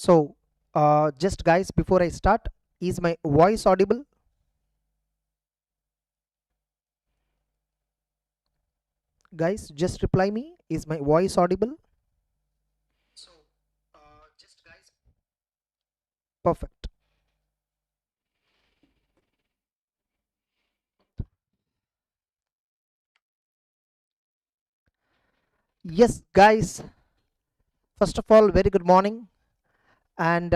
So just guys, before I start, is my voice audible? Guys, just reply me, is my voice audible? So just guys, perfect. Yes guys, first of all, very good morning, and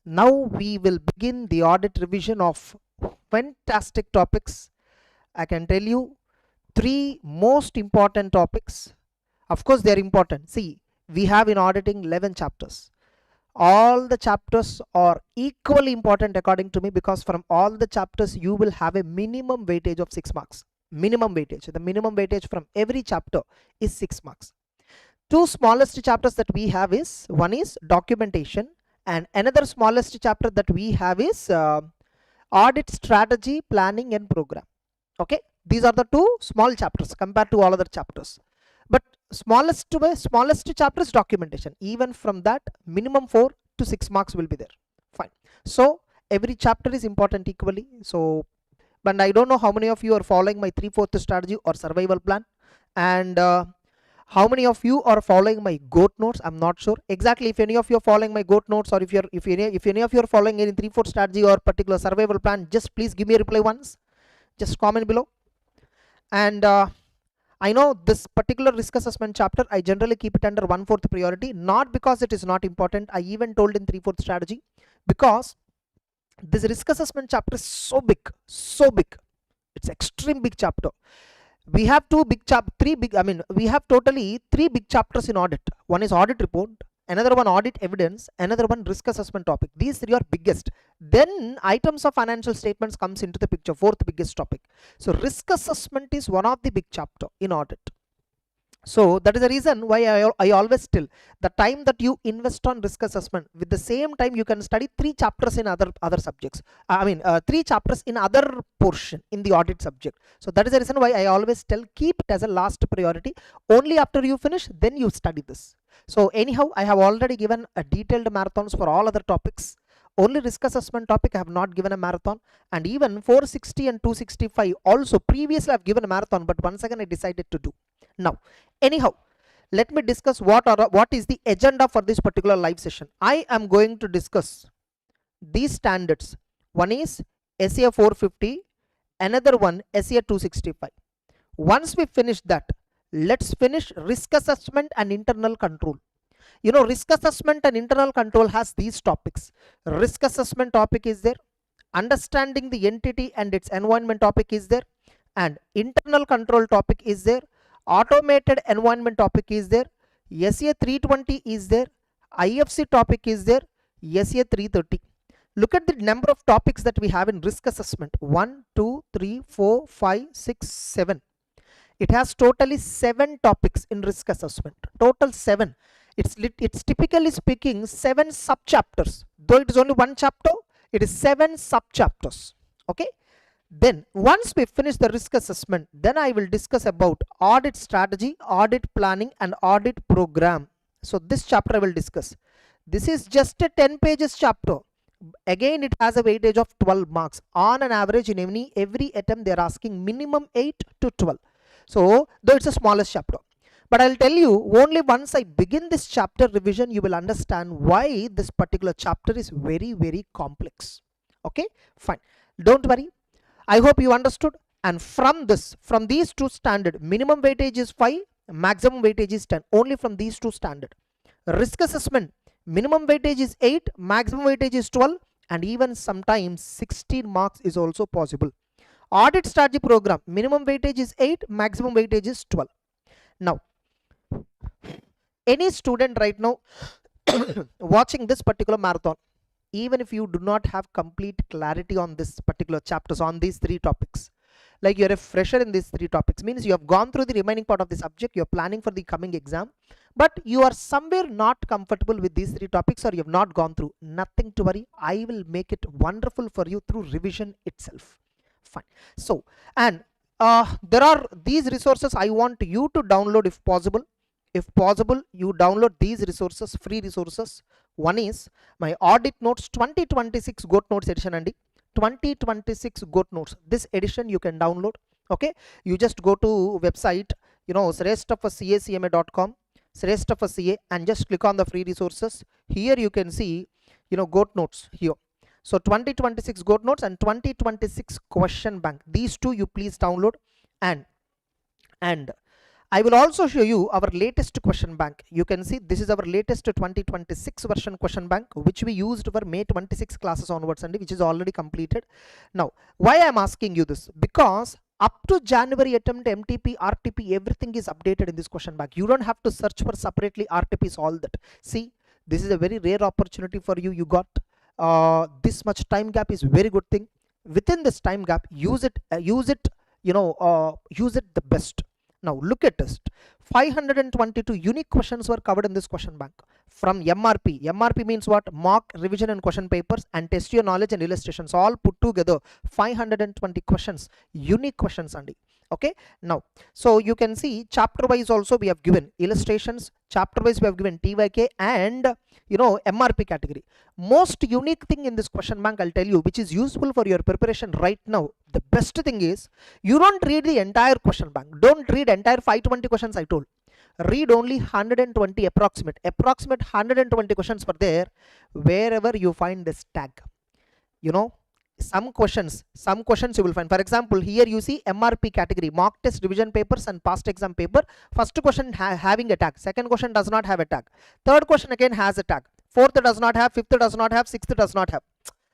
now we will begin the audit revision of fantastic topics. I can tell you three most important topics. Of course they are important. See, we have in auditing 11 chapters. All the chapters are equally important according to me, because from all the chapters you will have a minimum weightage of 6 marks. Minimum weightage. The minimum weightage from every chapter is 6 marks. Two smallest chapters that we have is, one is documentation, and another smallest chapter that we have is audit strategy, planning and program. Okay, these are the two small chapters compared to all other chapters. But smallest chapter is documentation. Even from that, minimum 4 to 6 marks will be there. Fine. So every chapter is important equally. So, but I don't know how many of you are following my 3/4 strategy or survival plan, and how many of you are following my GOAT notes? I'm not sure exactly if any of you are following my GOAT notes, or if any of you are following any 3/4 strategy or particular survival plan. Just please give me a reply once. Just comment below. And I know this particular risk assessment chapter, I generally keep it under 1/4 priority, not because it is not important. I even told in 3/4 strategy, because this risk assessment chapter is so big, so big. It's extreme big chapter. We have we have totally 3 big chapters in audit. One is audit report, another one audit evidence, another one risk assessment topic. These three are biggest. Then items of financial statements comes into the picture, 4th biggest topic. So risk assessment is one of the big chapter in audit. So that is the reason why I always tell, the time that you invest on risk assessment, with the same time you can study 3 chapters in other subjects. 3 chapters in other portion in the audit subject. So that is the reason why I always tell, keep it as a last priority. Only after you finish, then you study this. So anyhow, I have already given a detailed marathons for all other topics. Only risk assessment topic I have not given a marathon, and even 460 and 265 also previously I have given a marathon, but once again I decided to do. Now, anyhow, let me discuss what is the agenda for this particular live session. I am going to discuss these standards. One is SEA 450, another one SEA 265. Once we finish that, let's finish risk assessment and internal control. You know, risk assessment and internal control has these topics. Risk assessment topic is there, understanding the entity and its environment topic is there, and internal control topic is there, automated environment topic is there, SEA 320 is there, IFC topic is there, SEA 330. Look at the number of topics that we have in risk assessment. 1, 2, 3, 4, 5, 6, 7. It has totally 7 topics in risk assessment. Total 7. It's typically speaking 7 sub chapters. Though it is only 1 chapter, it is 7 sub chapters. Okay. Then once we finish the risk assessment, then I will discuss about audit strategy, audit planning and audit program. So this chapter I will discuss. This is just a 10 pages chapter. Again, it has a weightage of 12 marks. On an average, in every attempt, they are asking minimum 8 to 12. So though it's the smallest chapter. But I'll tell you, only once I begin this chapter revision, you will understand why this particular chapter is very, very complex. Okay, fine. Don't worry. I hope you understood. And from these two standard, minimum weightage is 5, maximum weightage is 10. Only from these two standard. Risk assessment, minimum weightage is 8, maximum weightage is 12, and even sometimes 16 marks is also possible. Audit strategy program, minimum weightage is 8, maximum weightage is 12. Now, any student right now watching this particular marathon, even if you do not have complete clarity on this particular chapters, on these 3 topics, like you're a fresher in these 3 topics, means you have gone through the remaining part of the subject, you're planning for the coming exam, but you are somewhere not comfortable with these 3 topics, or you have not gone through, nothing to worry. I will make it wonderful for you through revision itself. Fine. So, and there are these resources I want you to download if possible. If possible, you download these resources, free resources. One is my audit notes 2026 goat notes edition and 2026 goat notes. This edition you can download. Okay, you just go to website, srestofacma.com, srestofca, and just click on the free resources. Here you can see goat notes here. So 2026 goat notes and 2026 question bank, these two you please download. And I will also show you our latest question bank. You can see this is our latest 2026 version question bank, which we used for May 26 classes onwards, and which is already completed. Now, why I am asking you this? Because up to January attempt, MTP, RTP, everything is updated in this question bank. You don't have to search for separately RTPs, all that. See, this is a very rare opportunity for you. You got this much time gap is very good thing. Within this time gap, use it the best. Now look at this. 522 unique questions were covered in this question bank from MRP. MRP means what? Mock, revision and question papers, and test your knowledge and illustrations, all put together. 520 questions, unique questions, Andy. Okay, now so you can see chapter wise also we have given illustrations, chapter wise we have given TYK and MRP category. Most unique thing in this question bank, I'll tell you, which is useful for your preparation right now. The best thing is you don't read the entire question bank. Don't read entire 520 questions I told. Read only 120 approximate 120 questions per there. Wherever you find this tag, some questions you will find. For example, here you see MRP category, mock test, revision papers and past exam paper. First question having a tag, second question does not have a tag, third question again has a tag, fourth does not have, fifth does not have, sixth does not have.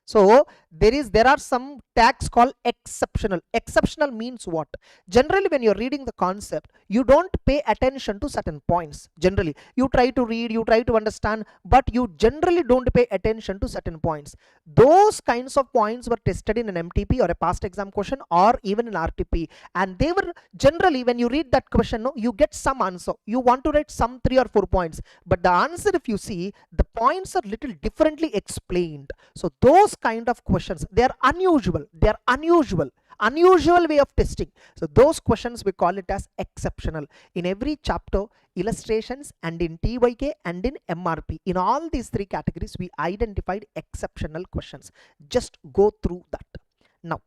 So there are some tags called exceptional. Exceptional means what? Generally when you're reading the concept, you don't pay attention to certain points. Generally you try to read, you try to understand, but you generally don't pay attention to certain points. Those kinds of points were tested in an MTP or a past exam question or even an RTP, and they were generally, when you read that question, you get some answer. You want to write some 3 or 4 points, but the answer, if you see, the points are little differently explained. So those kind of questions, they are unusual way of testing. So those questions we call it as exceptional. In every chapter, illustrations, and in TYK and in MRP, in all these 3 categories we identified exceptional questions. Just go through that. Now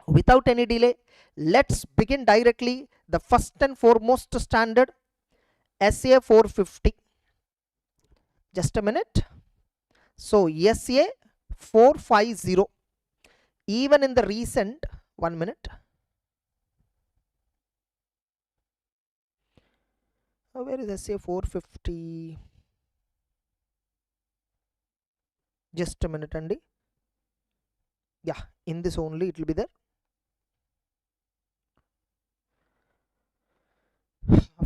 without any delay, let's begin directly. The first and foremost standard, SA 450. Just a minute. So SA 450, even in the recent, 1 minute, where is SA 450? Just a minute, Andy. Yeah, in this only it will be there.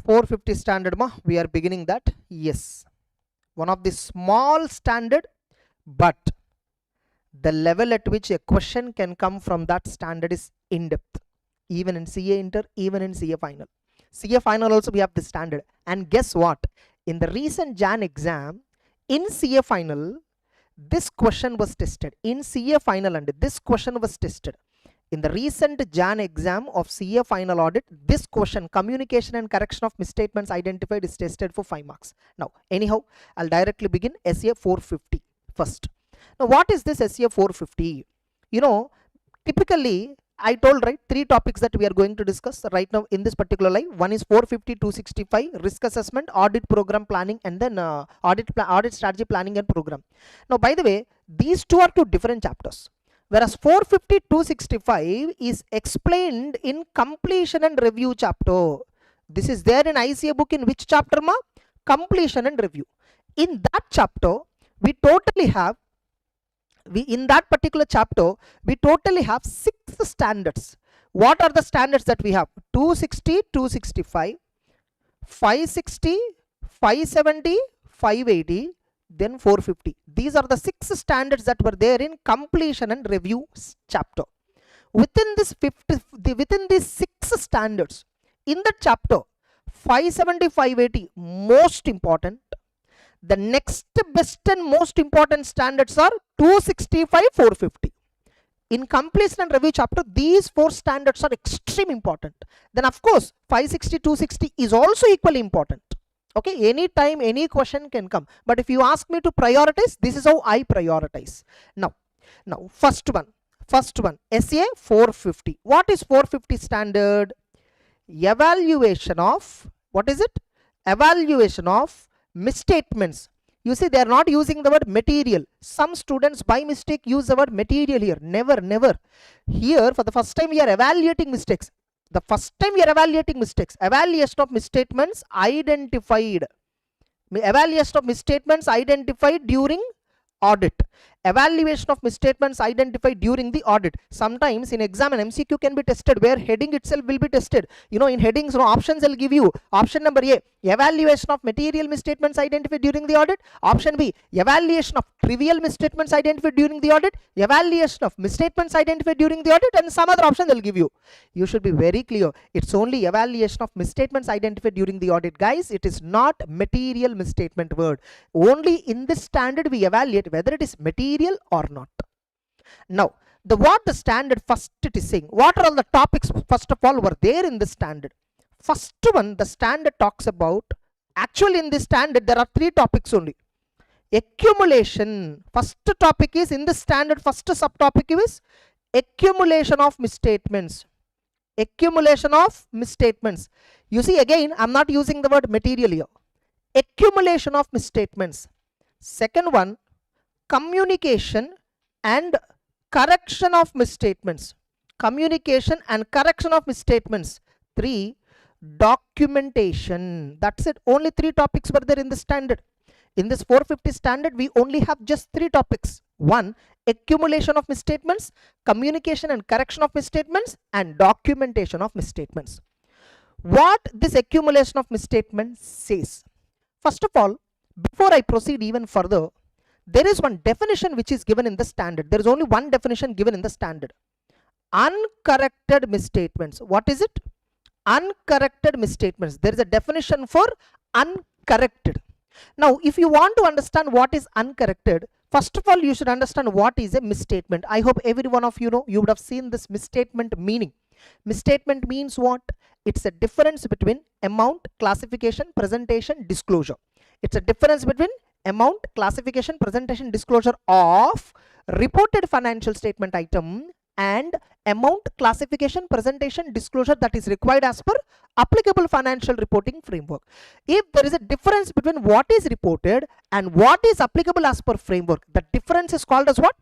450 standard we are beginning that. Yes, one of the small standard, but the level at which a question can come from that standard is in depth. Even in CA Inter, even in CA Final. CA Final also we have this standard. And guess what? In the recent Jan exam, in CA Final, this question was tested. In CA Final, and this question was tested. In the recent Jan exam of CA Final audit, this question, communication and correction of misstatements identified, is tested for 5 marks. Now, anyhow, I'll directly begin SA 450 first. Now, what is this SA 450? Typically, I told, right, 3 topics that we are going to discuss right now in this particular live. One is 450, 265, risk assessment, audit program planning, and then audit strategy planning and program. Now, by the way, these 2 are 2 different chapters. Whereas 450, 265 is explained in completion and review chapter. This is there in ICA book in which chapter, ma? Completion and review. In that chapter, we totally have, in that particular chapter, we totally have 6 standards. What are the standards that we have? 260, 265, 560, 570, 580, then 450. These are the 6 standards that were there in completion and review chapter. Within these 6 standards, in the chapter, 570, 580, most important. The next best and most important standards are 265, 450. In completion and review chapter, these 4 standards are extremely important. Then of course 560, 260 is also equally important. Okay, anytime any question can come, but if you ask me to prioritize, this is how I prioritize. Now first one SA 450. What is 450 standard? Evaluation of, what is it? Evaluation of misstatements. You see, they are not using the word material. Some students by mistake use the word material here. Never. Here, for the first time, we are evaluating mistakes. The first time we are evaluating mistakes. Evaluation of misstatements identified. Evaluation of misstatements identified during audit. Evaluation of misstatements identified during the audit. Sometimes in exam an MCQ can be tested where heading itself will be tested. You know, in headings, options will give you. Option number A, evaluation of material misstatements identified during the audit. Option B, evaluation of trivial misstatements identified during the audit. Evaluation of misstatements identified during the audit, and some other option they'll give you. You should be very clear. It's only evaluation of misstatements identified during the audit, guys. It is not material misstatement word. Only in this standard we evaluate whether it is material or not. Now, what the standard first it is saying, what are all the topics first of all were there in the standard? First one, the standard talks about, actually in this standard there are 3 topics only. Accumulation, first topic is in the standard, first subtopic is accumulation of misstatements. Accumulation of misstatements. You see, again I'm not using the word material here. Accumulation of misstatements. Second one, communication and correction of misstatements. Communication and correction of misstatements. 3, documentation. That's it. Only 3 topics were there in the standard. In this 450 standard, we only have just 3 topics. 1, accumulation of misstatements, communication and correction of misstatements, and documentation of misstatements. What this accumulation of misstatements says? First of all, before I proceed even further, there is one definition which is given in the standard. There is only one definition given in the standard. Uncorrected misstatements. What is it? Uncorrected misstatements. There is a definition for uncorrected. Now, if you want to understand what is uncorrected, first of all, you should understand what is a misstatement. I hope every one of you know, you would have seen this misstatement meaning. Misstatement means what? It's a difference between amount, classification, presentation, disclosure. It's a difference between amount, classification, presentation, disclosure of reported financial statement item and amount, classification, presentation, disclosure that is required as per applicable financial reporting framework. If there is a difference between what is reported and what is applicable as per framework, the difference is called as what?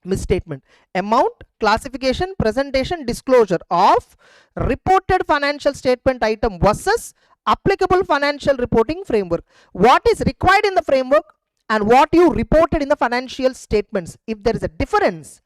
Misstatement. Amount, classification, presentation, disclosure of reported financial statement item versus applicable financial reporting framework. What is required in the framework and what you reported in the financial statements, if there is a difference,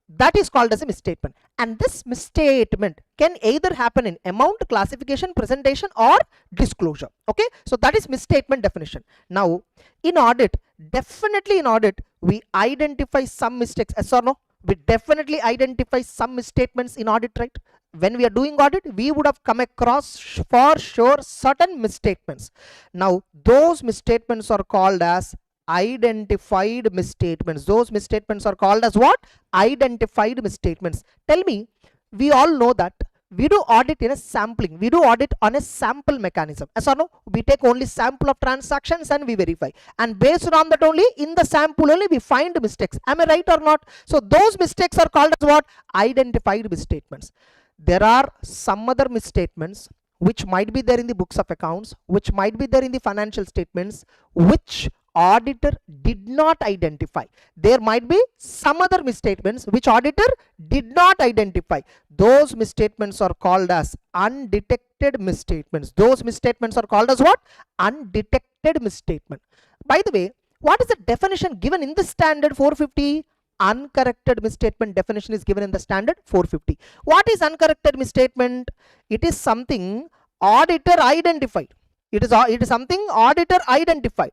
that is called as a misstatement. And this misstatement can either happen in amount, classification, presentation, or disclosure. Okay, so that is misstatement definition. Now in audit, definitely in audit we identify some mistakes. Yes or no? We definitely identify some misstatements in audit, right? When we are doing audit, we would have come across for sure certain misstatements. Now those misstatements are called as identified misstatements. Those misstatements are called as what? Identified misstatements. Tell me, we all know that we do audit in a sampling. We do audit on a sample mechanism. Yes or no? We take only sample of transactions and we verify. And based on that only, in the sample only, we find mistakes. Am I right or not? So those mistakes are called as what? Identified misstatements. There are some other misstatements which might be there in the books of accounts, which might be there in the financial statements, which auditor did not identify. There might be some other misstatements which auditor did not identify. Those misstatements are called as undetected misstatements. Those misstatements are called as what? Undetected misstatement. By the way, what is the definition given in the standard 450? Uncorrected misstatement definition is given in the standard 450. What is uncorrected misstatement? It is something auditor identified. It is something auditor identified.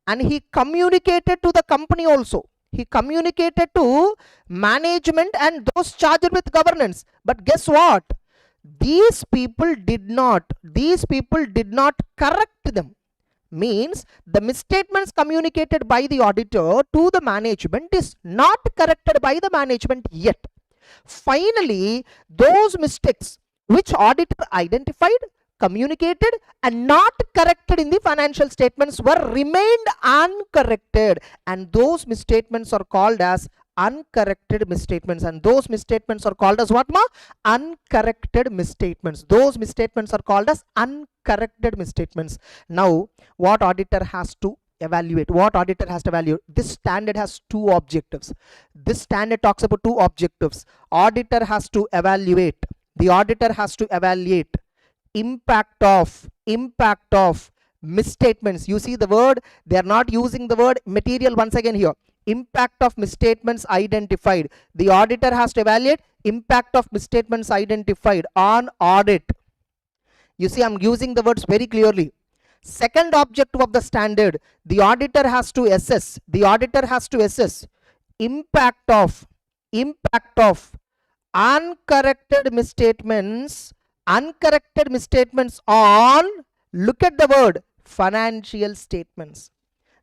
And he communicated to the company also. He communicated to management and those charged with governance. But guess what? These people did not correct them. Means the misstatements communicated by the auditor to the management is not corrected by the management yet. Finally, those mistakes which auditor identified, communicated and not corrected in the financial statements were remained uncorrected, and those misstatements are called as uncorrected misstatements. And those misstatements are called as what, ma? Uncorrected misstatements. Those misstatements are called as uncorrected misstatements. Now what auditor has to evaluate? What auditor has to evaluate? This standard has two objectives. This standard talks about two objectives. Auditor has to evaluate, the auditor has to evaluate impact of misstatements. You see the word, they are not using the word material once again here. Impact of misstatements identified. The auditor has to evaluate impact of misstatements identified on audit. You see, I'm using the words very clearly. Second objective of the standard, the auditor has to assess, impact of uncorrected misstatements on, look at the word, financial statements.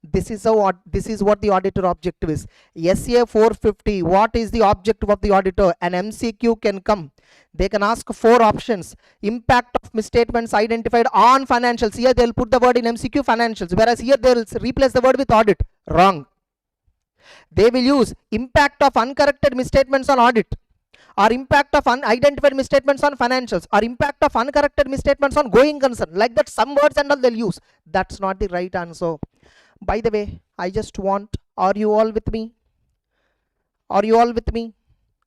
This is what the auditor objective is. SA 450, what is the objective of the auditor? An MCQ can come. They can ask 4 options. Impact of misstatements identified on financials. Here they will put the word in MCQ financials, whereas here they will replace the word with audit. Wrong. They will use impact of uncorrected misstatements on audit, or impact of unidentified misstatements on financials, or impact of uncorrected misstatements on going concern. Like that, some words and all they'll use. That's not the right answer. By the way, I just want, are you all with me? Are you all with me?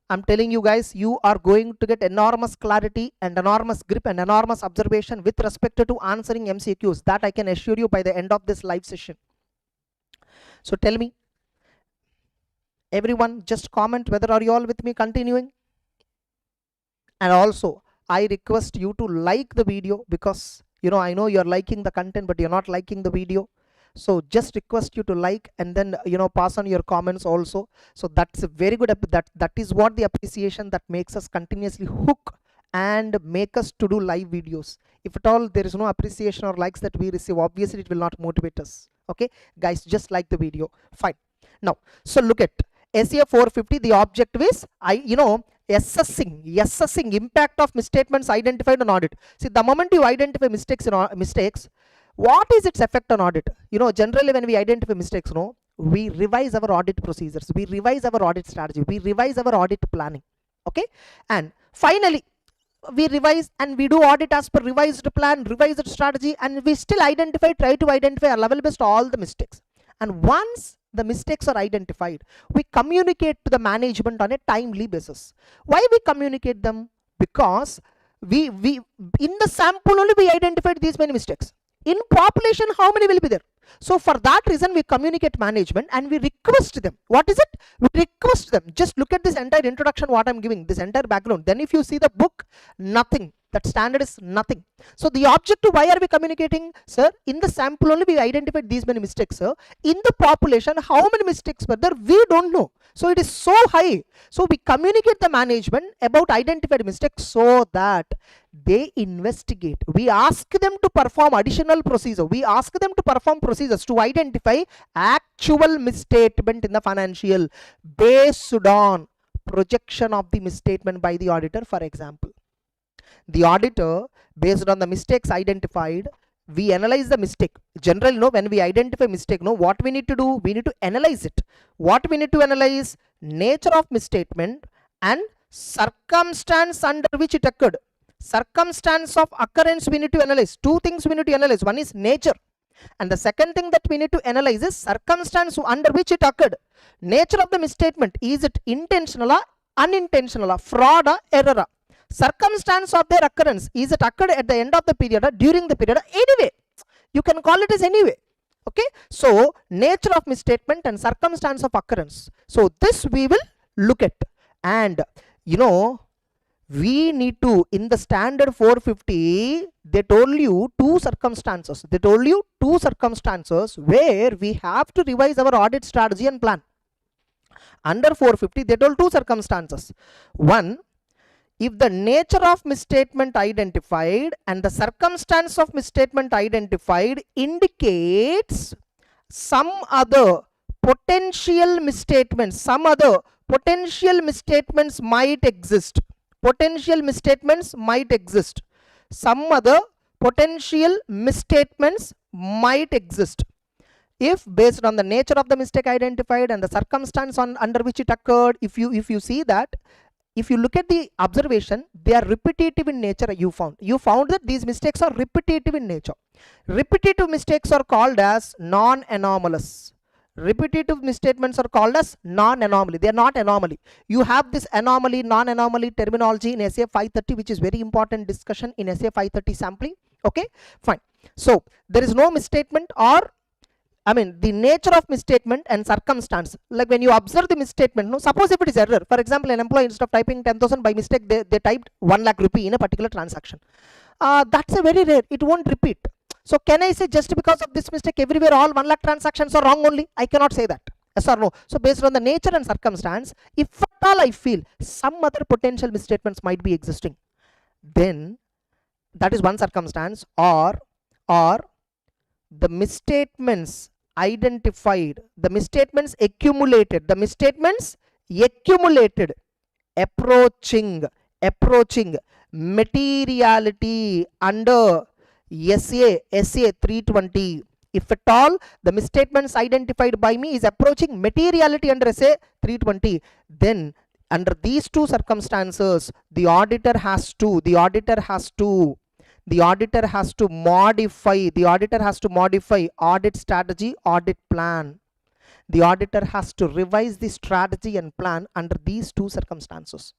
I'm telling you guys, you are going to get enormous clarity and enormous grip and enormous observation with respect to answering MCQs. That I can assure you by the end of this live session. So tell me, everyone, just comment whether are you all with me continuing. And also, I request you to like the video, because I know you're liking the content but you're not liking the video. So just request you to like, and then pass on your comments also. So that's a very good, that is what the appreciation that makes us continuously hook and make us to do live videos. If at all there is no appreciation or likes that we receive, obviously it will not motivate us. Okay guys, just like the video. Fine. Now, so look at SA 450. The objective is assessing impact of misstatements identified on audit. See, the moment you identify mistakes, what is its effect on audit? Generally when we identify mistakes, we revise our audit procedures, we revise our audit strategy, we revise our audit planning. Okay, and finally we revise and we do audit as per revised plan, revised strategy, and we still try to identify a level best all the mistakes. And once the mistakes are identified, we communicate to the management on a timely basis. Why we communicate them? Because we in the sample only we identified these many mistakes. In population, how many will be there? So for that reason, we communicate management and we request them. What is it? We request them. Just look at this entire introduction, what I'm giving, this entire background. Then if you see the book, nothing. That standard is nothing. So the objective, why are we communicating? Sir, in the sample only we identified these many mistakes, sir. In the population, how many mistakes were there? We don't know. So it is so high. So we communicate the management about identified mistakes so that they investigate. We ask them to perform additional procedure. We ask them to perform procedures to identify actual misstatement in the financial based on projection of the misstatement by the auditor. For example, the auditor, based on the mistakes identified, we analyze the mistake. Generally, when we identify mistake, what we need to do? We need to analyze it. What we need to analyze? Nature of misstatement and circumstance under which it occurred. Circumstance of occurrence we need to analyze. Two things we need to analyze. One is nature, and the second thing that we need to analyze is circumstance under which it occurred. Nature of the misstatement, is it intentional or unintentional, or fraud or error? Circumstance of their occurrence, is it occurred at the end of the period or during the period? Anyway, you can call it as anyway. Okay, so nature of misstatement and circumstance of occurrence. So this we will look at, and we need to, in the standard 450, they told you two circumstances. Where we have to revise our audit strategy and plan. Under 450, they told two circumstances. One, if the nature of misstatement identified and the circumstance of misstatement identified indicates some other potential misstatements, might exist. Some other potential misstatements might exist if, based on the nature of the mistake identified and the circumstance under which it occurred, if you see that, if you look at the observation, they are repetitive in nature. You found that these mistakes are repetitive in nature. Repetitive mistakes are called as non-anomalous. Repetitive misstatements are called as non-anomaly. They are not anomaly. You have this anomaly, non-anomaly terminology in SA 530, which is very important discussion in SA 530 sampling. Okay, fine. So there is no misstatement, or the nature of misstatement and circumstance. Like when you observe the misstatement, no, suppose if it is error, for example, an employee, instead of typing 10,000 by mistake, they typed 1 lakh rupee in a particular transaction. That's a very rare, it won't repeat. So can I say just because of this mistake everywhere all 1 lakh transactions are wrong only? I cannot say that. Yes or no? So based on the nature and circumstance, if at all I feel some other potential misstatements might be existing, then that is one circumstance. Or the misstatements identified, the misstatements accumulated, approaching materiality under SA 320. If at all the misstatements identified by me is approaching materiality under SA 320, then under these two circumstances the auditor has to modify audit strategy, audit plan. The auditor has to revise the strategy and plan under these two circumstances.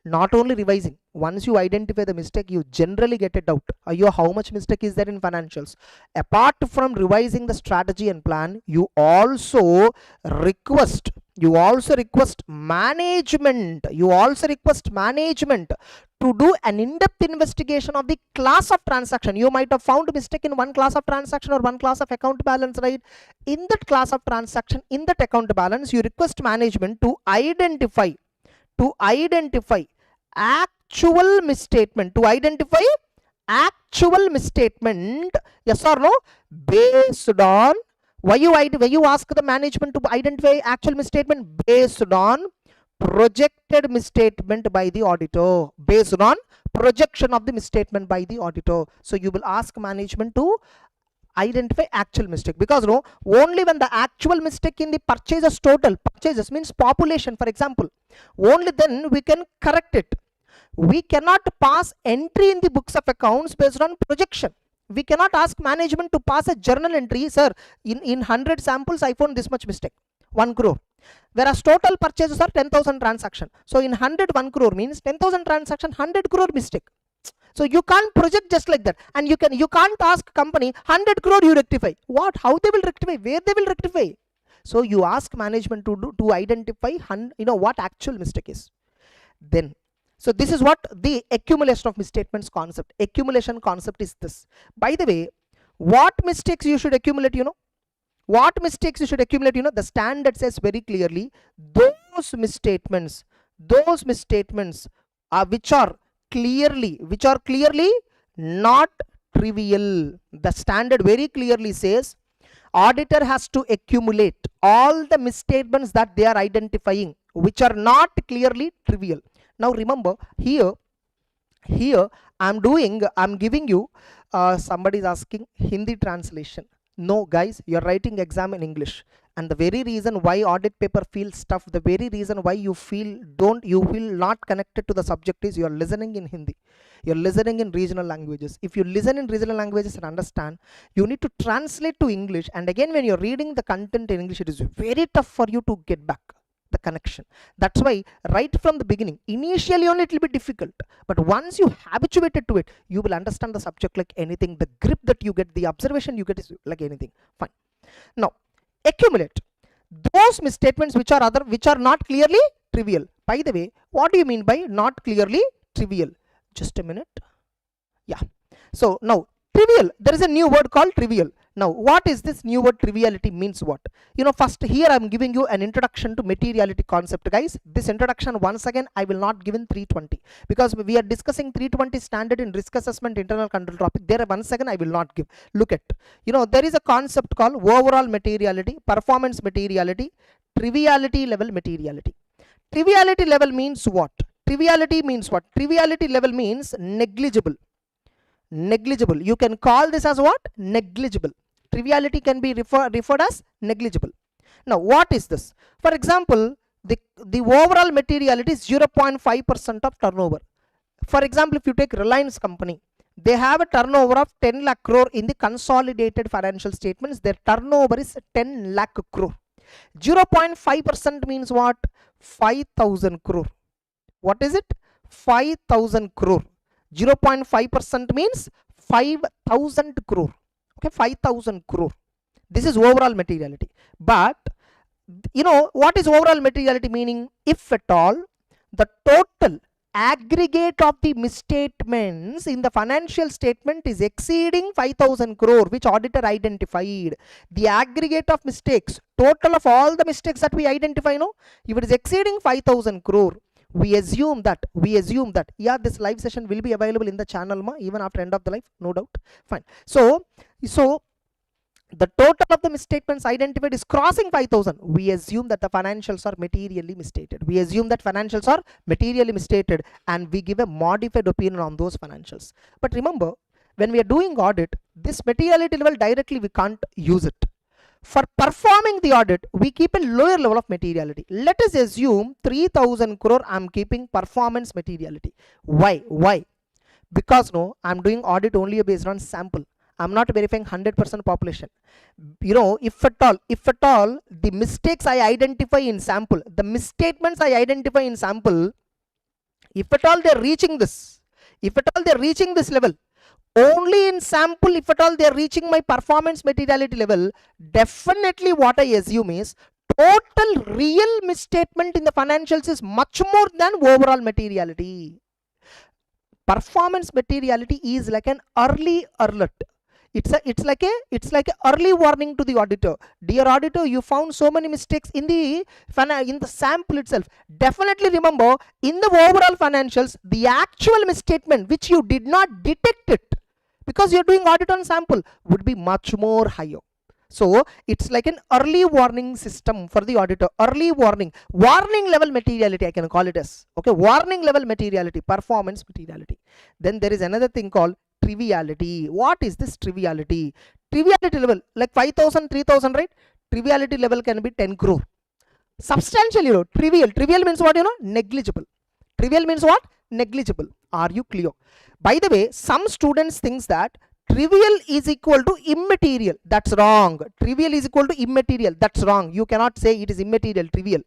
Not only revising, once you identify the mistake, you generally get a doubt. How much mistake is there in financials? Apart from revising the strategy and plan, you also request management to do an in-depth investigation of the class of transaction. You might have found a mistake in one class of transaction or one class of account balance, right? In that class of transaction, in that account balance, you request management to identify actual misstatement, yes or no, based on why you ask the management to identify actual misstatement? Based on projected misstatement by the auditor, based on projection of the misstatement by the auditor. So you will ask management to identify actual mistake, because no, only when the actual mistake in the purchases, total purchases means population, for example, only then we can correct it. We cannot pass entry in the books of accounts based on projection. We cannot ask management to pass a journal entry, sir, in 100 samples I found this much mistake, 1 crore, whereas total purchases are 10,000 transaction. So in 100, 1 crore means 10,000 transaction, 100 crore mistake. So you can't project just like that, and you can't ask company 100 crore you rectify. What? How they will rectify? Where they will rectify? So you ask management to identify what actual mistake is. Then, so this is what the accumulation of misstatements concept. Accumulation concept is this. By the way, what mistakes you should accumulate? What mistakes you should accumulate? The standard says very clearly those misstatements which are clearly not trivial. The standard very clearly says auditor has to accumulate all the misstatements that they are identifying which are not clearly trivial. Now remember, here I'm giving you somebody is asking Hindi translation. No guys, you're writing exam in English, and the very reason why audit paper feels tough, the very reason why you feel not connected to the subject is you're listening in Hindi, you're listening in regional languages. If you listen in regional languages and understand, you need to translate to English, and again when you're reading the content in English, it is very tough for you to get back the connection. That's why right from the beginning, initially only it will be difficult, but once you habituated to it, you will understand the subject like anything. The grip that you get, the observation you get is like anything. Fine. Now accumulate those misstatements which are not clearly trivial. By the way, what do you mean by not clearly trivial? Just a minute. Yeah, so now trivial, there is a new word called trivial. Now what is this new word? Triviality means what? First here I'm giving you an introduction to materiality concept, guys. This introduction once again I will not give in 320, because we are discussing 320 standard in risk assessment internal control topic. There once again I will not give. Look at, there is a concept called overall materiality, performance materiality, triviality level materiality. Triviality level means what? Triviality level means negligible. Negligible. You can call this as what? Negligible. Triviality can be referred as negligible. Now what is this? For example, the overall materiality is 0.5% of turnover. For example, if you take Reliance company, they have a turnover of 10 lakh crore in the consolidated financial statements. Their turnover is 10 lakh crore. 0.5% means what? 5,000 crore. What is it? 5,000 crore. 0.5% means 5,000 crore. Okay, 5,000 crore. This is overall materiality. But you know what is overall materiality meaning? If at all the total aggregate of the misstatements in the financial statement is exceeding 5,000 crore, which auditor identified, the aggregate of mistakes, total of all the mistakes that we identify, no, if it is exceeding 5,000 crore, we assume that yeah, this live session will be available in the channel even after end of the live, no doubt. Fine. So the total of the misstatements identified is crossing 5,000. We assume that the financials are materially misstated. We assume that financials are materially misstated, and we give a modified opinion on those financials. But remember, when we are doing audit, this materiality level directly we can't use it. For performing the audit, we keep a lower level of materiality. Let us assume 3,000 crore I am keeping performance materiality. Why? Because no, I am doing audit only based on sample. I'm not verifying 100% population. You know, if at all the mistakes I identify in sample, the misstatements I identify in sample, if at all they're reaching this, level, only in sample, if at all they're reaching my performance materiality level, definitely what I assume is total real misstatement in the financials is much more than overall materiality. Performance materiality is like an early alert. It's like a early warning to the auditor. Dear auditor, you found so many mistakes in the sample itself. Definitely remember, in the overall financials, the actual misstatement which you did not detect it because you're doing audit on sample would be much more higher. So it's like an early warning system for the auditor. Early warning level materiality, I can call it as. Okay, warning level materiality, performance materiality. Then there is another thing called triviality. What is this triviality? Triviality level, like 5,000, 3,000, right? Triviality level can be 10 crore. Substantial, you know, trivial. Trivial means what, you know? Negligible. Trivial means what? Negligible. Are you clear? By the way, some students think that trivial is equal to immaterial. That's wrong. Trivial is equal to immaterial. That's wrong. You cannot say it is immaterial, trivial.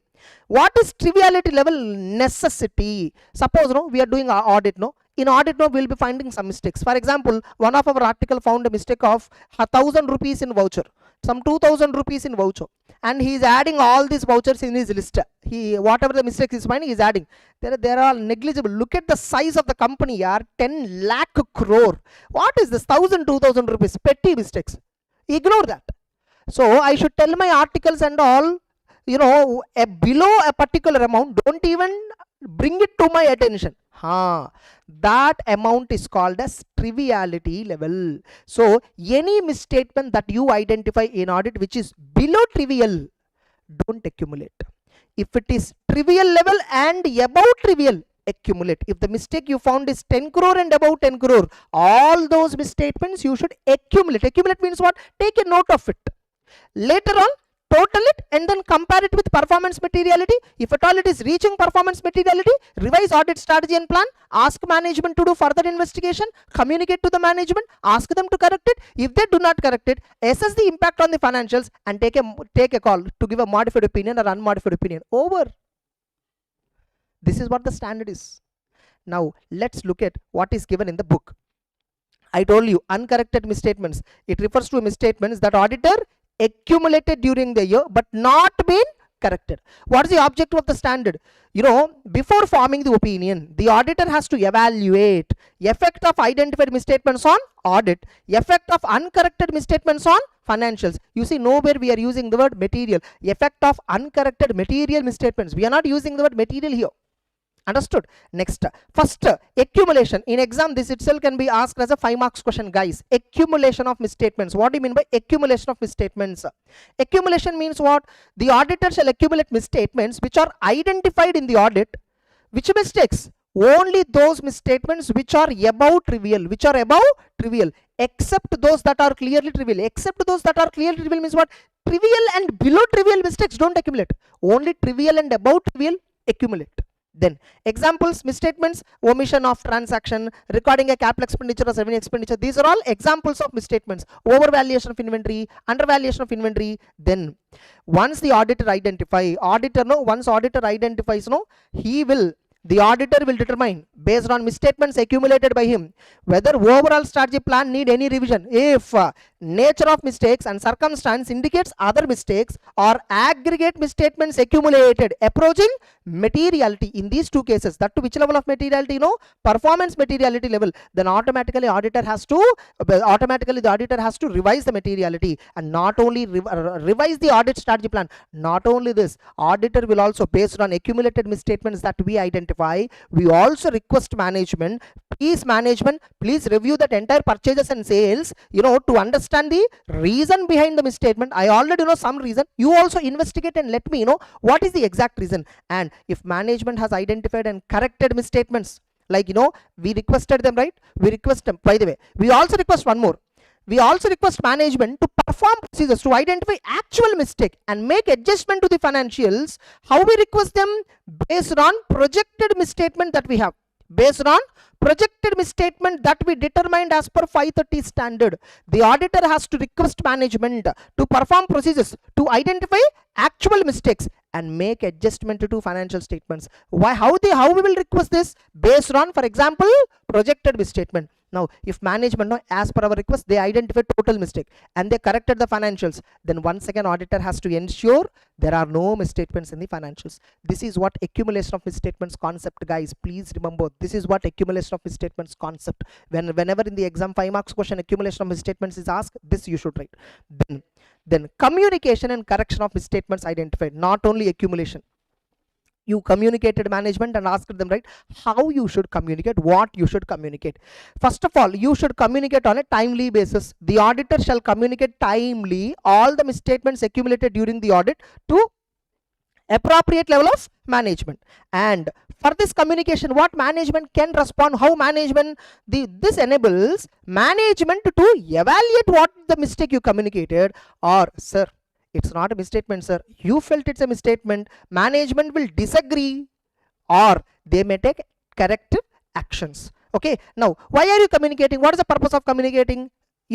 What is triviality level? Necessity. Suppose no, we are doing our audit, no? In audit, no, we'll be finding some mistakes. For example, one of our article found a mistake of 1,000 rupees in voucher, some 2,000 rupees in voucher, and he is adding all these vouchers in his list. Whatever the mistakes is finding, he is adding. They are all negligible. Look at the size of the company, yaar, 10 lakh crore. What is this? 1,000, 2,000 rupees, petty mistakes. Ignore that. So I should tell my articles and all, you know, below a particular amount, don't even bring it to my attention. That amount is called as triviality level. So any misstatement that you identify in audit which is below trivial, don't accumulate. If it is trivial level and above trivial, accumulate. If the mistake you found is 10 crore and above 10 crore, all those misstatements you should accumulate. Accumulate means what? Take a note of it. Later on, total it and then compare it with performance materiality. If at all it is reaching performance materiality, revise audit strategy and plan, ask management to do further investigation, communicate to the management, ask them to correct it. If they do not correct it, assess the impact on the financials and take a call to give a modified opinion or unmodified opinion. Over. This is what the standard is. Now let's look at what is given in the book. I told you uncorrected misstatements. It refers to misstatements that auditor accumulated during the year but not been corrected. What is the objective of the standard? You know, before forming the opinion, the auditor has to evaluate effect of identified misstatements on audit, effect of uncorrected misstatements on financials. You see, nowhere we are using the word material. Effect of uncorrected material misstatements. We are not using the word material here. Understood? Next, first, accumulation. In exam, this itself can be asked as a 5 marks question, guys. Accumulation of misstatements. What do you mean by accumulation of misstatements? Accumulation means what? The auditor shall accumulate misstatements which are identified in the audit. Which mistakes? Only those misstatements which are above trivial, except those that are clearly trivial. Except those that are clearly trivial means what? Trivial and below trivial mistakes don't accumulate. Only trivial and above trivial accumulate. Then examples: misstatements, omission of transaction, recording a capital expenditure or revenue expenditure. These are all examples of misstatements. Overvaluation of inventory, undervaluation of inventory. Then once the auditor once auditor identifies, the auditor will determine, based on misstatements accumulated by him, whether overall strategy plan need any revision. If nature of mistakes and circumstance indicates other mistakes or aggregate misstatements accumulated approaching materiality. In these two cases, that to which level of materiality? Performance materiality level. Then automatically the auditor has to revise the materiality, and not only revise the audit strategy plan. Not only this, auditor will also, based on accumulated misstatements that we identify, we also request management, please review that entire purchases and sales, to understand the reason behind the misstatement. I already know some reason. You also investigate and let me know what is the exact reason. And if management has identified and corrected misstatements, like, we requested them, right? We request them. By the way, we also request one more. We also request management to perform procedures to identify actual mistake and make adjustment to the financials. How we request them? Based on projected misstatement that we have. Based on projected misstatement that we determined as per 530 standard, the auditor has to request management to perform procedures to identify actual mistakes and make adjustment to financial statements. How we will request this? Based on, for example, projected misstatement. Now, if management, as per our request, they identified total mistake and they corrected the financials, then once again auditor has to ensure there are no misstatements in the financials. This is what accumulation of misstatements concept, guys. Please remember, this is what accumulation of misstatements concept. Whenever in the exam 5 marks question accumulation of misstatements is asked, this you should write. Then communication and correction of misstatements identified, not only accumulation. You communicated management and asked them, right, how you should communicate, what you should communicate. First of all, you should communicate on a timely basis. The auditor shall communicate timely all the misstatements accumulated during the audit to appropriate level of management. And for this communication, what management can respond, how management, this enables management to evaluate what the mistake you communicated. Or, sir, it's not a misstatement, sir, you felt it's a misstatement. Management will disagree, or they may take corrective actions. Okay, now why are you communicating? What is the purpose of communicating?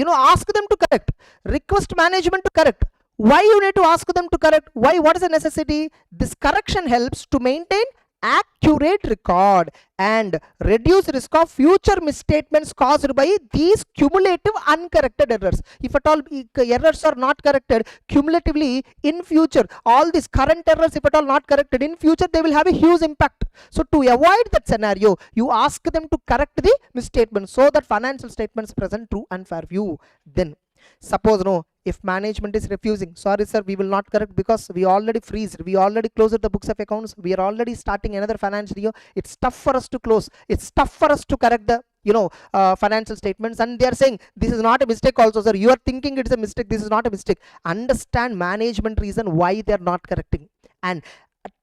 Ask them to correct, request management to correct. Why you need to ask them to correct? Why? What is the necessity? This correction helps to maintain accurate record and reduce risk of future misstatements caused by these cumulative uncorrected errors. If at all errors are not corrected cumulatively in future, all these current errors, if at all not corrected in future, they will have a huge impact. So to avoid that scenario, you ask them to correct the misstatements so that financial statements present true and fair view. Then suppose if management is refusing, sorry sir, we will not correct because we already freezed, we already closed the books of accounts, we are already starting another financial year, it's tough for us to close, it's tough for us to correct the financial statements, and they are saying this is not a mistake also, sir, you are thinking it's a mistake, this is not a mistake. Understand management reason why they are not correcting, and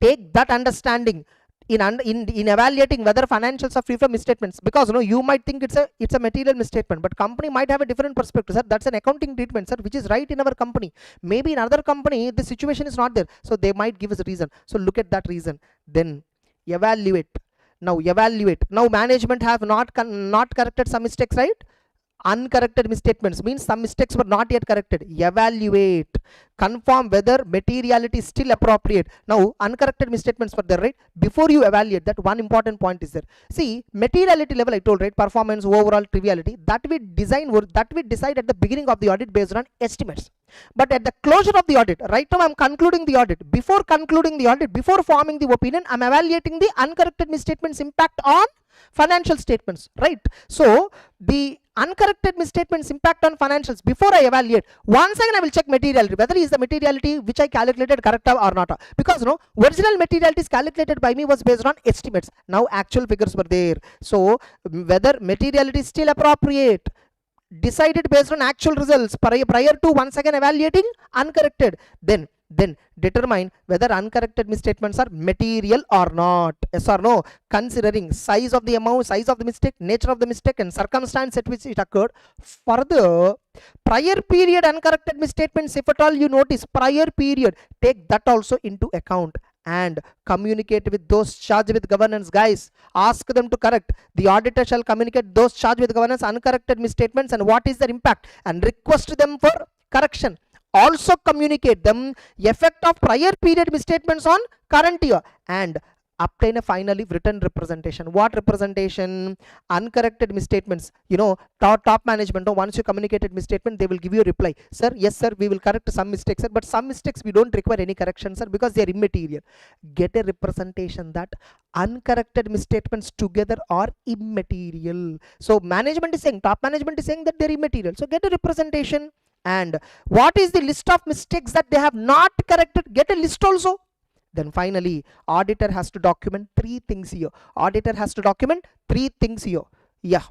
take that understanding in evaluating whether financials are free from misstatements. Because you might think it's a material misstatement, but company might have a different perspective, sir. That's an accounting treatment, sir, which is right in our company. Maybe in another company the situation is not there, so they might give us a reason. So look at that reason, then evaluate. Now management have not corrected some mistakes, right? Uncorrected misstatements means some mistakes were not yet corrected. Evaluate, confirm whether materiality is still appropriate. Now uncorrected misstatements were there, right? Before you evaluate that, one important point is there. See, materiality level I told, right? Performance, overall, triviality, that we decide at the beginning of the audit based on estimates. But at the closure of the audit, right now I'm concluding the audit. Before concluding the audit, before forming the opinion, I'm evaluating the uncorrected misstatements impact on financial statements, right? So the uncorrected misstatements impact on financials, before I evaluate, once again I will check materiality, whether is the materiality which I calculated correct or not. Because original materiality is calculated by me was based on estimates. Now actual figures were there. So whether materiality is still appropriate, decided based on actual results prior to once again evaluating uncorrected. Then Then determine whether uncorrected misstatements are material or not. Yes or no? Considering size of the amount, size of the mistake, nature of the mistake, and circumstance at which it occurred. Further, prior period uncorrected misstatements, if at all you notice prior period, take that also into account and communicate with those charged with governance. Guys, ask them to correct. The auditor shall communicate those charged with governance uncorrected misstatements and what is their impact, and request them for correction. Also communicate them effect of prior period misstatements on current year, and obtain a finally written representation. What representation? Uncorrected misstatements, top management, once you communicated misstatement, they will give you a reply. Sir, yes sir, we will correct some mistakes, sir, but some mistakes we don't require any correction, sir, because they are immaterial. Get a representation that uncorrected misstatements together are immaterial. So management is saying, top management is saying that they're immaterial, so get a representation. And what is the list of mistakes that they have not corrected? Get a list also. Then finally, auditor has to document 3 things here. Auditor has to document 3 things here. Yeah,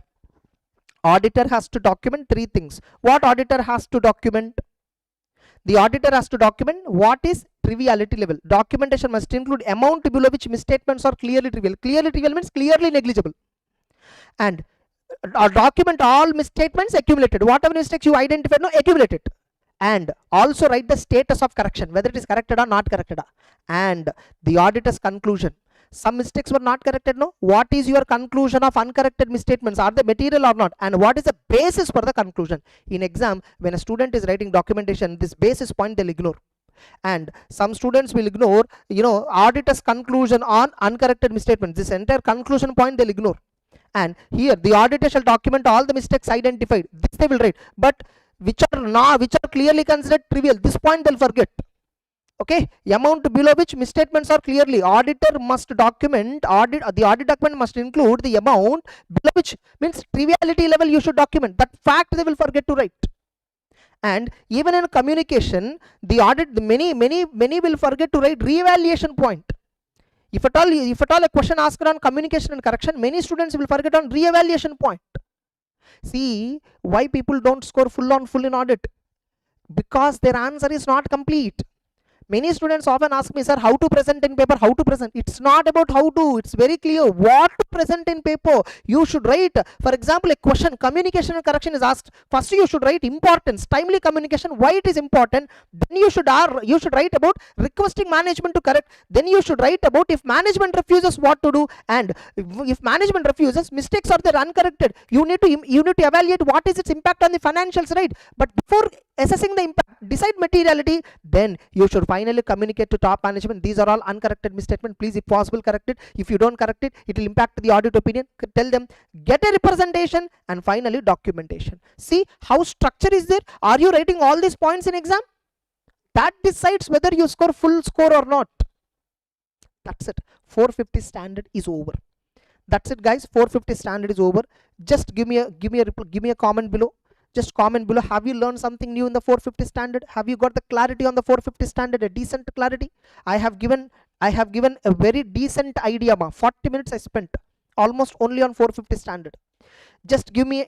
auditor has to document 3 things. What auditor has to document? The auditor has to document what is triviality level. Documentation must include amount below which misstatements are clearly trivial. Clearly trivial means clearly negligible. And document all misstatements accumulated. Whatever mistakes you identified, accumulate it. And also write the status of correction, whether it is corrected or not corrected. And the auditor's conclusion. Some mistakes were not corrected, no? What is your conclusion of uncorrected misstatements? Are they material or not? And what is the basis for the conclusion? In exam, when a student is writing documentation, this basis point they'll ignore. And some students will ignore, auditor's conclusion on uncorrected misstatements. This entire conclusion point they'll ignore. And here the auditor shall document all the mistakes identified. This they will write. But which are clearly considered trivial, this point they'll forget. Okay, amount below which misstatements are clearly, auditor must document, the audit document must include the amount below which, means triviality level you should document. That fact they will forget to write. And even in communication, the audit, many will forget to write reevaluation point. If at all a question asked on communication and correction, many students will forget on reevaluation point. See why people don't score full in audit? Because their answer is not complete. Many students often ask me, sir, how to present in paper, how to present. It's not about how to, it's very clear what to present in paper. You should write, for example, a question, communication and correction is asked. First you should write importance, timely communication, why it is important. Then you should write about requesting management to correct. Then you should write about if management refuses, what to do. And if management refuses, mistakes are there uncorrected. You need to evaluate what is its impact on the financials, right? But before assessing the impact, decide materiality, then you should finally communicate to top management, these are all uncorrected misstatements, please if possible correct it. If you don't correct it, it will impact the audit opinion. Tell them, get a representation, and finally documentation. See how structure is there. Are you writing all these points in exam? That decides whether you score full score or not. That's it. 450 standard is over. That's it guys, 450 standard is over. Just give me a comment below. Just comment below, have you learned something new in the 450 standard? Have you got the clarity on the 450 standard, a decent clarity? I have given a very decent idea. 40 minutes I spent almost only on 450 standard. Just give me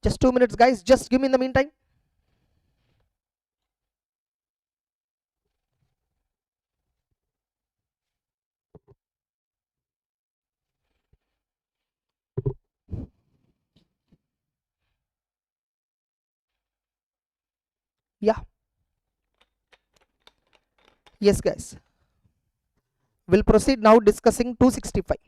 just 2 minutes guys, just give me in the meantime. Yeah, yes guys, we'll proceed now discussing 265.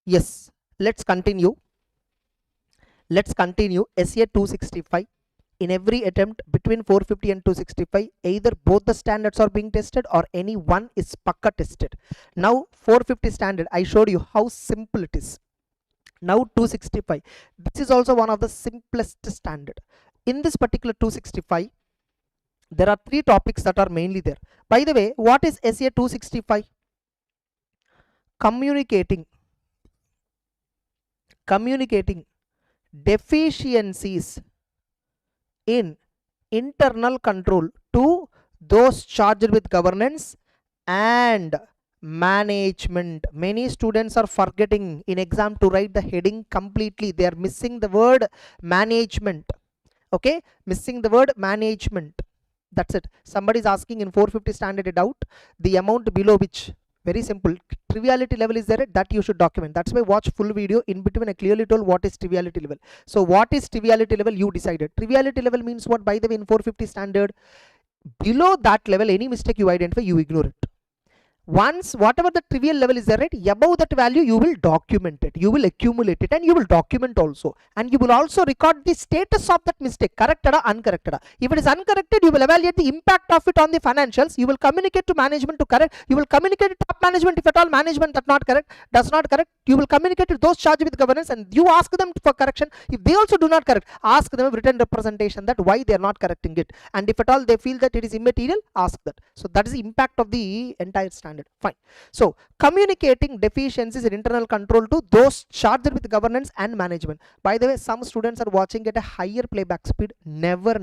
Yes, let's continue. SA 265. in every attempt between 450 and 265, either both the standards are being tested or any one is pakka tested. Now 450 standard, I showed you how simple it is. Now 265, this is also one of the simplest standard. In this particular 265, there are 3 topics that are mainly there. By the way, what is SA 265? Communicating deficiencies in internal control to those charged with governance and management. Many students are forgetting in exam to write the heading completely. They are missing the word management. Okay, missing the word management. That's it. Somebody is asking in 450 standard a doubt, the amount below which, very simple, triviality level is there, that you should document. That's why watch full video. In between I clearly told what is triviality level. So what is triviality level, you decided. Triviality level means what? By the way, in 450 standard, below that level, any mistake you identify, you ignore it. Once whatever the trivial level is there, right, above that value you will document it, you will accumulate it, and you will document also, and you will also record the status of that mistake, corrected or uncorrected. If it is uncorrected, you will evaluate the impact of it on the financials. You will communicate to management to correct. You will communicate to top management if at all management does not correct. You will communicate to those charged with governance, and you ask them for correction. If they also do not correct, ask them a written representation that why they are not correcting it, and if at all they feel that it is immaterial, ask that. So that is the impact of the entire standard. Fine. So communicating deficiencies in internal control to those charged with governance and management. By the way, some students are watching at a higher playback speed. Never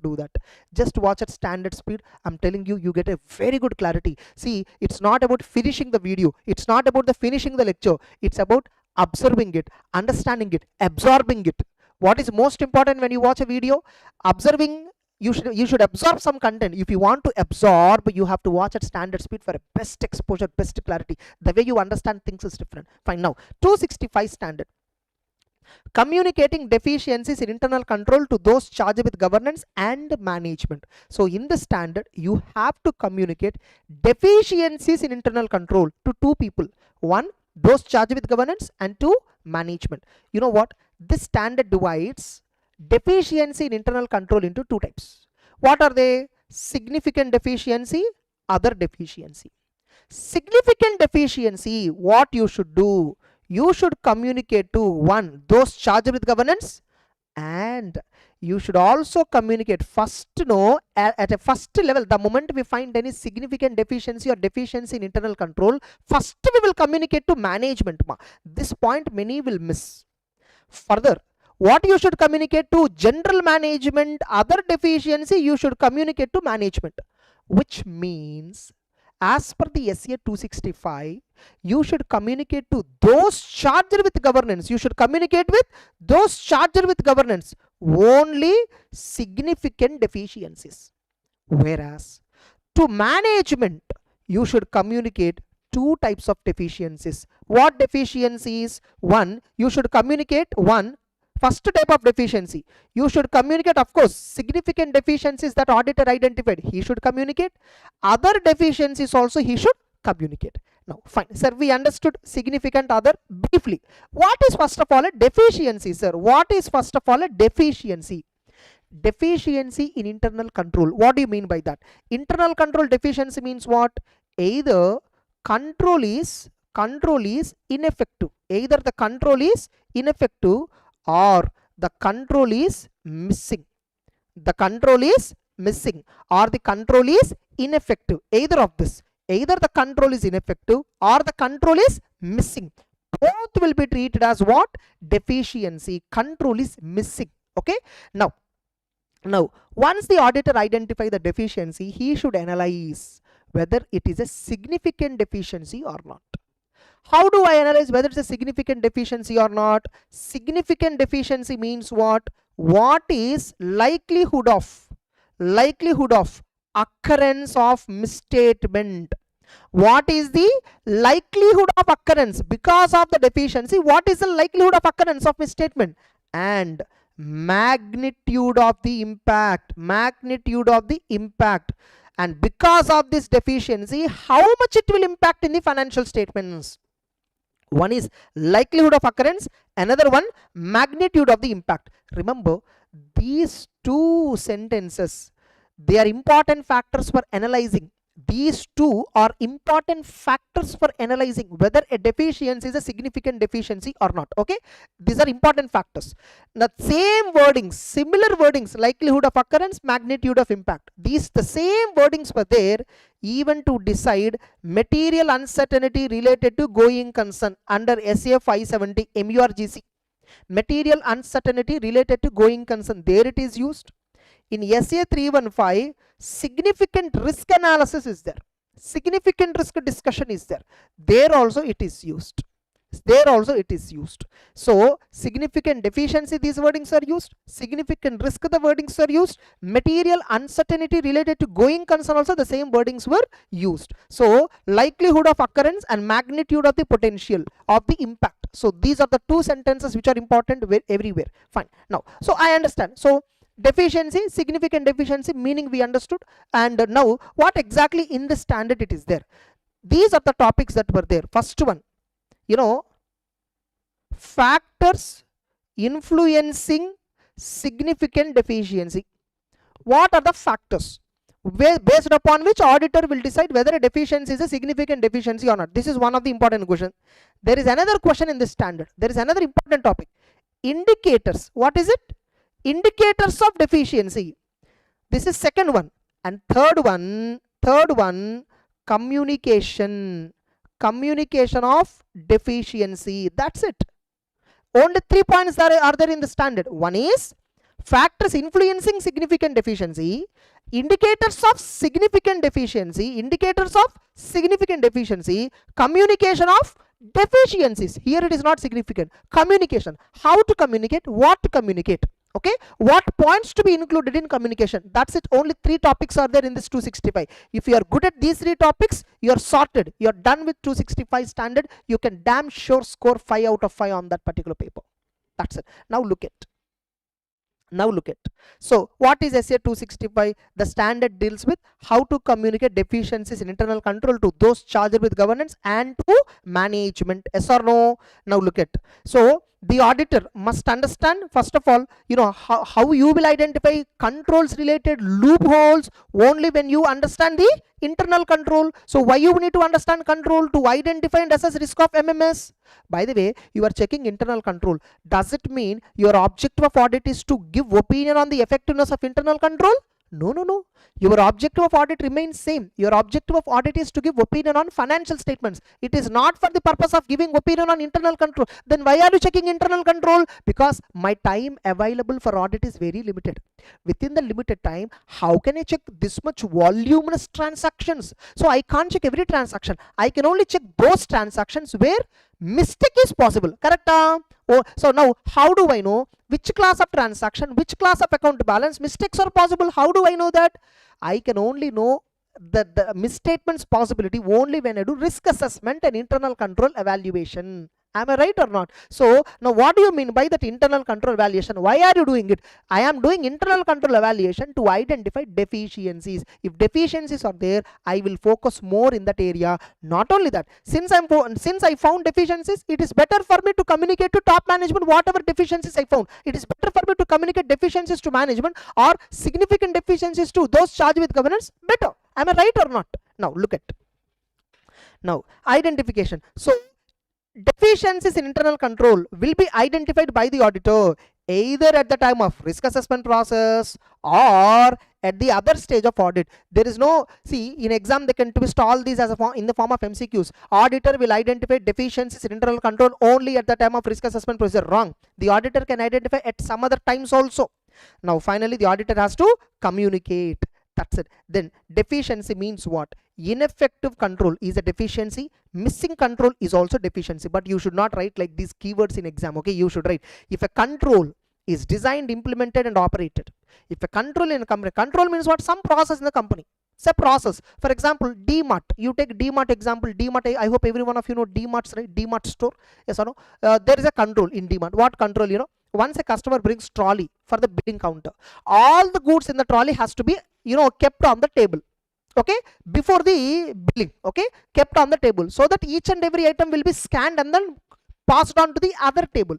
do that. Just watch at standard speed. I'm telling you, you get a very good clarity. See, it's not about finishing the video, it's not about the finishing the lecture, it's about observing it, understanding it, absorbing it. What is most important when you watch a video? Observing. You should absorb some content. If you want to absorb, you have to watch at standard speed for a best exposure, best clarity. The way you understand things is different. Fine. Now 265 standard, communicating deficiencies in internal control to those charged with governance and management. So in the standard, you have to communicate deficiencies in internal control to 2 people. 1, those charged with governance, and 2, management. You know what? This standard divides deficiency in internal control into 2 types. What are they? Significant deficiency, other deficiency. Significant deficiency, what you should do? You should communicate to 1, those charged with governance, and you should also communicate first, at a first level, the moment we find any significant deficiency or deficiency in internal control, first we will communicate to management. This point many will miss. Further, what you should communicate to general management, other deficiency you should communicate to management, which means as per the SA 265, you should communicate to those charged with governance. You should communicate with those charged with governance only significant deficiencies, whereas to management you should communicate 2 types of deficiencies. What deficiencies? 1, you should communicate first type of deficiency. You should communicate, of course, significant deficiencies that auditor identified, he should communicate. Other deficiencies also he should communicate. Now fine, sir, we understood significant other briefly. What is first of all a deficiency, sir? What is first of all a deficiency? Deficiency in internal control. What do you mean by that? Internal control deficiency means what? Either control is ineffective. Either the control is ineffective or the control is missing. The control is missing or the control is ineffective. Either of this. Either the control is ineffective or the control is missing. Both will be treated as what? Deficiency. Control is missing. Okay. Now, once the auditor identifies the deficiency, he should analyze whether it is a significant deficiency or not. How do I analyze whether it's a significant deficiency or not? Significant deficiency means what? What is likelihood of occurrence of misstatement? What is the likelihood of occurrence because of the deficiency? What is the likelihood of occurrence of misstatement? And magnitude of the impact. And because of this deficiency, how much it will impact in the financial statements? One is likelihood of occurrence, another one magnitude of the impact. Remember, These two sentences, they are important factors for analyzing. These two are important factors for analyzing whether a deficiency is a significant deficiency or not. Okay, these are important factors. The same wordings, similar wordings, likelihood of occurrence, magnitude of impact, these the same wordings were there even to decide material uncertainty related to going concern under SA 570 MURGC. Material uncertainty related to going concern, there it is used. In SA 315, significant risk analysis is there, significant risk discussion is there, there also it is used, there also it is used. So significant deficiency, these wordings are used, significant risk, the wordings are used, material uncertainty related to going concern also the same wordings were used. So likelihood of occurrence and magnitude of the potential of the impact, so these are the two sentences which are important everywhere. Fine. Now, so I understand. So deficiency, significant deficiency meaning we understood, and now what exactly in the standard it is there. These are the topics that were there. First one, factors influencing significant deficiency. What are the factors based upon which auditor will decide whether a deficiency is a significant deficiency or not? This is one of the important questions. There is another question in this standard. There is another important topic. Indicators. What is it? Indicators of deficiency. This is second one. And third one, communication of deficiency. That's it. Only 3 points are there in the standard. One is factors influencing significant deficiency, indicators of significant deficiency, communication of deficiencies. Here it is not significant. Communication. How to communicate, what to communicate. Okay, what points to be included in communication. That's it. Only 3 topics are there in this 265. If you are good at these 3 topics, you are sorted, you are done with 265 standard. You can damn sure score 5 out of 5 on that particular paper. That's it. Now look at. So what is SA 265? The standard deals with how to communicate deficiencies in internal control to those charged with governance and to management. Yes or no? Now look at. So the auditor must understand, first of all, how you will identify controls related loopholes only when you understand the internal control. So why you need to understand control? To identify and assess risk of MMS. By the way, you are checking internal control. Does it mean your objective of audit is to give opinion on the effectiveness of internal control? No. Your objective of audit remains same. Your objective of audit is to give opinion on financial statements. It is not for the purpose of giving opinion on internal control. Then why are you checking internal control? Because my time available for audit is very limited. Within the limited time, how can I check this much voluminous transactions? So I can't check every transaction. I can only check those transactions where mistake is possible. Correct? So now how do I know which class of transaction, which class of account balance mistakes are possible? How do I know that? I can only know the misstatements possibility only when I do risk assessment and internal control evaluation. Am I right or not? So now what do you mean by that internal control evaluation? Why are you doing it? I am doing internal control evaluation to identify deficiencies. If deficiencies are there, I will focus more in that area. Not only that, since I found deficiencies, it is better for me to communicate to top management whatever deficiencies I found. It is better for me to communicate deficiencies to management or significant deficiencies to those charged with governance. Better. Am I right or not? Now look at. Now identification. So deficiencies in internal control will be identified by the auditor either at the time of risk assessment process or at the other stage of audit. There is no, see, in exam they can twist all these as in the form of MCQs. Auditor will identify deficiencies in internal control only at the time of risk assessment process. Wrong. The auditor can identify at some other times also. Now finally the auditor has to communicate. That's it. Then deficiency means what? Ineffective control is a deficiency. Missing control is also deficiency. But you should not write like these keywords in exam. Okay, you should write if a control is designed, implemented and operated. If a control in a company, control means what? Some process in the company. It's a process. For example, DMart. You take DMart example. DMart, I hope every one of you know DMart's, right? DMart store. Yes or no? There is a control in DMart. What control? Once a customer brings trolley for the billing counter, all the goods in the trolley has to be kept on the table, okay, before the billing, okay, kept on the table, so that each and every item will be scanned and then passed on to the other table.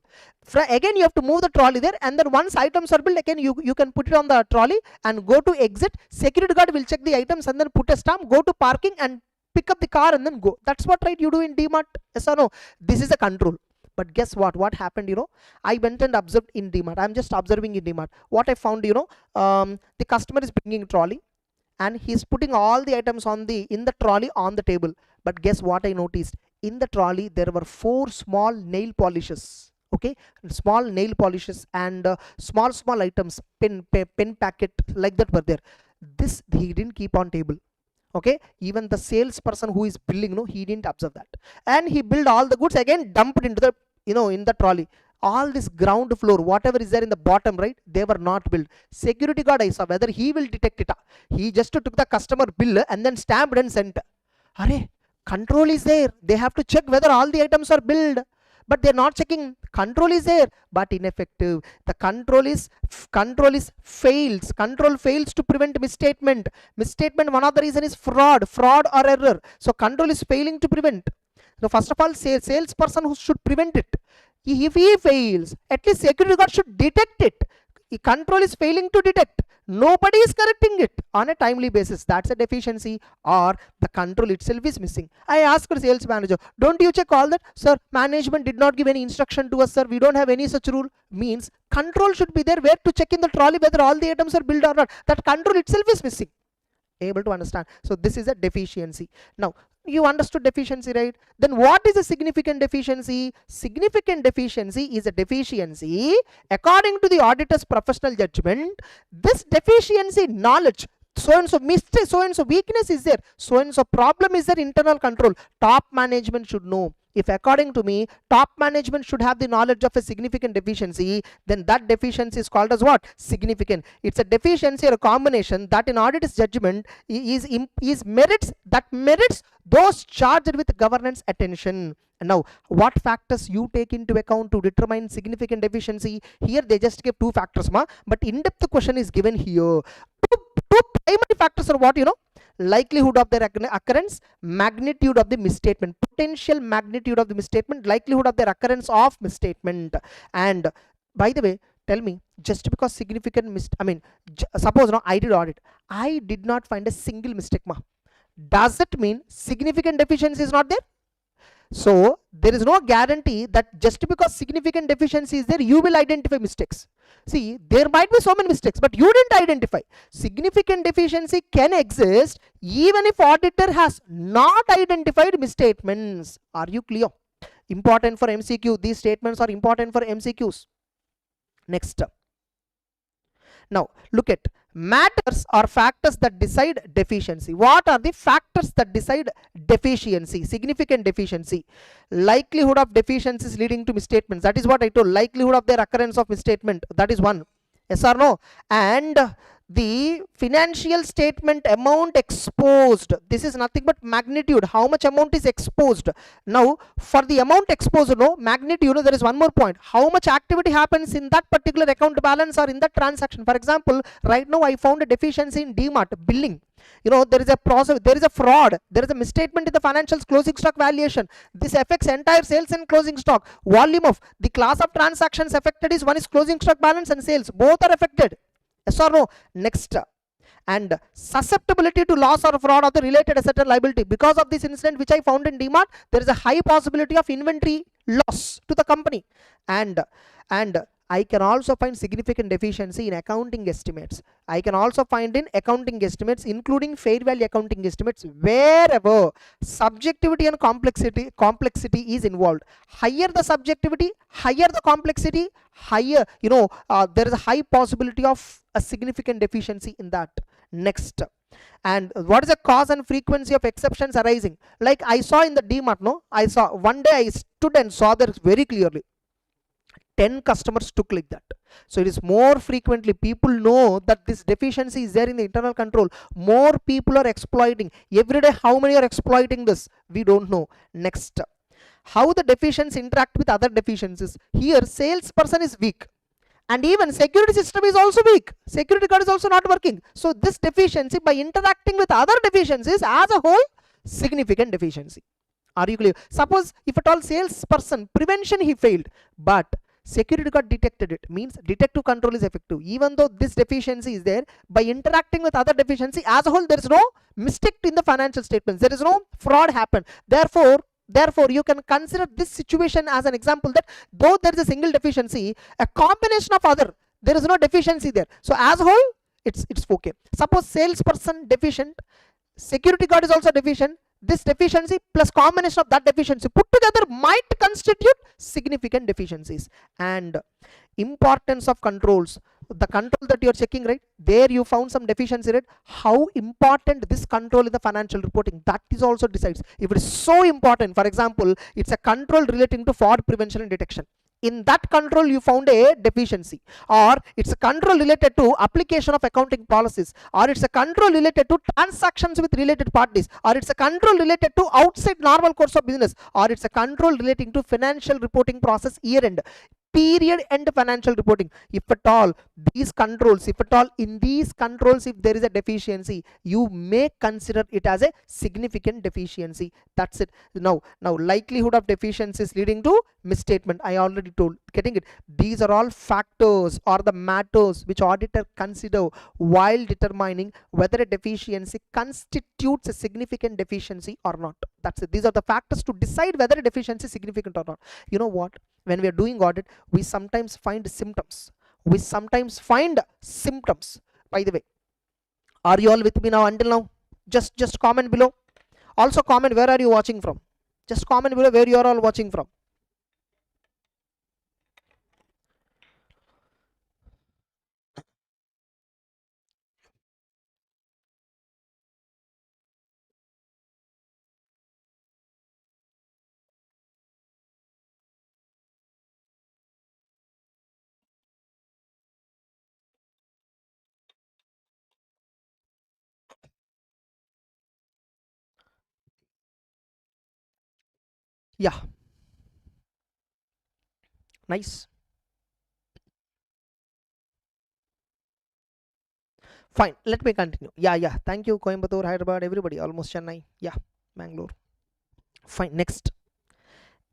Again, you have to move the trolley there, and then once items are billed, again you can put it on the trolley and go to exit. Security guard will check the items and then put a stamp, go to parking and pick up the car and then go. That's what, right, you do in DMart. Yes or no? This is a control. But guess what happened, I went and observed in DMart. I'm just observing in DMart. What I found, the customer is bringing trolley and he's putting all the items in the trolley on the table. But guess what I noticed? In the trolley, there were 4 small nail polishes. Okay, small nail polishes and small items, pen packet, like that were there. This he didn't keep on table. Okay, even the salesperson who is billing, he didn't observe that, and he billed all the goods, again dumped into the in the trolley. All this ground floor, whatever is there in the bottom, right, they were not billed. Security guard, I saw whether he will detect it. He just took the customer bill and then stamped and sent. Arey, control is there. They have to check whether all the items are billed, but they're not checking. Control is there, but ineffective. The control fails. Control fails to prevent misstatement. Misstatement, one of the reason is fraud or error. So control is failing to prevent. So first of all, salesperson who should prevent it. If he fails, at least security guard should detect it. Control is failing to detect. Nobody is correcting it on a timely basis. That's a deficiency, or the control itself is missing. I asked the sales manager, don't you check all that? Sir, management did not give any instruction to us, sir. We don't have any such rule. Means control should be there, where to check in the trolley whether all the items are billed or not. That control itself is missing. Able to understand? So this is a deficiency. Now you understood deficiency, right? Then what is a significant deficiency? Significant deficiency is a deficiency according to the auditor's professional judgment. This deficiency knowledge, so and so mistake, so and so weakness is there, so and so problem is there, internal control, top management should know. If according to me, top management should have the knowledge of a significant deficiency, then that deficiency is called as what? Significant. It's a deficiency or a combination that in auditor's judgment merits those charged with governance attention. And now, what factors you take into account to determine significant deficiency? Here they just give 2 factors, but in-depth question is given here. Two primary factors are what, likelihood of their occurrence, magnitude of the misstatement, potential magnitude of the misstatement, likelihood of their occurrence of misstatement. And by the way, tell me, just because significant suppose I did audit, I did not find a single mistake, does it mean significant deficiency is not there? So there is no guarantee that just because significant deficiency is there, you will identify mistakes. See, there might be so many mistakes, but you didn't identify. Significant deficiency can exist even if auditor has not identified misstatements. Are you clear? Important for MCQ. These statements are important for MCQs. Next. Now look at matters or factors that decide deficiency. What are the factors that decide deficiency, significant deficiency? Likelihood of deficiencies leading to misstatements. That is what I told. Likelihood of their occurrence of misstatement. That is one. Yes or no? And the financial statement amount exposed. This is nothing but magnitude. How much amount is exposed? Now, for the amount exposed, magnitude, there is one more point. How much activity happens in that particular account balance or in that transaction? For example, right now I found a deficiency in DMart billing. There is a process, there is a fraud, there is a misstatement in the financials closing stock valuation. This affects entire sales and closing stock. Volume of the class of transactions affected is one is closing stock balance and sales. Both are affected. Yes or no? Next. And susceptibility to loss or fraud of the related asset or liability. Because of this incident which I found in DMart, there is a high possibility of inventory loss to the company. And I can also find significant deficiency in accounting estimates. I can also find in accounting estimates, including fair value accounting estimates, wherever subjectivity and complexity is involved. Higher the subjectivity, higher the complexity, higher, there is a high possibility of a significant deficiency in that. Next. And what is the cause and frequency of exceptions arising? Like I saw in the DMart, I saw one day I stood and saw that very clearly. 10 customers took like that. So it is more frequently. People know that this deficiency is there in the internal control. More people are exploiting. Every day, how many are exploiting this? We don't know. Next. How the deficiencies interact with other deficiencies. Here, salesperson is weak. And even security system is also weak. Security guard is also not working. So this deficiency, by interacting with other deficiencies as a whole, significant deficiency. Are you clear? Suppose if at all salesperson prevention he failed, but security guard detected it, means detective control is effective. Even though this deficiency is there, by interacting with other deficiency as a whole, there is no mistake in the financial statements. There is no fraud happen. Therefore, you can consider this situation as an example that though there is a single deficiency, a combination of other, there is no deficiency there. So as a whole, it's okay. Suppose salesperson deficient, security guard is also deficient. This deficiency plus combination of that deficiency put together might constitute significant deficiencies. And importance of controls, the control that you are checking, right, there you found some deficiency, right, how important this control in the financial reporting, that is also decides. If it is so important, for example, it's a control relating to fraud prevention and detection, in that control you found a deficiency, or it's a control related to application of accounting policies, or it's a control related to transactions with related parties, or it's a control related to outside normal course of business, or it's a control relating to financial reporting process year end, period end financial reporting. If at all these controls, if at all in these controls, if there is a deficiency, you may consider it as a significant deficiency. That's it. Now likelihood of deficiencies leading to misstatement, I already told. Getting it? These are all factors or the matters which auditor consider while determining whether a deficiency constitutes a significant deficiency or not. That's it. These are the factors to decide whether a deficiency is significant or not. You know what? When we are doing audit, we sometimes find symptoms. By the way, are you all with me now until now? Just comment below. Also comment where are you watching from. Just comment below where you are all watching from. Yeah, nice. Fine, let me continue. Yeah, thank you Coimbatore, Hyderabad, everybody, almost Chennai, yeah, Bangalore. Fine, next,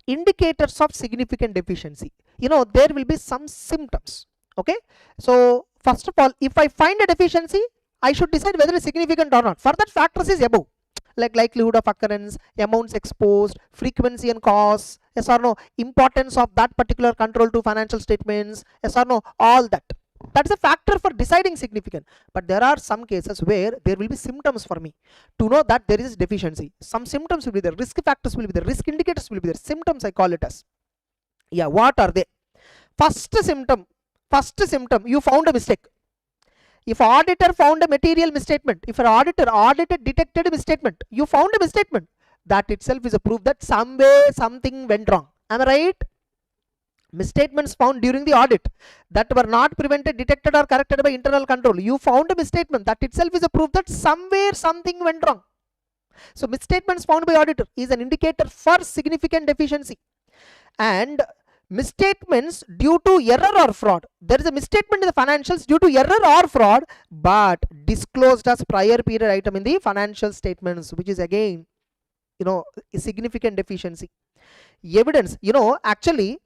indicators of significant deficiency. You know, there will be some symptoms. Okay, so first of all, if I find a deficiency, I should decide whether it's significant or not. For that, factors is above, like likelihood of occurrence, amounts exposed, frequency and cause, yes or no, importance of that particular control to financial statements, yes or no, all that. That's a factor for deciding significant. But there are some cases where there will be symptoms for me to know that there is deficiency. Some symptoms will be there, risk factors will be there, risk indicators will be there, symptoms I call it as. Yeah, what are they? First symptom, you found a mistake. If auditor found a material misstatement, if an auditor audited detected a misstatement, you found a misstatement, that itself is a proof that somewhere something went wrong. Am I right? Misstatements found during the audit that were not prevented, detected or corrected by internal control, you found a misstatement, that itself is a proof that somewhere something went wrong. So misstatements found by auditor is an indicator for significant deficiency. And misstatements due to error or fraud, there is a misstatement in the financials due to error or fraud but disclosed as prior period item in the financial statements, which is again, you know, a significant deficiency. Evidence, you know, actually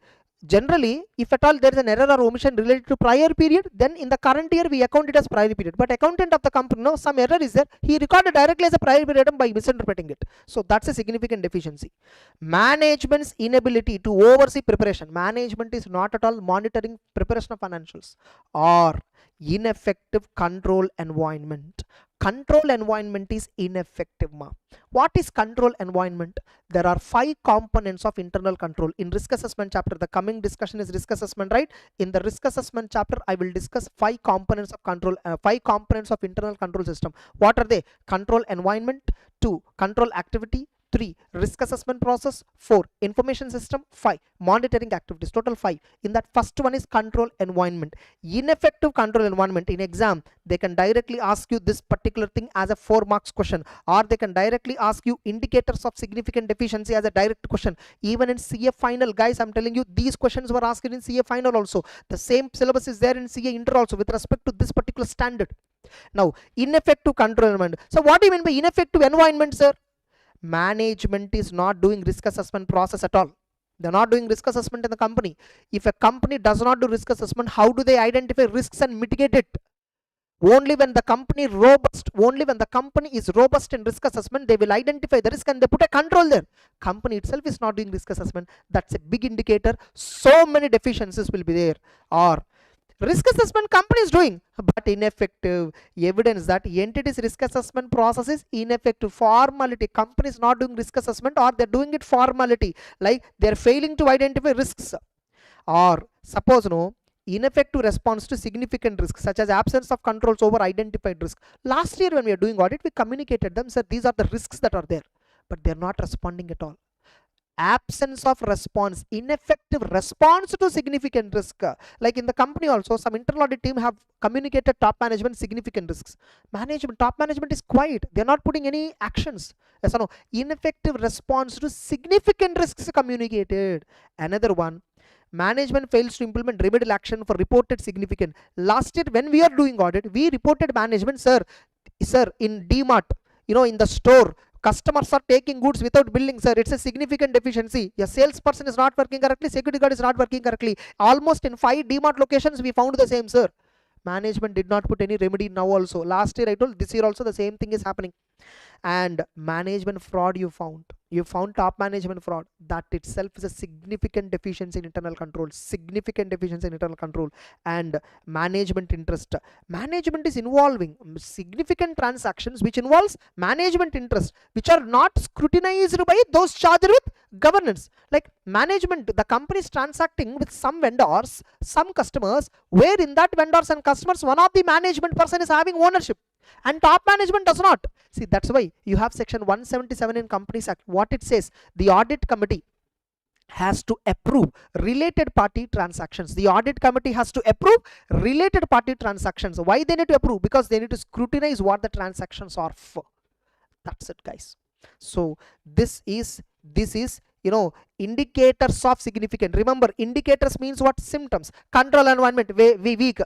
generally if at all there is an error or omission related to prior period, then in the current year we account it as prior period, but accountant of the company, no, some error is there, he recorded directly as a prior period item by misinterpreting it. So that's a significant deficiency. Management's inability to oversee preparation, management is not at all monitoring preparation of financials, or ineffective control environment. Control environment is ineffective, ma. What is control environment? There are 5 components of internal control. In risk assessment chapter, the coming discussion is risk assessment, right? In the risk assessment chapter, I will discuss 5 components of control, 5 components of internal control system. What are they? Control environment, 2 control activity, 3 risk assessment process, 4 information system, 5 monitoring activities, total 5. In that first one is control environment. Ineffective control environment, in exam they can directly ask you this particular thing as a 4 marks question, or they can directly ask you indicators of significant deficiency as a direct question. Even in CA final, guys, I'm telling you, these questions were asked in CA final also. The same syllabus is there in CA inter also with respect to this particular standard. Now, ineffective control environment. So what do you mean by ineffective environment, sir? management is not doing risk assessment process at all. They're not doing risk assessment in the company. If a company does not do risk assessment, how do they identify risks and mitigate it? Only when the company is robust in risk assessment, they will identify the risk and they put a control there. Company itself is not doing risk assessment. That's a big indicator. So many deficiencies will be there. Or risk assessment company is doing, but ineffective. Evidence that entity's risk assessment process is ineffective. Formality. Company is not doing risk assessment, or they're doing it formality, like they're failing to identify risks. Or suppose ineffective response to significant risks, such as absence of controls over identified risk. Last year when we are doing audit, we communicated them, sir, these are the risks that are there, but they're not responding at all. Absence of response, ineffective response to significant risk. Like in the company also, some internal audit team have communicated top management significant risks. Top management is quiet. They're not putting any actions. Yes or no? Ineffective response to significant risks communicated. Another one, management fails to implement remedial action for reported significant. Last year when we are doing audit, we reported management, sir, in DMart, in the store, customers are taking goods without billing, sir. It's a significant deficiency. A salesperson is not working correctly, security guard is not working correctly. Almost in 5 DMart locations we found the same, sir. Management did not put any remedy now also. Last year I told, this year also the same thing is happening. And management fraud you found. You found top management fraud. That itself is a significant deficiency in internal control. Significant deficiency in internal control. And management interest. Management is involving significant transactions which involves management interest, which are not scrutinized by those charged with governance. Like management, the company is transacting with some vendors, some customers, where in that vendors and customers, one of the management person is having ownership, and top management does not. See, that's why you have section 177 in Companies Act. What it says, the audit committee has to approve related party transactions. The audit committee has to approve related party transactions. Why they need to approve? Because they need to scrutinize what the transactions are for. That's it, guys. So this is indicators of significant. Remember, indicators means what? Symptoms. Control environment weak.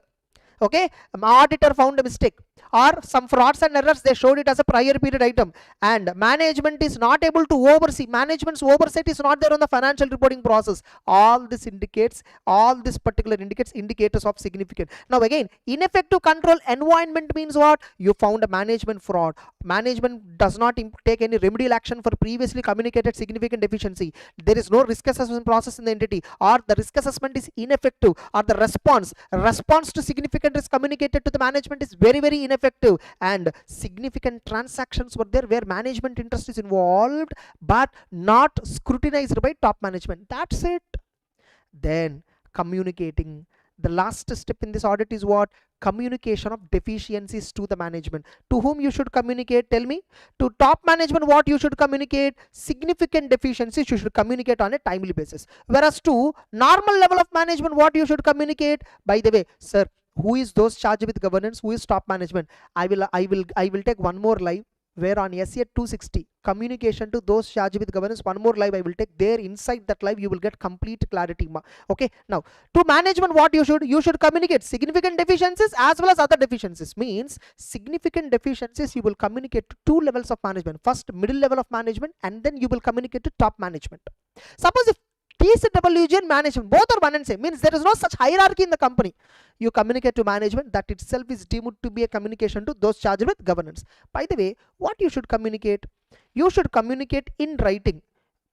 Okay, auditor found a mistake, or some frauds and errors, they showed it as a prior period item, and management is not able to oversee. Management's oversight is not there on the financial reporting process. All this indicates, indicators of significant. Now again, ineffective control environment means what? You found a management fraud. Management does not take any remedial action for previously communicated significant deficiency. There is no risk assessment process in the entity, or the risk assessment is ineffective, or the response to significant risk communicated to the management is very, very ineffective, and significant transactions were there where management interest is involved but not scrutinized by top management. That's it. Then communicating. The last step in this audit is what? Communication of deficiencies to the management. To whom you should communicate? Tell me. To top management, what you should communicate? Significant deficiencies you should communicate on a timely basis. Whereas to normal level of management, what you should communicate? By the way, sir, who is those charged with governance? Who is top management? I will take one more live, where on SEA 260, communication to those charged with governance, one more live I will take. There inside that live you will get complete clarity. Okay, now to management, what you should communicate? Significant deficiencies as well as other deficiencies. Means significant deficiencies you will communicate to 2 levels of management. First, middle level of management, and then you will communicate to top management. Suppose if TCWG and management both are one and same, means there is no such hierarchy in the company. You communicate to management, that itself is deemed to be a communication to those charged with governance. By the way, what you should communicate? You should communicate in writing.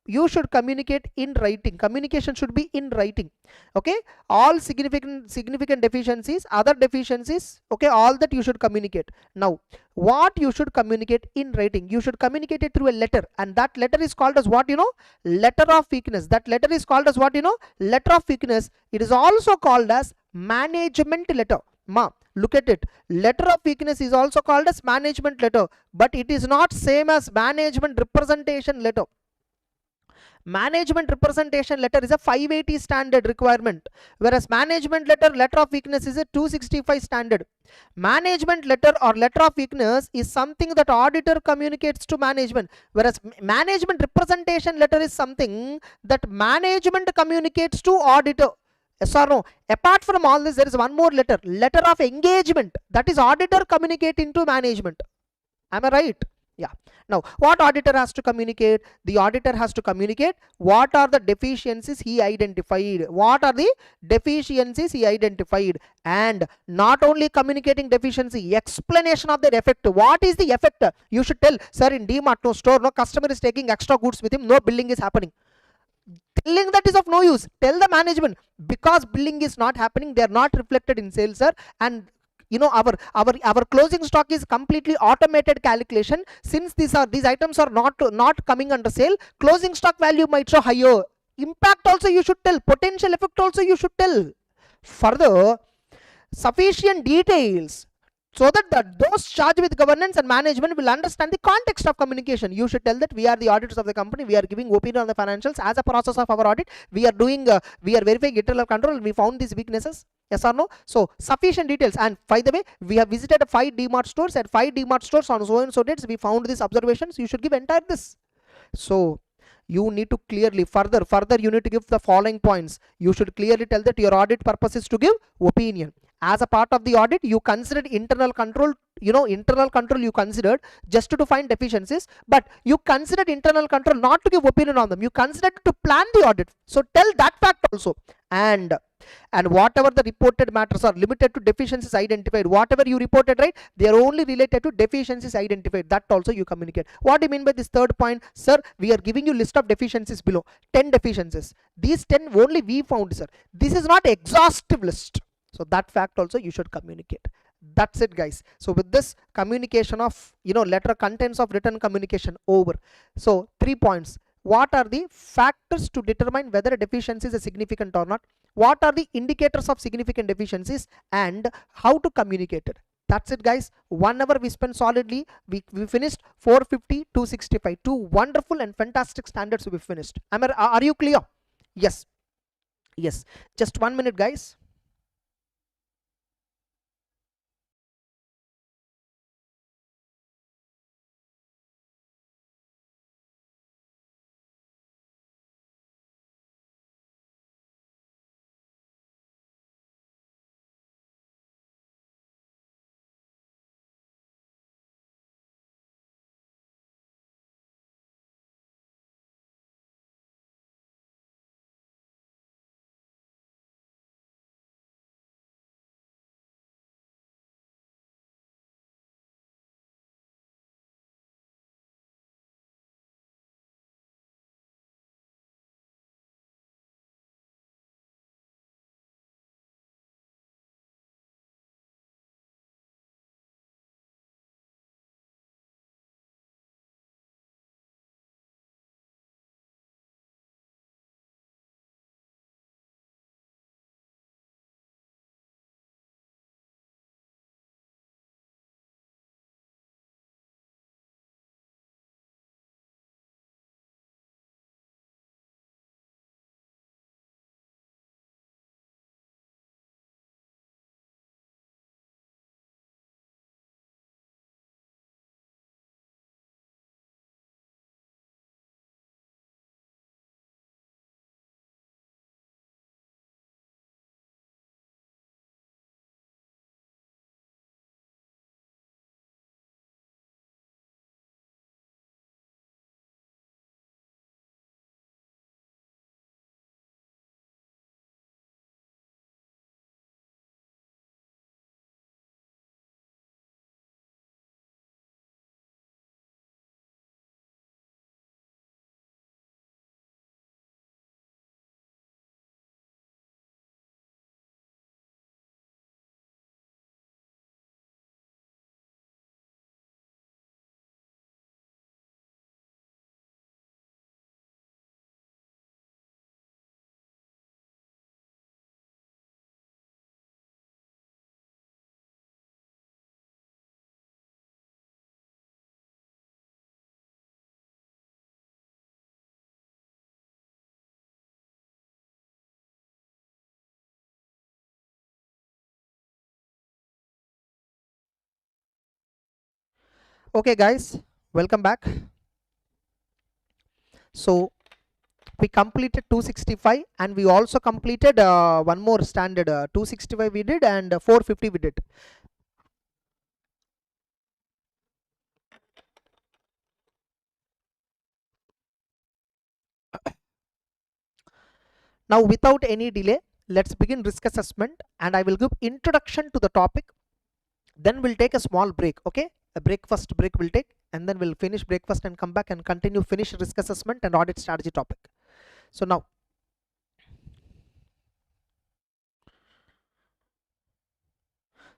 You should communicate in writing. Communication should be in writing. Okay, all significant deficiencies, other deficiencies, okay, all that you should communicate. Now what you should communicate in writing? You should communicate it through a letter, and that letter is called as what? Letter of weakness. That letter is called as what? Letter of weakness. It is also called as management letter. Look at it. Letter of weakness is also called as management letter, but it is not same as management representation letter. Management representation letter is a 580 standard requirement, whereas management letter of weakness is a 265 standard. Management letter or letter of weakness is something that auditor communicates to management, whereas management representation letter is something that management communicates to auditor. Yes or no? Apart from all this, there is one more letter of engagement, that is auditor communicating to management. Am I right? Yeah. Now, what auditor has to communicate? The auditor has to communicate what are the deficiencies he identified. What are the deficiencies he identified? And not only communicating deficiency, explanation of their effect. What is the effect? You should tell, sir, in DMart, no store, no customer is taking extra goods with him, no billing is happening. Telling that is of no use. Tell the management, because billing is not happening, they are not reflected in sales, sir, and you know, our closing stock is completely automated calculation. Since these items are not coming under sale, closing stock value might show higher. Impact also you should tell, potential effect also you should tell. Further, sufficient details so that those charged with governance and management will understand the context of communication. You should tell that we are the auditors of the company, we are giving opinion on the financials. As a process of our audit, we are doing we are verifying internal control, we found these weaknesses. Yes or no? So sufficient details. And by the way, we have visited 5 DMart stores. At 5 DMart stores on so and so dates we found these observations. You should give entire this. So you need to clearly further you need to give the following points. You should clearly tell that your audit purpose is to give opinion. As a part of the audit, you considered internal control, internal control you considered just to find deficiencies, but you considered internal control not to give opinion on them. You considered to plan the audit. So tell that fact also. And whatever the reported matters are limited to deficiencies identified. Whatever you reported, right, they are only related to deficiencies identified. That also you communicate. What do you mean by this third point? Sir, we are giving you list of deficiencies below, 10 deficiencies. These 10 only we found, sir. This is not exhaustive list. So that fact also you should communicate. That's it, guys. So with this communication of letter contents of written communication over. So 3 points. What are the factors to determine whether a deficiency is significant or not? What are the indicators of significant deficiencies, and how to communicate it? That's it, guys. 1 hour we spent solidly. We finished 450, 265. 2 wonderful and fantastic standards we finished. Are you clear? Yes. Yes. Just 1 minute, guys. Okay, guys, welcome back. So we completed 265, and we also completed one more standard. 265 we did, and 450 we did. Now without any delay, let's begin risk assessment, and I will give introduction to the topic. Then we'll take a small break, okay? A breakfast break we'll take, and then we'll finish breakfast and come back and continue finish risk assessment and audit strategy topic. So now,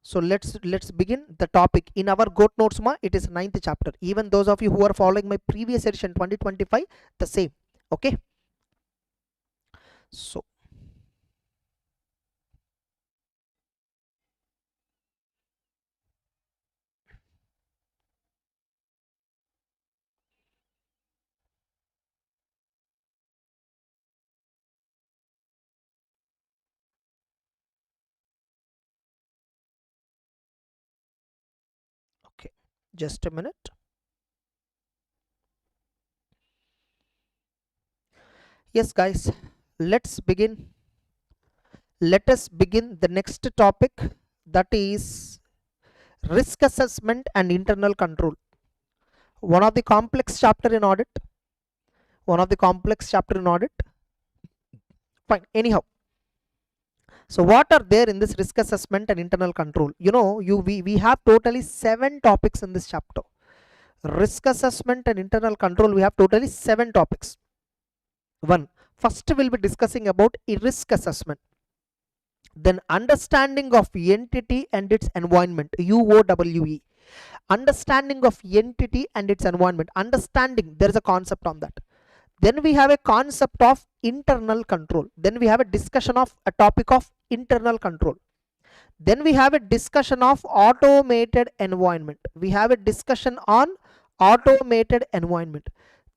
so let's begin the topic. In our GOAT notes ma, it is 9th chapter. Even those of you who are following my previous edition 2025, the same, okay? So okay, just a minute. Yes guys, let's begin. Let us begin the next topic, that is risk assessment and internal control. One of the complex chapter in audit. Fine. Anyhow, so what are there in this risk assessment and internal control? You know, we have totally 7 topics in this chapter. Risk assessment and internal control, we have totally 7 topics. First we'll be discussing about risk assessment. Then understanding of entity and its environment, UOWE. Understanding of entity and its environment. Understanding, there is a concept on that. Then we have a concept of internal control. Then we have a discussion of a topic of internal control. Then we have a discussion of automated environment. We have a discussion on automated environment.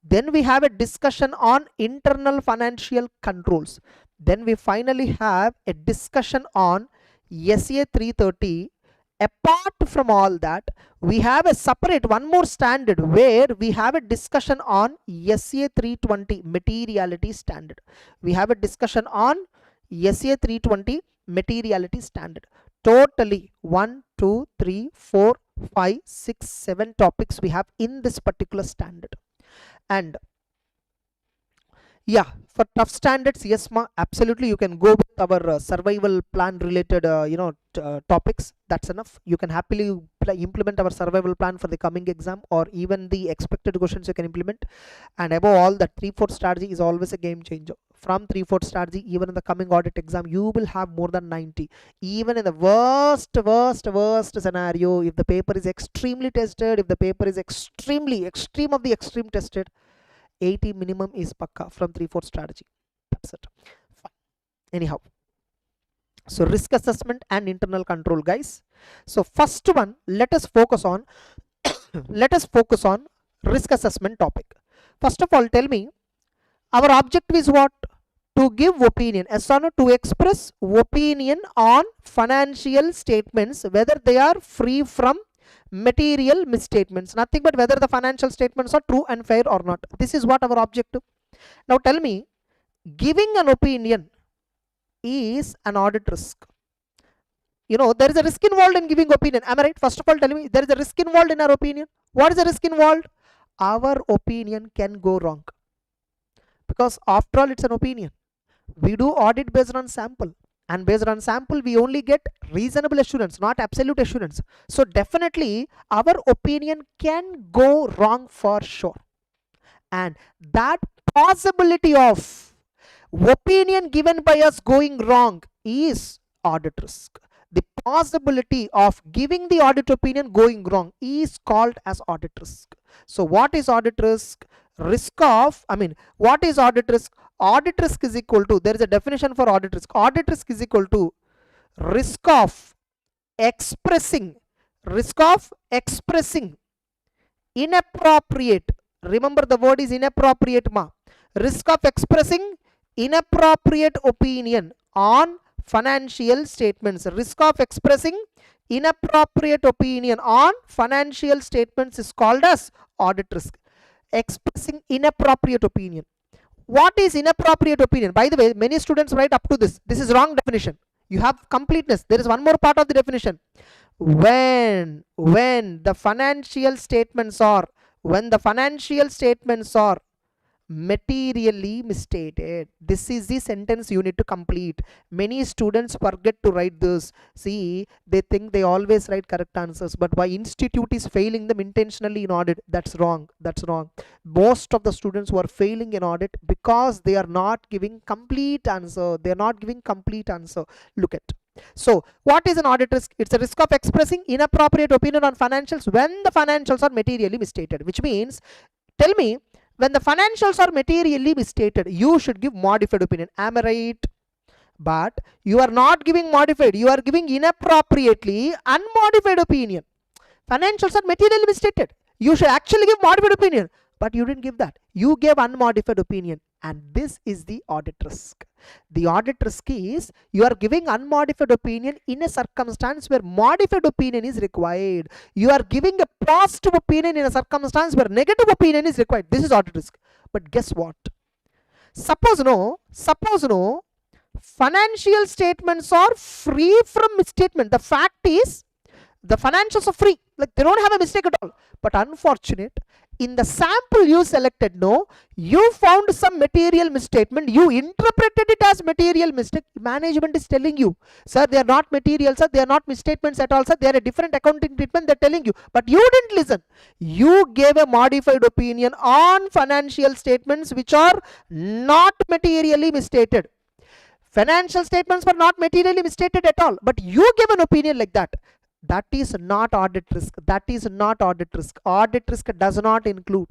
Then we have a discussion on internal financial controls. Then we finally have a discussion on SA 330. Apart from all that, we have a separate one more standard where we have a discussion on SA 320 materiality standard. We have a discussion on SA 320 materiality standard. Totally 1, 2, 3, 4, 5, 6, 7 topics we have in this particular standard. And yeah, for tough standards, yes ma, absolutely you can go with our survival plan related topics. That's enough. You can happily implement our survival plan for the coming exam, or even the expected questions you can implement. And above all, the 3/4 strategy is always a game changer. From 3/4 strategy, even in the coming audit exam, you will have more than 90. Even in the worst scenario, if the paper is extremely tested, if the paper is extreme of the extreme tested, 80 minimum is pakka from 3/4 strategy. That's it. Fine. Anyhow, so risk assessment and internal control, guys. So first one, let us focus on risk assessment topic. First of all, tell me, our objective is what? To give opinion, yes or no, to express opinion on financial statements, whether they are free from material misstatements, nothing but whether the financial statements are true and fair or not. This is what our objective. Now tell me, giving an opinion is an audit risk. You know, there is a risk involved in giving opinion. Am I right? First of all, tell me, there is a risk involved in our opinion. What is the risk involved? Our opinion can go wrong, because after all, it's an opinion. We do audit based on sample, and based on sample we only get reasonable assurance, not absolute assurance. So definitely our opinion can go wrong for sure, and that possibility of opinion given by us going wrong is audit risk. The possibility of giving the audit opinion going wrong is called as audit risk. So what is audit risk? What is audit risk? Audit risk is equal to, there is a definition for audit risk. Audit risk is equal to risk of expressing inappropriate, remember the word is inappropriate ma, risk of expressing inappropriate opinion on financial statements. Risk of expressing inappropriate opinion on financial statements is called as audit risk. Expressing inappropriate opinion. What is inappropriate opinion? By the way, many students write up to this is wrong definition. You have completeness. There is one more part of the definition. When the financial statements are materially misstated. This is the sentence you need to complete. Many students forget to write this. See, they think they always write correct answers, but why institute is failing them intentionally in audit? That's wrong. That's wrong. Most of the students who are failing in audit because they are not giving complete answer. They are not giving complete answer. Look at. So what is an audit risk? It's a risk of expressing inappropriate opinion on financials when the financials are materially misstated, which means, tell me, when the financials are materially misstated, you should give modified opinion. Am I right? But you are not giving modified. You are giving inappropriately unmodified opinion. Financials are materially misstated. You should actually give modified opinion. But you didn't give that. You gave unmodified opinion. And this is the audit risk. The audit risk is you are giving unmodified opinion in a circumstance where modified opinion is required. You are giving a positive opinion in a circumstance where negative opinion is required. This is audit risk. But guess what? Suppose no, financial statements are free from misstatement. The fact is, the financials are free, like they don't have a mistake at all. But unfortunate, in the sample you selected, no, you found some material misstatement, you interpreted it as material mistake. Management is telling you, sir, they are not material, sir, they are not misstatements at all, sir, they are a different accounting treatment, they're telling you. But you didn't listen. You gave a modified opinion on financial statements which are not materially misstated. Financial statements were not materially misstated at all, but you gave an opinion like that. That is not audit risk. That is not audit risk. Audit risk does not include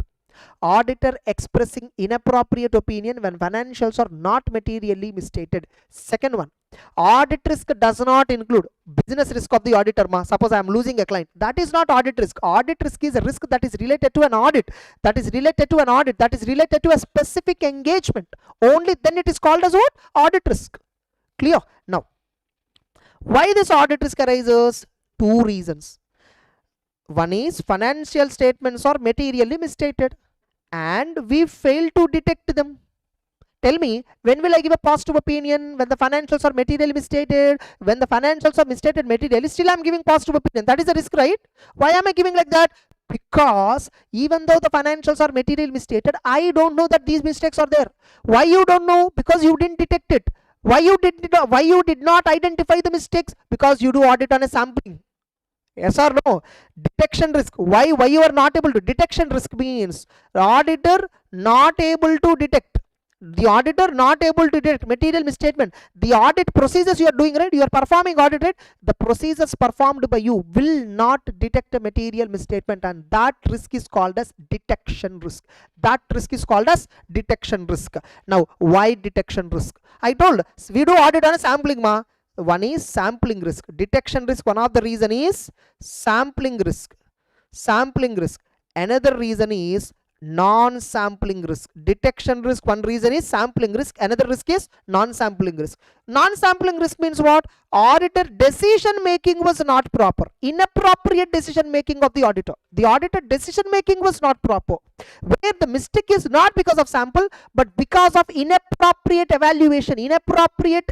auditor expressing inappropriate opinion when financials are not materially misstated. Second one, audit risk does not include business risk of the auditor. Suppose I am losing a client. That is not audit risk. Audit risk is a risk that is related to an audit. That is related to an audit. That is related to a specific engagement. Only then it is called as what? Audit risk. Clear? Now, why this audit risk arises? Two reasons. One is financial statements are materially misstated and we fail to detect them. Tell me, when will I give a positive opinion? When the financials are materially misstated. When the financials are misstated materially, still I am giving positive opinion. That is a risk, right? Why am I giving like that? Because even though the financials are materially misstated, I don't know that these mistakes are there. Why you don't know? Because you didn't detect it. Why you did not identify the mistakes? Because you do audit on a sampling. Yes or no? Detection risk. Why you are not able to? Detection risk means the auditor not able to detect. The auditor not able to detect material misstatement. The audit procedures you are doing, right? You are performing audit, right? The procedures performed by you will not detect a material misstatement, and that risk is called as detection risk. That risk is called as detection risk. Now, why detection risk? I told we do audit on a sampling, One is sampling risk. Detection risk, one of the reason is sampling risk. Another reason is non-sampling risk. Detection risk, one reason is sampling risk, another risk is non-sampling risk. Non-sampling risk means what? Auditor decision making was not proper. Inappropriate decision making of the auditor. The auditor decision making was not proper. Where the mistake is not because of sample, but because of inappropriate evaluation, inappropriate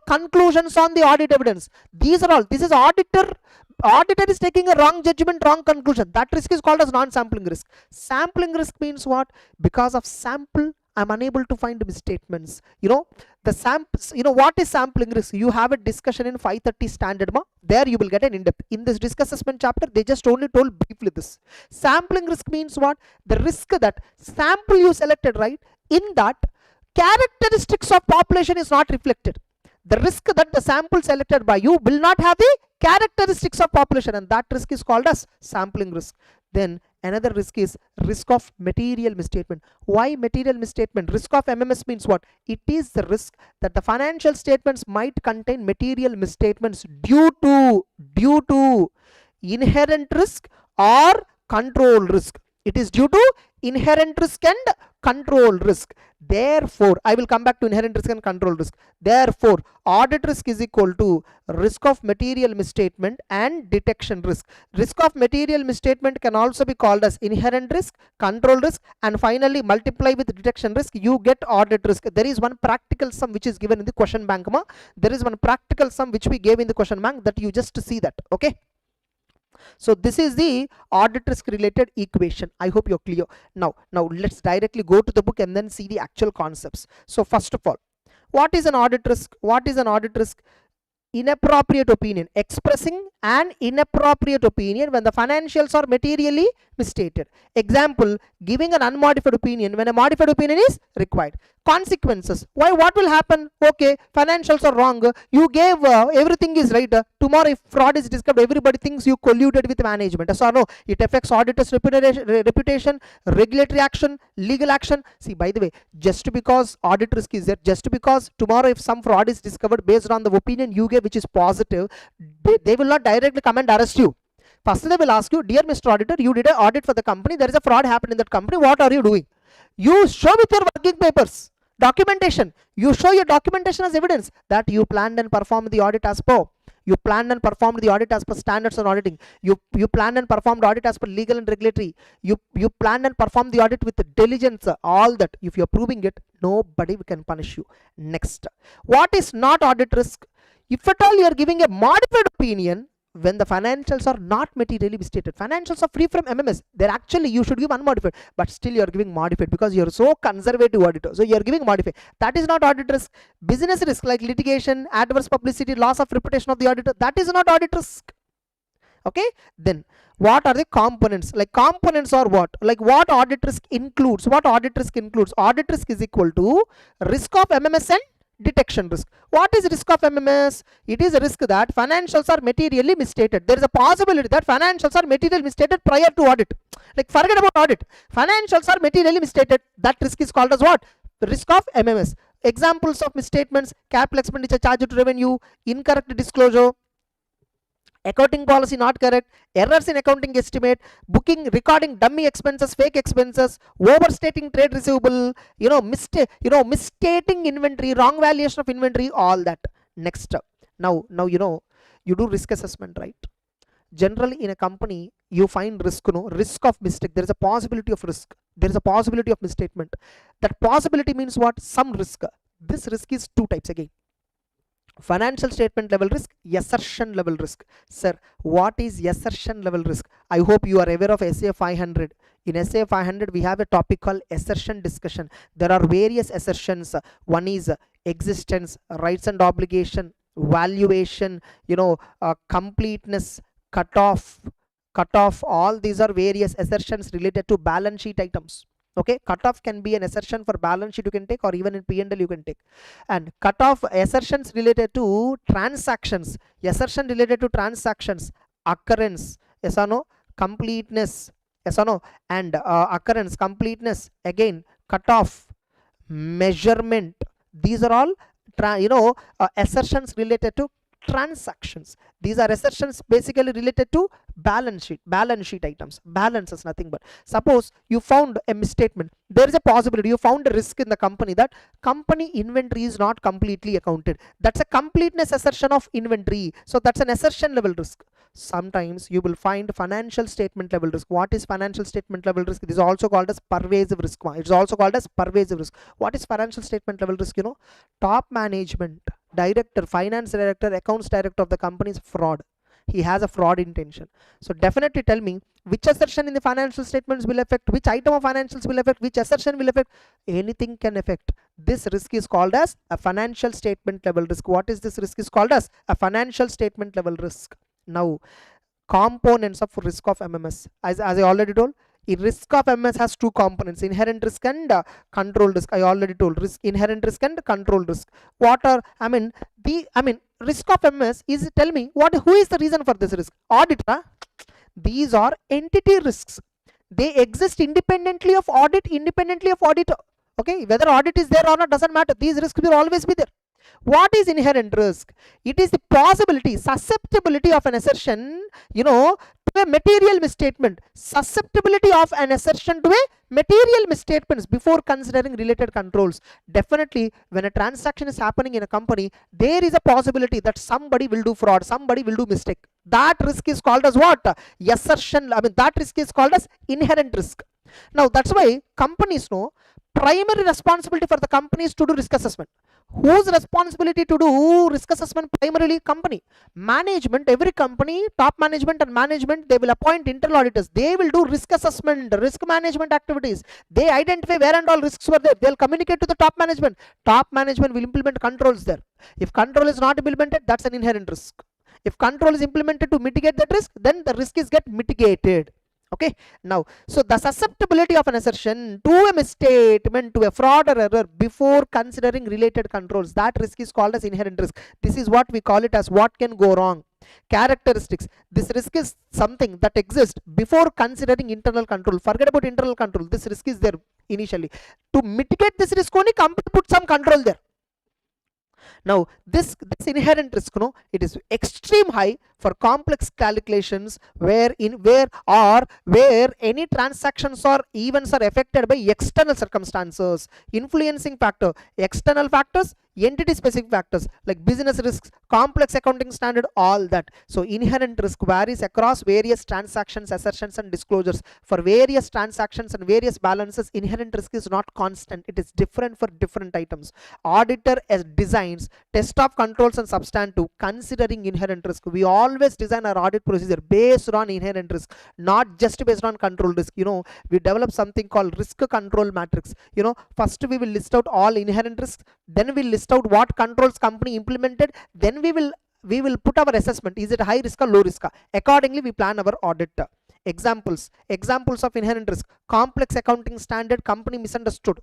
conclusions on the audit evidence. These are all. This is auditor is taking a wrong judgment, wrong conclusion. That risk is called as non-sampling risk. Sampling risk means what? Because of sample, I'm unable to find misstatements. The samples, what is sampling risk? You have a discussion in 530 standard. There you will get an in-depth. In this risk assessment chapter, they just only told briefly this. Sampling risk means what? The risk that sample you selected, right? In that, characteristics of population is not reflected. The risk that the sample selected by you will not have the characteristics of population, and that risk is called as sampling risk. Then another risk is risk of material misstatement. Why material misstatement? Risk of MMS means what? It is the risk that the financial statements might contain material misstatements due to inherent risk or control risk. It is due to inherent risk and control risk. Therefore, I will come back to inherent risk and control risk. Therefore, audit risk is equal to risk of material misstatement and detection risk. Risk of material misstatement can also be called as inherent risk, control risk, and finally multiply with detection risk, you get audit risk. There is one practical sum which is given in the question bank. There is one practical sum which we gave in the question bank, that you just see that. Okay. So this is the audit risk related equation. I hope you're clear. Now let's directly go to the book and then see the actual concepts. So first of all, what is an audit risk? What is an audit risk? Inappropriate opinion, expressing an inappropriate opinion when the financials are materially misstated. Example, giving an unmodified opinion when a modified opinion is required. Consequences, why, what will happen? Okay, financials are wrong, you gave everything is right, tomorrow if fraud is discovered, everybody thinks you colluded with management. So no, it affects auditors reputation, regulatory action, legal action. See, by the way, just because audit risk is there, just because tomorrow if some fraud is discovered based on the opinion you gave which is positive, they will not directly come and arrest you. First they will ask you, dear Mr. Auditor, you did an audit for the company, there is a fraud happened in that company, what are you doing? You show with your working papers, documentation, you show your documentation as evidence that you planned and performed the audit as per. You planned and performed the audit as per standards on auditing. You planned and performed audit as per legal and regulatory. You planned and performed the audit with diligence, all that. If you're proving it, nobody can punish you. Next, what is not audit risk? If at all you are giving a modified opinion when the financials are not materially misstated. Financials are free from MMS. They're actually, you should give unmodified, but still you are giving modified because you're so conservative auditor. So you're giving modified. That is not audit risk. Business risk like litigation, adverse publicity, loss of reputation of the auditor, that is not audit risk. Okay, then what are the components? Like components are what? Like what audit risk includes? What audit risk includes? Audit risk is equal to risk of MMS and detection risk. What is risk of MMS? It is a risk that financials are materially misstated. There is a possibility that financials are materially misstated prior to audit. Like forget about audit. Financials are materially misstated. That risk is called as what? The risk of MMS. Examples of misstatements: capital expenditure charged to revenue, incorrect disclosure, accounting policy not correct, errors in accounting estimate, booking, recording dummy expenses, fake expenses, overstating trade receivable, misstating inventory, wrong valuation of inventory, all that. Next, now you do risk assessment, right? Generally in a company you find risk, risk of mistake. There is a possibility of risk. There is a possibility of misstatement. That possibility means what? Some risk. This risk is two types again. Financial statement level risk, assertion level risk. Sir, what is assertion level risk? I hope you are aware of SA 500. In SA 500 we have a topic called assertion discussion. There are various assertions. One is existence, rights and obligation, valuation, completeness, cutoff. All these are various assertions related to balance sheet items. Okay, cutoff can be an assertion for balance sheet you can take, or even in P&L you can take. And cutoff assertions related to transactions, assertion related to transactions, occurrence, yes or no, completeness, yes or no, and occurrence, completeness, again cutoff, measurement. These are all assertions related to transactions. These are assertions basically related to balance sheet items. Balance is nothing but, suppose you found a misstatement, there is a possibility you found a risk in the company that company inventory is not completely accounted. That's a completeness assertion of inventory. So that's an assertion level risk. Sometimes you will find financial statement level risk. What is financial statement level risk? It is also called as pervasive risk. It is also called as pervasive risk. What is financial statement level risk? Top management, director, finance director, accounts director of the company is fraud. He has a fraud intention. So definitely tell me which assertion in the financial statements will affect, which item of financials will affect, which assertion will affect. Anything can affect. This risk is called as a financial statement level risk. What is this risk is called as? A financial statement level risk. Now, components of risk of MMS. As I already told, risk of MMS has two components: inherent risk and control risk. I already told inherent risk and control risk. What are risk of MMS is, tell me who is the reason for this risk? Audit. These are entity risks. They exist independently of audit, independently of auditor. Okay, whether audit is there or not doesn't matter. These risks will always be there. What is inherent risk? It is the possibility, susceptibility of an assertion, to a material misstatement. Susceptibility of an assertion to a material misstatements before considering related controls. Definitely, when a transaction is happening in a company, there is a possibility that somebody will do fraud, somebody will do mistake. That risk is called as what? Assertion. That risk is called as inherent risk. Now, that's why companies know primary responsibility for the company is to do risk assessment. Whose responsibility to do risk assessment? Primarily company. Management, every company, top management and management, they will appoint internal auditors. They will do risk assessment, risk management activities. They identify where and all risks were there. They'll communicate to the top management. Top management will implement controls there. If control is not implemented, that's an inherent risk. If control is implemented to mitigate that risk, then the risk is get mitigated. Okay, now, so the susceptibility of an assertion to a misstatement, to a fraud or error before considering related controls, that risk is called as inherent risk. This is what we call it as what can go wrong. Characteristics, this risk is something that exists before considering internal control. Forget about internal control, this risk is there initially. To mitigate this risk, only company put some control there. Now this inherent risk, it is extreme high for complex calculations where any transactions or events are affected by external circumstances, influencing factor, external factors, entity specific factors like business risks, complex accounting standard, all that. So inherent risk varies across various transactions, assertions and disclosures. For various transactions and various balances, inherent risk is not constant, it is different for different items. Auditor as designs test of controls and substantive considering inherent risk. We always design our audit procedure based on inherent risk, not just based on control risk. We develop something called risk control matrix. First we will list out all inherent risks, then we'll list out what controls company implemented, then we will put our assessment, is it high risk or low risk. Accordingly we plan our audit. Examples of inherent risk: complex accounting standard, company misunderstood.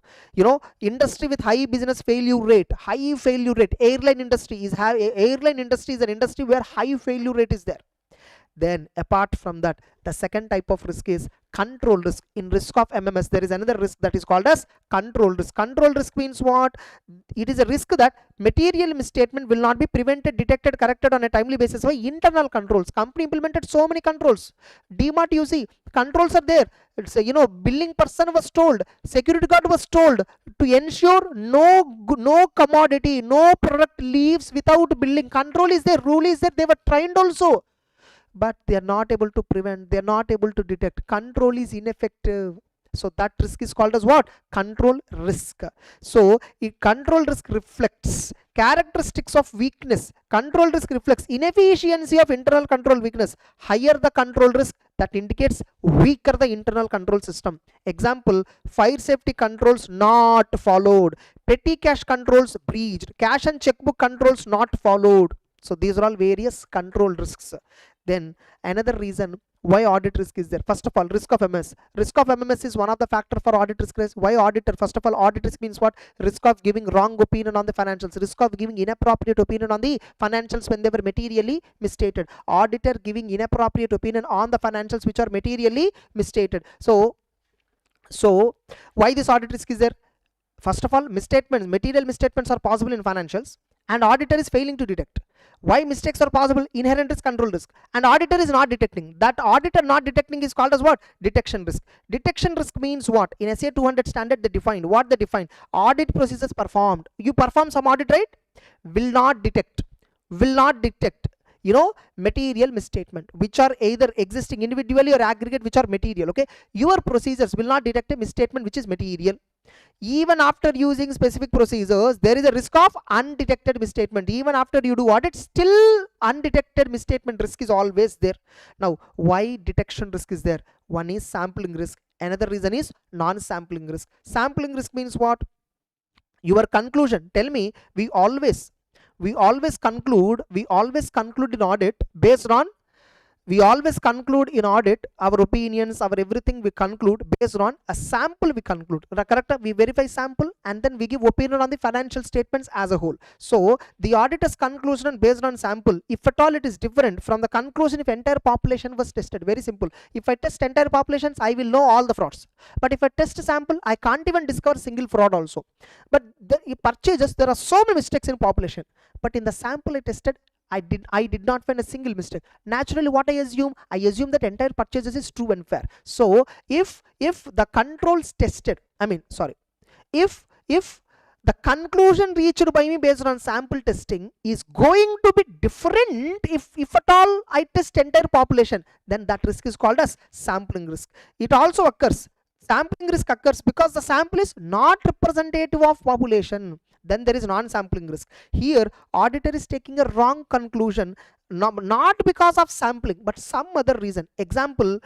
Industry with high business failure rate, airline industry is an industry where high failure rate is there. Then apart from that, the second type of risk is control risk. In risk of MMS, there is another risk that is called as control risk. Control risk means what? It is a risk that material misstatement will not be prevented, detected, corrected on a timely basis by internal controls. Company implemented so many controls. DMart, you see, controls are there. It's billing person was told, security guard was told to ensure no commodity, no product leaves without billing. Control is there, rule is there. They were trained also, but they are not able to prevent, they are not able to detect. Control is ineffective. So that risk is called as what? Control risk. So control risk reflects characteristics of weakness. Control risk reflects inefficiency of internal control weakness. Higher the control risk, that indicates weaker the internal control system. Example: fire safety controls not followed, petty cash controls breached, cash and checkbook controls not followed. So these are all various control risks. Then another reason why audit risk is there: first of all, risk of MS. Risk of MMS is one of the factor for audit risk. Why auditor? First of all, audit risk means what? Risk of giving wrong opinion on the financials, risk of giving inappropriate opinion on the financials when they were materially misstated. Auditor giving inappropriate opinion on the financials which are materially misstated. So why this audit risk is there? First of all, misstatements, material misstatements are possible in financials, and auditor is failing to detect. Why mistakes are possible? Inherent risk, control risk, and auditor is not detecting. That auditor not detecting is called as what? Detection risk. Detection risk means what? In SA 200 standard they defined. What they defined? Audit procedures performed. You perform some audit, right? Will not detect material misstatement which are either existing individually or aggregate, which are material. Okay, your procedures will not detect a misstatement which is material. Even after using specific procedures, there is a risk of undetected misstatement. Even after you do audit, still undetected misstatement risk is always there. Now why detection risk is there? One is sampling risk, another reason is non-sampling risk. Sampling risk means what? Your conclusion. Tell me, we always conclude in audit based on, our opinions, our everything we conclude based on a sample. We conclude, correct? We verify sample and then we give opinion on the financial statements as a whole. So the auditor's conclusion based on sample, if at all it is different from the conclusion if entire population was tested. Very simple. If I test entire populations, I will know all the frauds. But if I test sample, I can't even discover single fraud also. But the purchases, there are so many mistakes in population. But in the sample I tested, I did not find a single mistake. Naturally, what I assume that entire purchases is true and fair. So if the controls tested, if the conclusion reached by me based on sample testing is going to be different, if at all I test entire population, then that risk is called as sampling risk. It also occurs, sampling risk occurs because the sample is not representative of population. then there is non-sampling risk. Here auditor is taking a wrong conclusion, not because of sampling but some other reason. Example,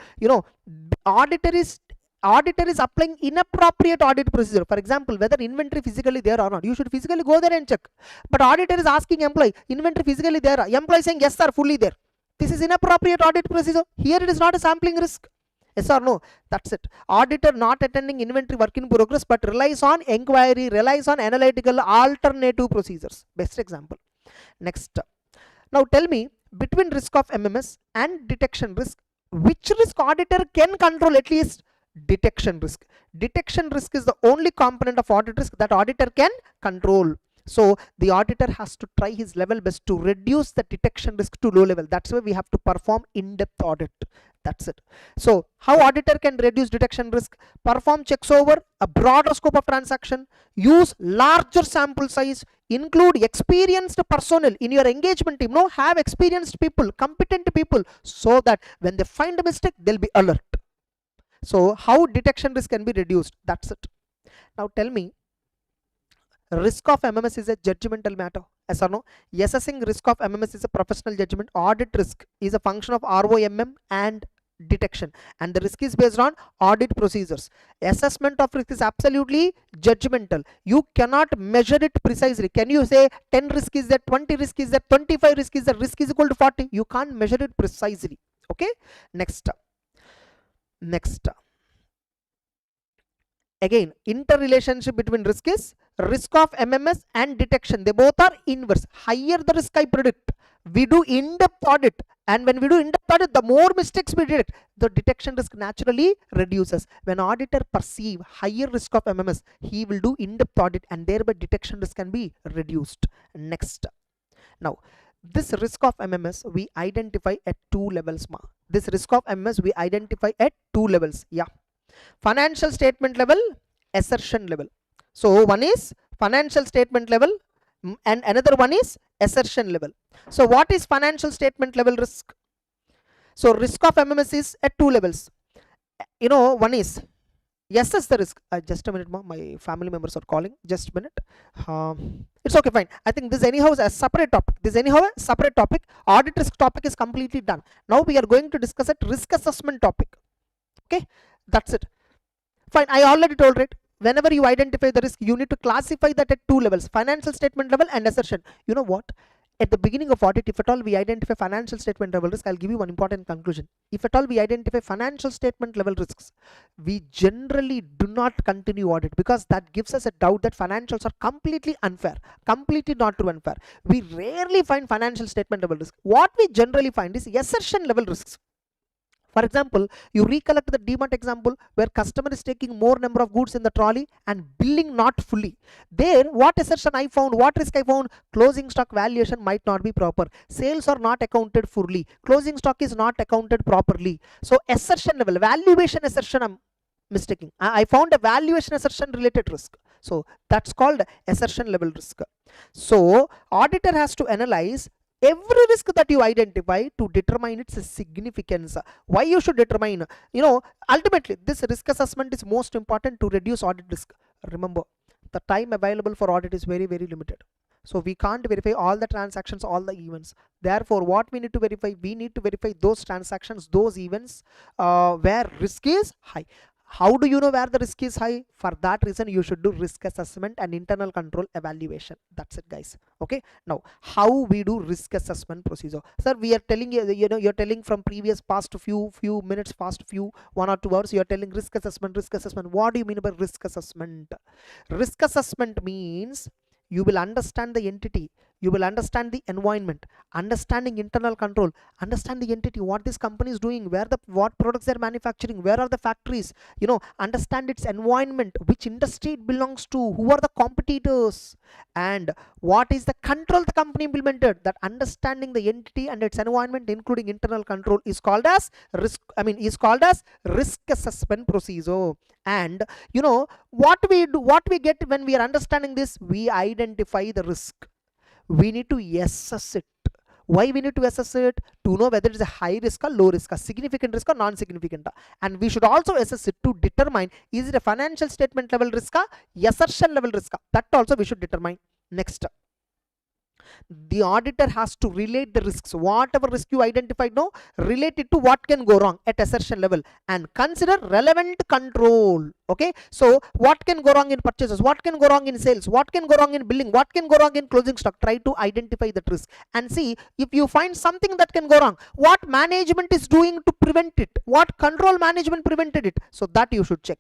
auditor is applying inappropriate audit procedure. For example, whether inventory physically there or not, you should physically go there and check, but auditor is asking employee, inventory physically there, employee saying yes sir, fully there. This is inappropriate audit procedure. Here it is not a sampling risk. Yes or no? That's it. Auditor not attending inventory work in progress but relies on inquiry, relies on analytical alternative procedures. Best example. Next. Now tell me, between risk of MMS and detection risk, which risk auditor can control at least? Detection risk. Detection risk is the only component of audit risk that auditor can control. So the auditor has to try his level best to reduce the detection risk to low level. That's why we have to perform in-depth audit. That's it. So how auditor can reduce detection risk? Perform checks over a broader scope of transaction, use larger sample size, include experienced personnel in your engagement team. Have experienced people, competent people, so that when they find a mistake, they'll be alert. So how detection risk can be reduced? That's it. Now tell me, risk of MMS is a judgmental matter. Yes or no? Assessing risk of MMS is a professional judgment. Audit risk is a function of ROMM and detection, and the risk is based on audit procedures. Assessment of risk is absolutely judgmental. You cannot measure it precisely. Can you say 10 risk is there, 20 risk is there, 25 risk is there, risk is equal to 40? You can't measure it precisely. Okay, next. Again, interrelationship between risk is risk of MMS and detection. They both are inverse. Higher the risk I predict, we do in-depth audit, and when we do in-depth audit, the more mistakes we detect, the detection risk naturally reduces. When auditor perceive higher risk of MMS, he will do in-depth audit, and thereby detection risk can be reduced. Next. Now, this risk of MMS we identify at two levels. This risk of MMS we identify at two levels. Yeah. Financial statement level, assertion level. So one is financial statement level and another one is assertion level. So what is financial statement level risk? So risk of MMS is at two levels. One is assess the risk. Just a minute, my family members are calling. Just a minute. It's okay, fine. I think this anyhow is a separate topic. Audit risk topic is completely done. Now we are going to discuss a risk assessment topic. Okay, that's it. Fine, I already told it. Whenever you identify the risk, you need to classify that at two levels: financial statement level and assertion. You know what? At the beginning of audit, if at all we identify financial statement level risk, I'll give you one important conclusion. If at all we identify financial statement level risks, we generally do not continue audit, because that gives us a doubt that financials are completely unfair, completely not true unfair. We rarely find financial statement level risk. What we generally find is assertion level risks. For example, you recollect the DMart example where customer is taking more number of goods in the trolley and billing not fully. There, what assertion I found, what risk I found? Closing stock valuation might not be proper. Sales are not accounted fully. Closing stock is not accounted properly. So assertion level, valuation assertion I'm mistaking. I found a valuation assertion related risk. So that's called assertion level risk. So auditor has to analyze every risk that you identify to determine its significance. Why you should determine? Ultimately this risk assessment is most important to reduce audit risk. Remember, the time available for audit is very, very limited. So we can't verify all the transactions, all the events. Therefore, what we need to verify? We need to verify those transactions, those events where risk is high. How do you know where the risk is high? For that reason, you should do risk assessment and internal control evaluation. That's it, guys. Okay. Now, how we do risk assessment procedure? Sir, we are telling you, you're telling from previous past few minutes, past few 1 or 2 hours, you're telling risk assessment, risk assessment. What do you mean by risk assessment? Risk assessment means you will understand the entity, you will understand the environment, understanding internal control, understand the entity, what this company is doing, what products they're manufacturing, where are the factories, understand its environment, which industry it belongs to, who are the competitors, and what is the control the company implemented. That understanding the entity and its environment, including internal control, is called as risk assessment procedure. And what we get when we are understanding this, we identify the risk. We need to assess it. Why we need to assess it? To know whether it is a high risk or low risk, a significant risk or non-significant. And we should also assess it to determine, is it a financial statement level risk or assertion level risk? That also we should determine. Next, the auditor has to relate the risks, whatever risk you identified, no, relate it to what can go wrong at assertion level and consider relevant control. Okay, so what can go wrong in purchases, what can go wrong in sales, what can go wrong in billing, what can go wrong in closing stock. Try to identify that risk and see if you find something that can go wrong, what management is doing to prevent it, what control management prevented it, so that you should check.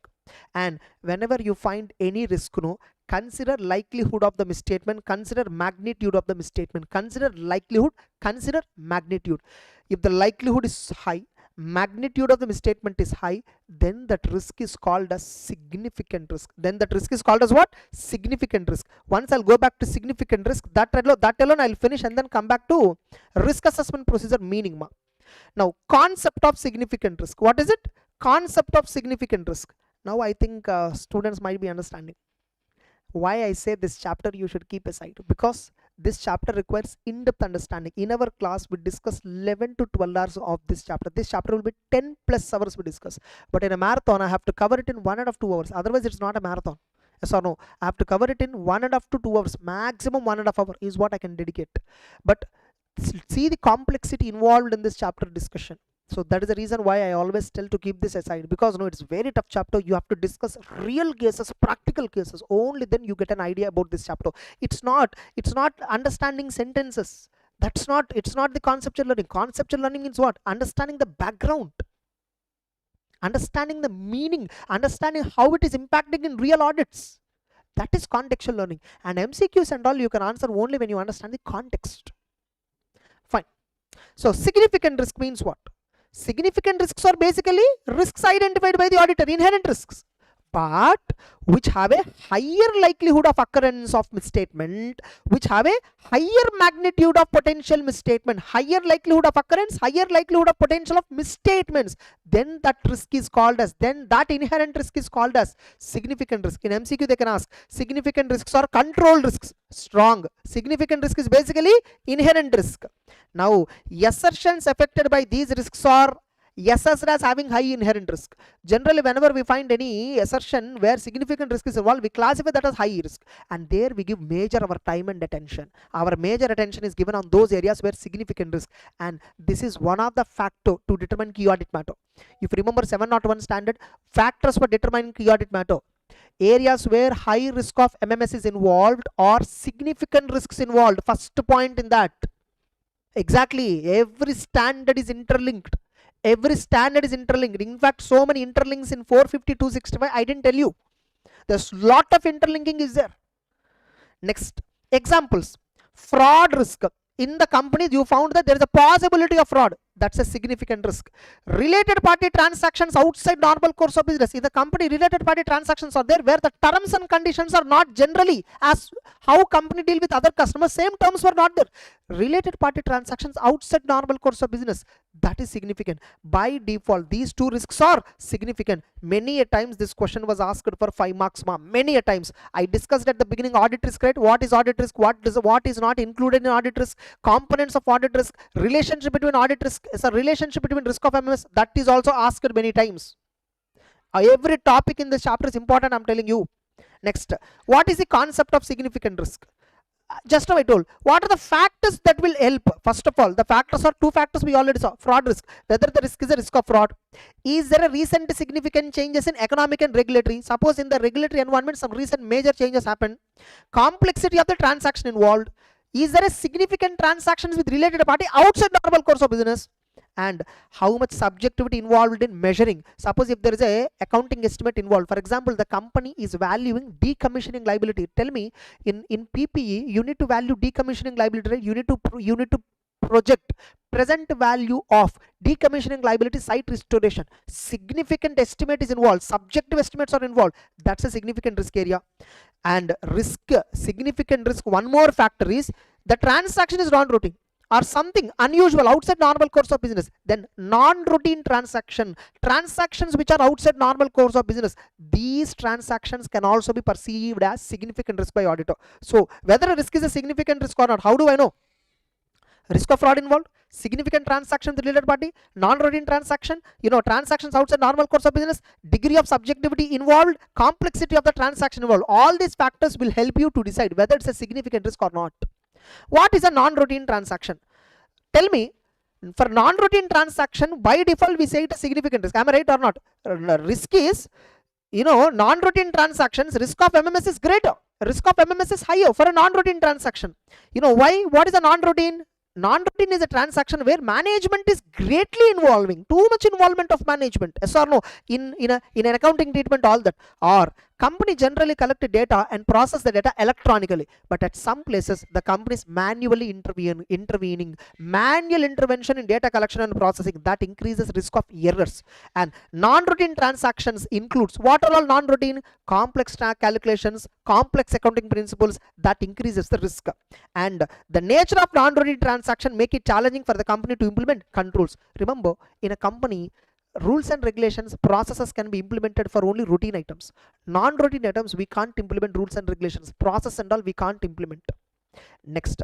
And whenever you find any risk, no, consider likelihood of the misstatement, consider magnitude of the misstatement, consider likelihood, consider magnitude. If the likelihood is high, magnitude of the misstatement is high, then that risk is called as significant risk. Then that risk is called as what? Significant risk. Once I'll go back to significant risk, that alone I'll finish and then come back to risk assessment procedure meaning. Now, concept of significant risk. What is it? Concept of significant risk. Now I think students might be understanding why I say this chapter you should keep aside, because this chapter requires in-depth understanding. In our class we discuss 11 to 12 hours of this chapter. This chapter will be 10 plus hours we discuss, but in a marathon I have to cover it in 1.5 to 2 hours. Otherwise it's not a marathon. Yes or no? I have to cover it in 1.5 to 2 hours, maximum 1.5 hours is what I can dedicate. But see the complexity involved in this chapter discussion. So that is the reason why I always tell to keep this aside, because no, it's very tough chapter. You have to discuss real cases, practical cases. Only then you get an idea about this chapter. It's not understanding sentences. It's not the conceptual learning. Conceptual learning means what? Understanding the background, understanding the meaning, understanding how it is impacting in real audits. That is contextual learning. And MCQs and all you can answer only when you understand the context. Fine. So significant risk means what? Significant risks are basically risks identified by the auditor, inherent risks, but which have a higher likelihood of occurrence of misstatement, which have a higher magnitude of potential misstatement, higher likelihood of occurrence, higher likelihood of potential of misstatements. Then that risk is called as, then that inherent risk is called as significant risk. In MCQ they can ask, significant risks or control risks. Strong. Significant risk is basically inherent risk. Now, assertions affected by these risks are assessed as having high inherent risk. Generally, whenever we find any assertion where significant risk is involved, we classify that as high risk, and there we give major our time and attention. Our major attention is given on those areas where significant risk, and this is one of the factor to determine key audit matter. If you remember 701 standard, factors for determining key audit matter. Areas where high risk of MMS is involved or significant risks involved. First point in that. Exactly, every standard is interlinked. Every standard is interlinked. In fact, so many interlinks in 450, 265, I didn't tell you. There's lot of interlinking is there. Next, examples. Fraud risk. In the companies you found that there is a possibility of fraud. That's a significant risk. Related party transactions outside normal course of business. In the company, related party transactions are there where the terms and conditions are not generally as how company deal with other customers. Same terms were not there. Related party transactions outside normal course of business. That is significant. By default, these two risks are significant. Many a times this question was asked for 5 marks. Many a times. I discussed at the beginning audit risk, right? What is audit risk? What is not included in audit risk? Components of audit risk. Relationship between audit risk is a relationship between risk of MMS. That is also asked many times. Every topic in this chapter is important, I'm telling you. Next, what is the concept of significant risk? Just now I told, what are the factors that will help? First of all, the factors are two factors we already saw. Fraud risk, whether the risk is a risk of fraud. Is there a recent significant changes in economic and regulatory? Suppose in the regulatory environment some recent major changes happen. Complexity of the transaction involved. Is there a significant transactions with related party outside normal course of business? And how much subjectivity involved in measuring? Suppose if there is a accounting estimate involved, for example, the company is valuing decommissioning liability. Tell me, in PPE you need to value decommissioning liability, right? You need to project present value of decommissioning liability, site restoration. Significant estimate is involved, subjective estimates are involved. That's a significant risk area. And risk, significant risk, one more factor is the transaction is non-routine or something unusual outside normal course of business. Then non-routine transactions which are outside normal course of business, these transactions can also be perceived as significant risk by auditor. So whether a risk is a significant risk or not, how do I know? Risk of fraud involved, significant transaction with related party, non-routine transaction, transactions outside normal course of business, degree of subjectivity involved, complexity of the transaction involved. All these factors will help you to decide whether it's a significant risk or not. What is a non-routine transaction? Tell me, for non-routine transaction, by default we say it is significant risk. Am I right or not? Risk is, non-routine transactions, risk of MMS is greater. Risk of MMS is higher for a non-routine transaction. Why? What is a non-routine? Non-routine is a transaction where management is greatly involving, too much involvement of management. Yes or no? In an accounting treatment, all that. Or company generally collect data and process the data electronically, but at some places the company is manually intervening. Manual intervention in data collection and processing, that increases risk of errors. And non-routine transactions includes what are all non-routine? Complex calculations, complex accounting principles, that increases the risk. And the nature of non-routine transaction make it challenging for the company to implement controls. Remember, in a company, rules and regulations, processes can be implemented for only routine items. Non-routine items, we can't implement rules and regulations. Process and all, we can't implement. Next.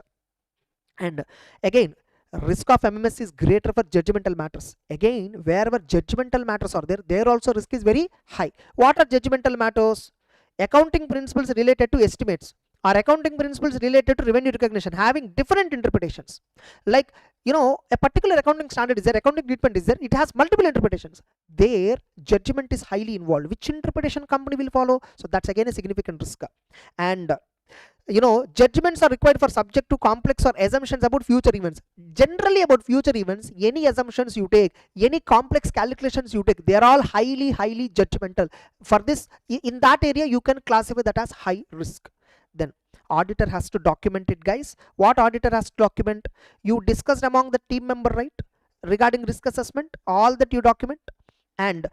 And again, risk of MMS is greater for judgmental matters. Again, wherever judgmental matters are there also risk is very high. What are judgmental matters? Accounting principles related to estimates, or accounting principles related to revenue recognition, having different interpretations. Like, a particular accounting standard is there, accounting treatment is there, it has multiple interpretations. There, judgment is highly involved. Which interpretation company will follow? So that's again a significant risk. And judgments are required for subject to complex or assumptions about future events. Generally about future events, any assumptions you take, any complex calculations you take, they are all highly judgmental. For this, in that area, you can classify that as high risk. Then auditor has to document it, guys. What auditor has to document? You discussed among the team member, right, regarding risk assessment, all that you document. And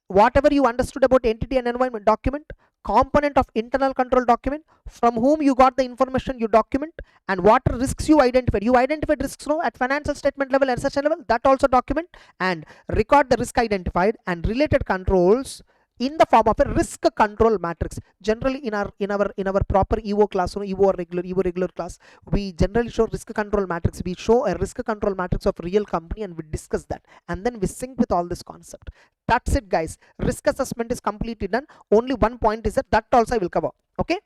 whatever you understood about entity and environment, document. Component of internal control, document. From whom you got the information, you document. And what risks you identified. You identified risks at financial statement level and such level, that also document. And record the risk identified and related controls in the form of a risk control matrix. Generally in our proper EO class, EO regular class, we generally show risk control matrix. We show a risk control matrix of real company and we discuss that, and then we sync with all this concept. That's it, guys. Risk assessment is completely done. Only one point is that also I will cover. Okay.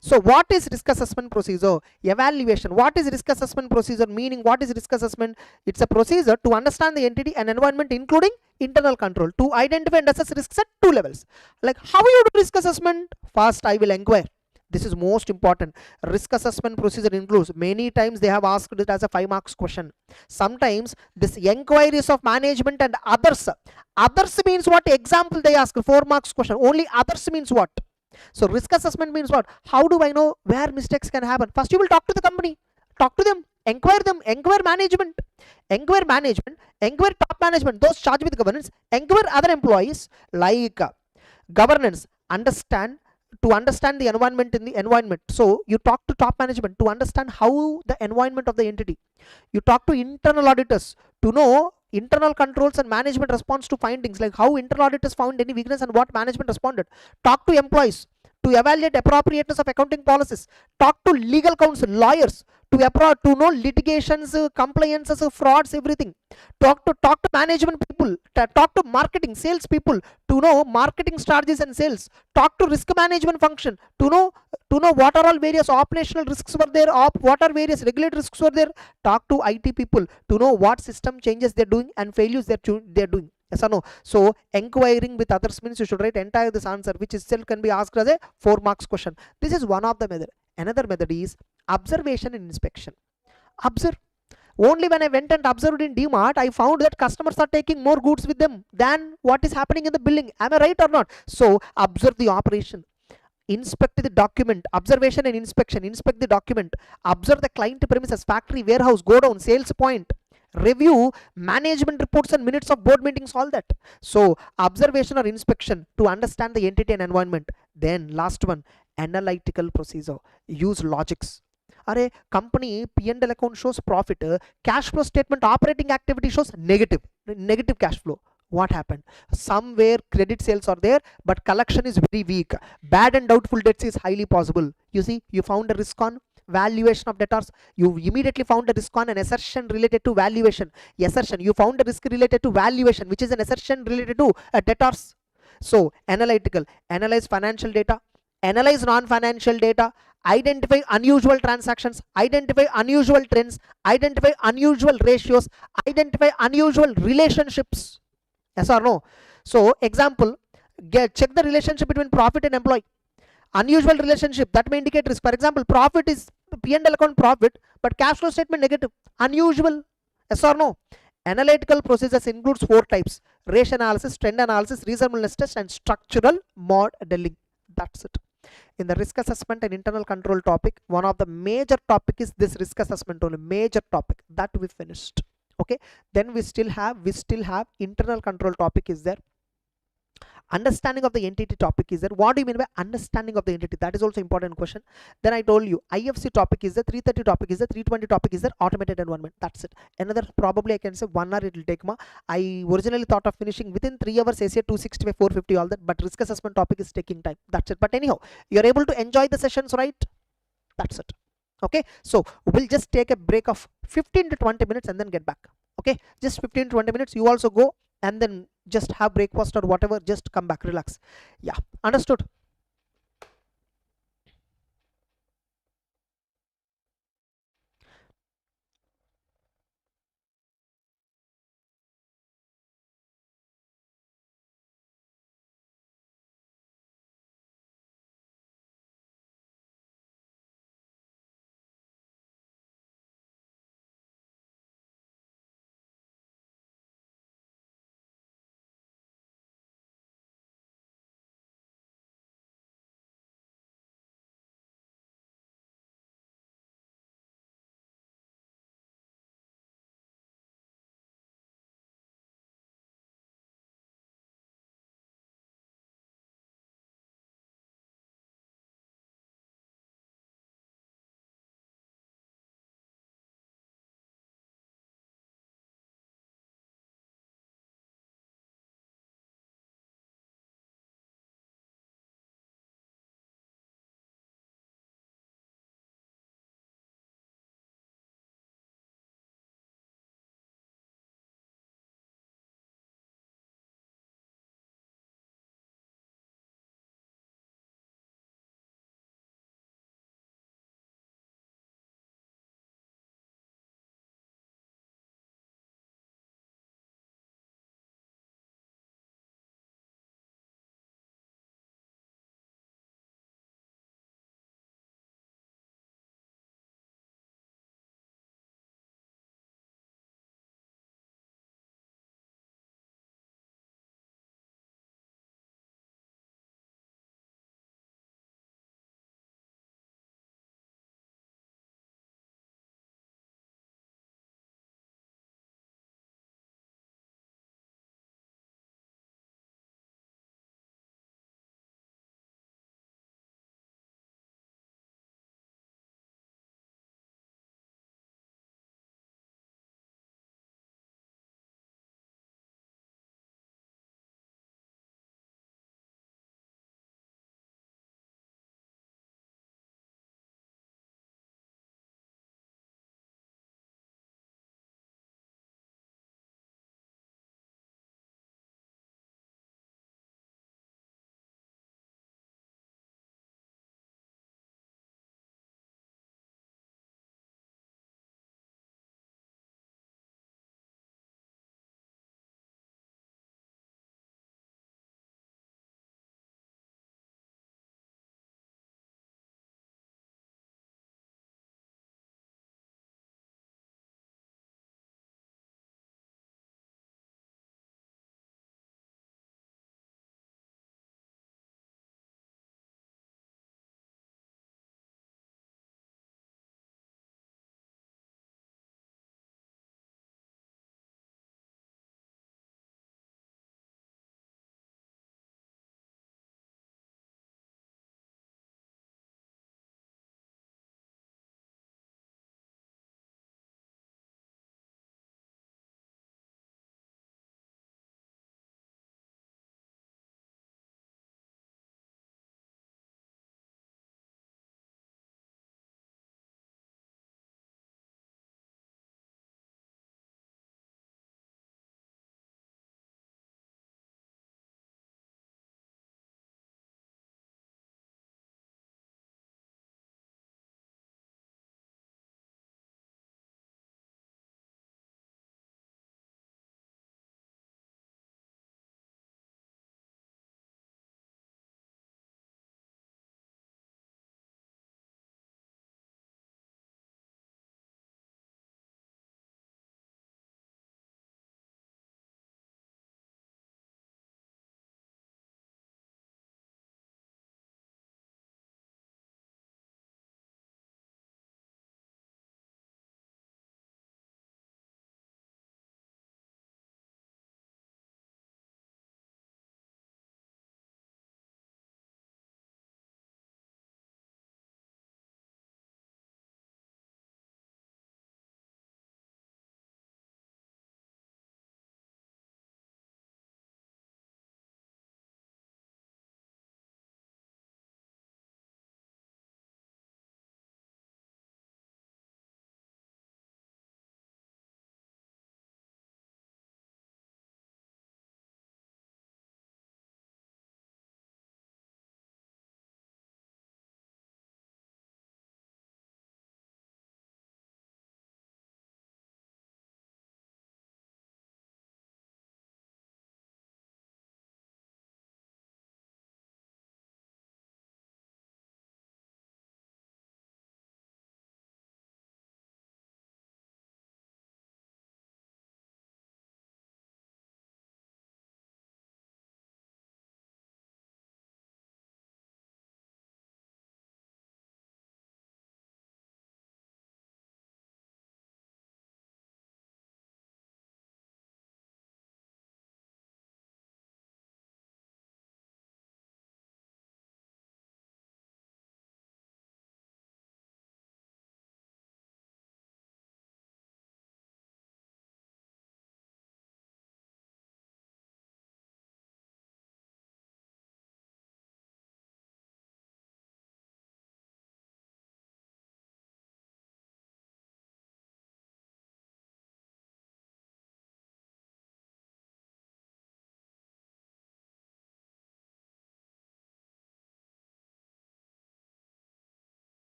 So what is risk assessment procedure? Evaluation. What is risk assessment procedure? Meaning, what is risk assessment? It's a procedure to understand the entity and environment, including internal control, to identify and assess risks at two levels. Like, how you do risk assessment? First, I will inquire. This is most important. Risk assessment procedure includes, many times they have asked it as a 5 marks question. Sometimes this inquiries of management and others. Others means what? Example they ask, 4 marks question. Only others means what? So risk assessment means what? How do I know where mistakes can happen? First you will talk to the company, talk to them, inquire management, inquire top management, those charged with governance, inquire other employees, like governance, to understand the environment in the environment. So you talk to top management to understand how the environment of the entity. You talk to internal auditors to know internal controls and management response to findings, like how internal auditors found any weakness and what management responded. Talk to employees to evaluate appropriateness of accounting policies. Talk to legal counsel, lawyers to know litigations, compliances, frauds, everything. Talk to management people, talk to marketing, sales people to know marketing strategies and sales. Talk to risk management function to know what are all various operational risks were there, what are various regulatory risks were there. Talk to IT people to know what system changes they're doing and failures they're doing. Yes or no? So inquiring with others means you should write entire this answer, which itself can be asked as a 4 marks question. This is one of the method. Another method is observation and inspection. Observe. Only when I went and observed in DMart, I found that customers are taking more goods with them than what is happening in the billing. Am I right or not? So observe the operation. Inspect the document. Observation and inspection. Inspect the document. Observe the client premises, factory, warehouse, godown, sales point. Review management reports and minutes of board meetings, all that. So observation or inspection to understand the entity and environment. Then last one, analytical procedure. Use logics. Are company P&L account shows profit, cash flow statement operating activity shows negative cash flow. What happened? Somewhere credit sales are there, but collection is very weak. Bad and doubtful debts is highly possible. You see, you found a risk on Valuation of debtors, you immediately found a risk on an assertion related to valuation. Assertion, you found a risk related to valuation, which is an assertion related to debtors. So analytical, analyze financial data, analyze non-financial data, identify unusual transactions, identify unusual trends, identify unusual ratios, identify unusual relationships. Yes or no? So example, check the relationship between profit and employee. Unusual relationship that may indicate risk. For example, profit is P&L account profit, but cash flow statement negative. Unusual. Yes or no? Analytical procedures includes 4 types: ratio analysis, trend analysis, reasonableness test, and structural modeling. That's it. In the risk assessment and internal control topic, one of the major topic is this risk assessment only. Major topic that we finished. Okay, then we still have internal control topic is there. Understanding of the entity topic is there. What do you mean by understanding of the entity? That is also important question. Then I told you IFC topic is there, 330 topic is there, 320 topic is there, automated environment. That's it. Another probably I can say 1 hour it will take. I originally thought of finishing within 3 hours, ACA 265, 450, all that, but risk assessment topic is taking time. That's it. But anyhow, you're able to enjoy the sessions, right? That's it. Okay, so we'll just take a break of 15 to 20 minutes and then get back. Okay, just 15 to 20 minutes. You also go and then just have breakfast or whatever, just come back, relax. Yeah, understood.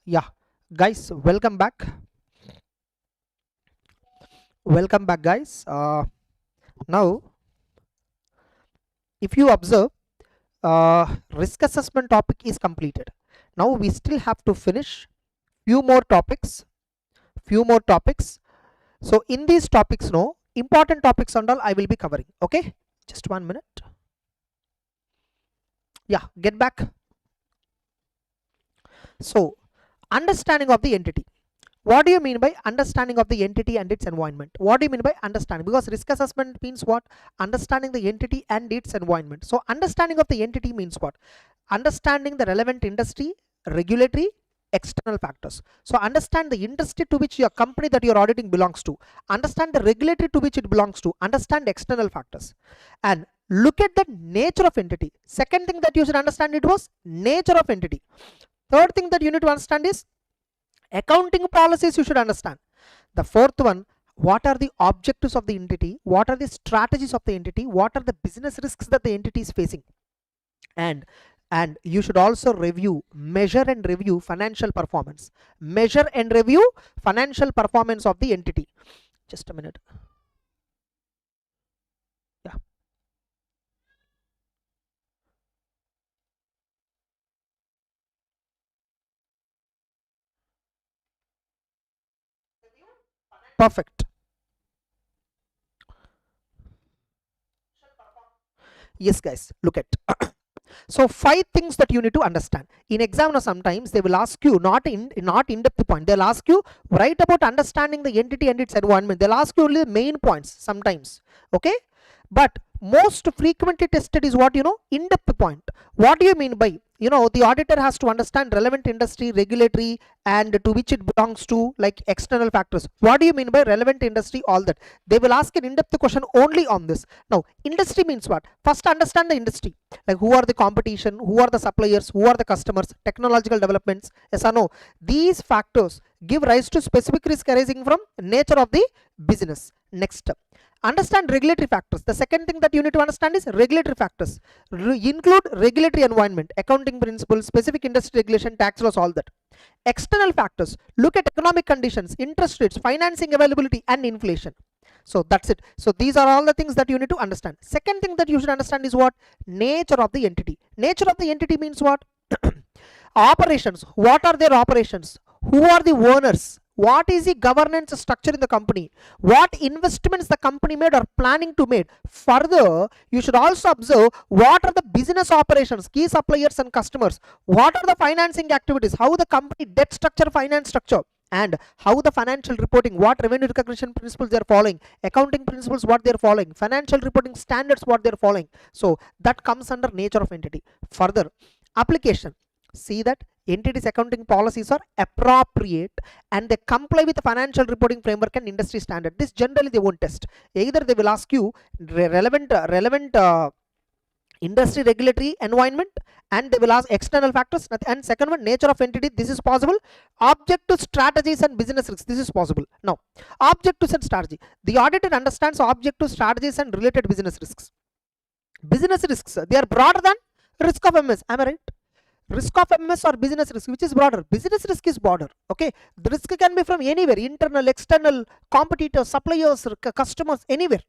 Yeah, guys, welcome back. Welcome back, guys. Now, if you observe, risk assessment topic is completed. Now we still have to finish few more topics. So in these topics, no important topics and all I will be covering. Okay, just 1 minute. Yeah, get back. So, understanding of the entity. What do you mean by understanding of the entity and its environment? What do you mean by understanding? Because risk assessment means what? Understanding the entity and its environment. So understanding of the entity means what? Understanding the relevant industry, regulatory, external factors. So understand the industry to which your company that you're auditing belongs to. Understand the regulatory to which it belongs to. Understand external factors. And look at the nature of entity. Second thing that you should understand it was nature of entity. Third thing that you need to understand is accounting policies you should understand. The fourth one, what are the objectives of the entity? What are the strategies of the entity? What are the business risks that the entity is facing? And you should also measure and review financial performance. Measure and review financial performance of the entity. Just a minute. Yeah. Perfect. Yes, guys, look at. So 5 things that you need to understand. In exam, sometimes they will ask you not in-depth point. They'll ask you write about understanding the entity and its environment. They'll ask you only the main points sometimes. Okay, but most frequently tested is what, in-depth point. What do you mean by, the auditor has to understand relevant industry, regulatory, and to which it belongs to, like external factors. What do you mean by relevant industry? All that they will ask an in-depth question only on this. Now industry means what? First understand the industry, like who are the competition, who are the suppliers, who are the customers, technological developments, yes or no. These factors give rise to specific risk arising from nature of the business. Next, understand regulatory factors. The second thing that you need to understand is regulatory factors. Include regulatory environment, accounting principles, specific industry regulation, tax laws, all that. External factors, look at economic conditions, interest rates, financing availability, and inflation. So that's it. So these are all the things that you need to understand. Second thing that you should understand is what? Nature of the entity. Nature of the entity means what? Operations. What are their operations? Who are the owners? What is the governance structure in the company? What investments the company made or planning to make? Further, you should also observe what are the business operations, key suppliers and customers. What are the financing activities? How the company debt structure, finance structure, and how the financial reporting, what revenue recognition principles they are following, accounting principles what they are following, financial reporting standards what they are following. So that comes under nature of entity. Further, application. See that entities accounting policies are appropriate and they comply with the financial reporting framework and industry standard. This generally they won't test. Either they will ask you relevant industry regulatory environment, and they will ask external factors, and second one, nature of entity. This is possible. Objective strategies and business risks. This is possible. Now objectives and strategy. The auditor understands objective strategies and related business risks. Business risks, they are broader than risk of MS. Am I right? Risk of MS or business risk, which is broader? Business risk is broader. Okay, the risk can be from anywhere, internal, external, competitors, suppliers, customers, anywhere.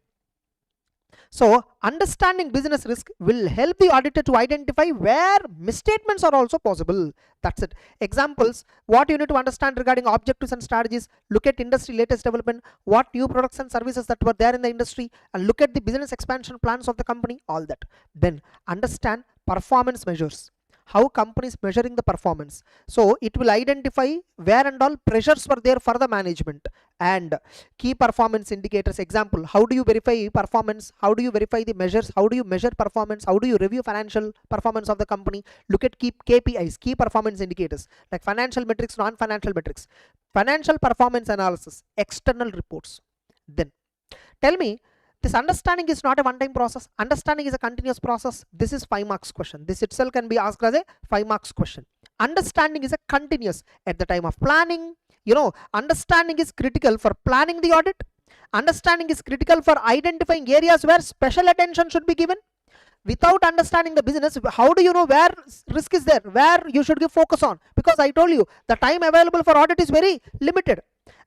So understanding business risk will help the auditor to identify where misstatements are also possible. That's it. Examples, what you need to understand regarding objectives and strategies. Look at industry latest development, what new products and services that were there in the industry, and look at the business expansion plans of the company, all that. Then understand performance measures, how companies measuring the performance. So it will identify where and all pressures were there for the management, and key performance indicators. Example, how do you verify performance? How do you verify the measures? How do you measure performance? How do you review financial performance of the company? Look at key KPIs, key performance indicators, like financial metrics, non-financial metrics, financial performance analysis, external reports. Then tell me, this understanding is not a one-time process. Understanding is a continuous process. This is 5 marks question. This itself can be asked as a 5 marks question. Understanding is a continuous. At the time of planning, understanding is critical for planning the audit. Understanding is critical for identifying areas where special attention should be given. Without understanding the business, how do you know where risk is there, where you should give focus on? Because I told you the time available for audit is very limited.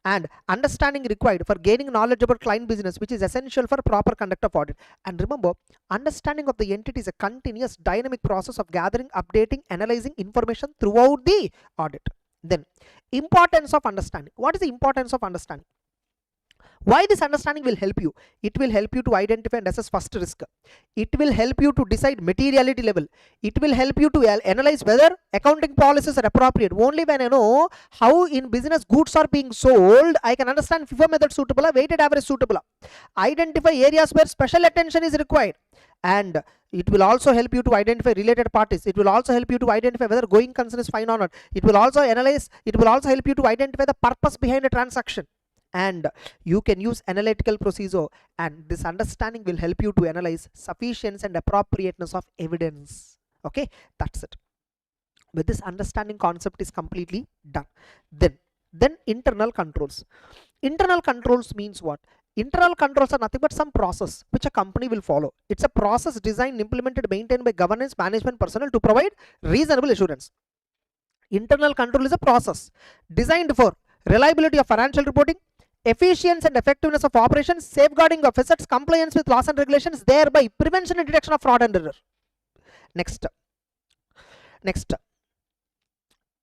And understanding required for gaining knowledge about client business, which is essential for proper conduct of audit. And remember, understanding of the entity is a continuous dynamic process of gathering, updating, analyzing information throughout the audit. Then importance of understanding. What is the importance of understanding? Why this understanding will help you? It will help you to identify and assess first risk. It will help you to decide materiality level. It will help you to analyze whether accounting policies are appropriate. Only when I know how in business goods are being sold, I can understand FIFO method suitable or weighted average suitable. Identify areas where special attention is required. And it will also help you to identify related parties. It will also help you to identify whether going concern is fine or not. It will also analyze, it will also help you to identify the purpose behind a transaction. And you can use analytical procedure, and this understanding will help you to analyze sufficiency and appropriateness of evidence. Okay, that's it. With this understanding, concept is completely done. Then internal controls. Internal controls means what? Internal controls are nothing but some process which a company will follow. It's a process designed, implemented, maintained by governance, management personnel to provide reasonable assurance. Internal control is a process designed for reliability of financial reporting, efficiency and effectiveness of operations, safeguarding of assets, compliance with laws and regulations, thereby prevention and detection of fraud and error. Next,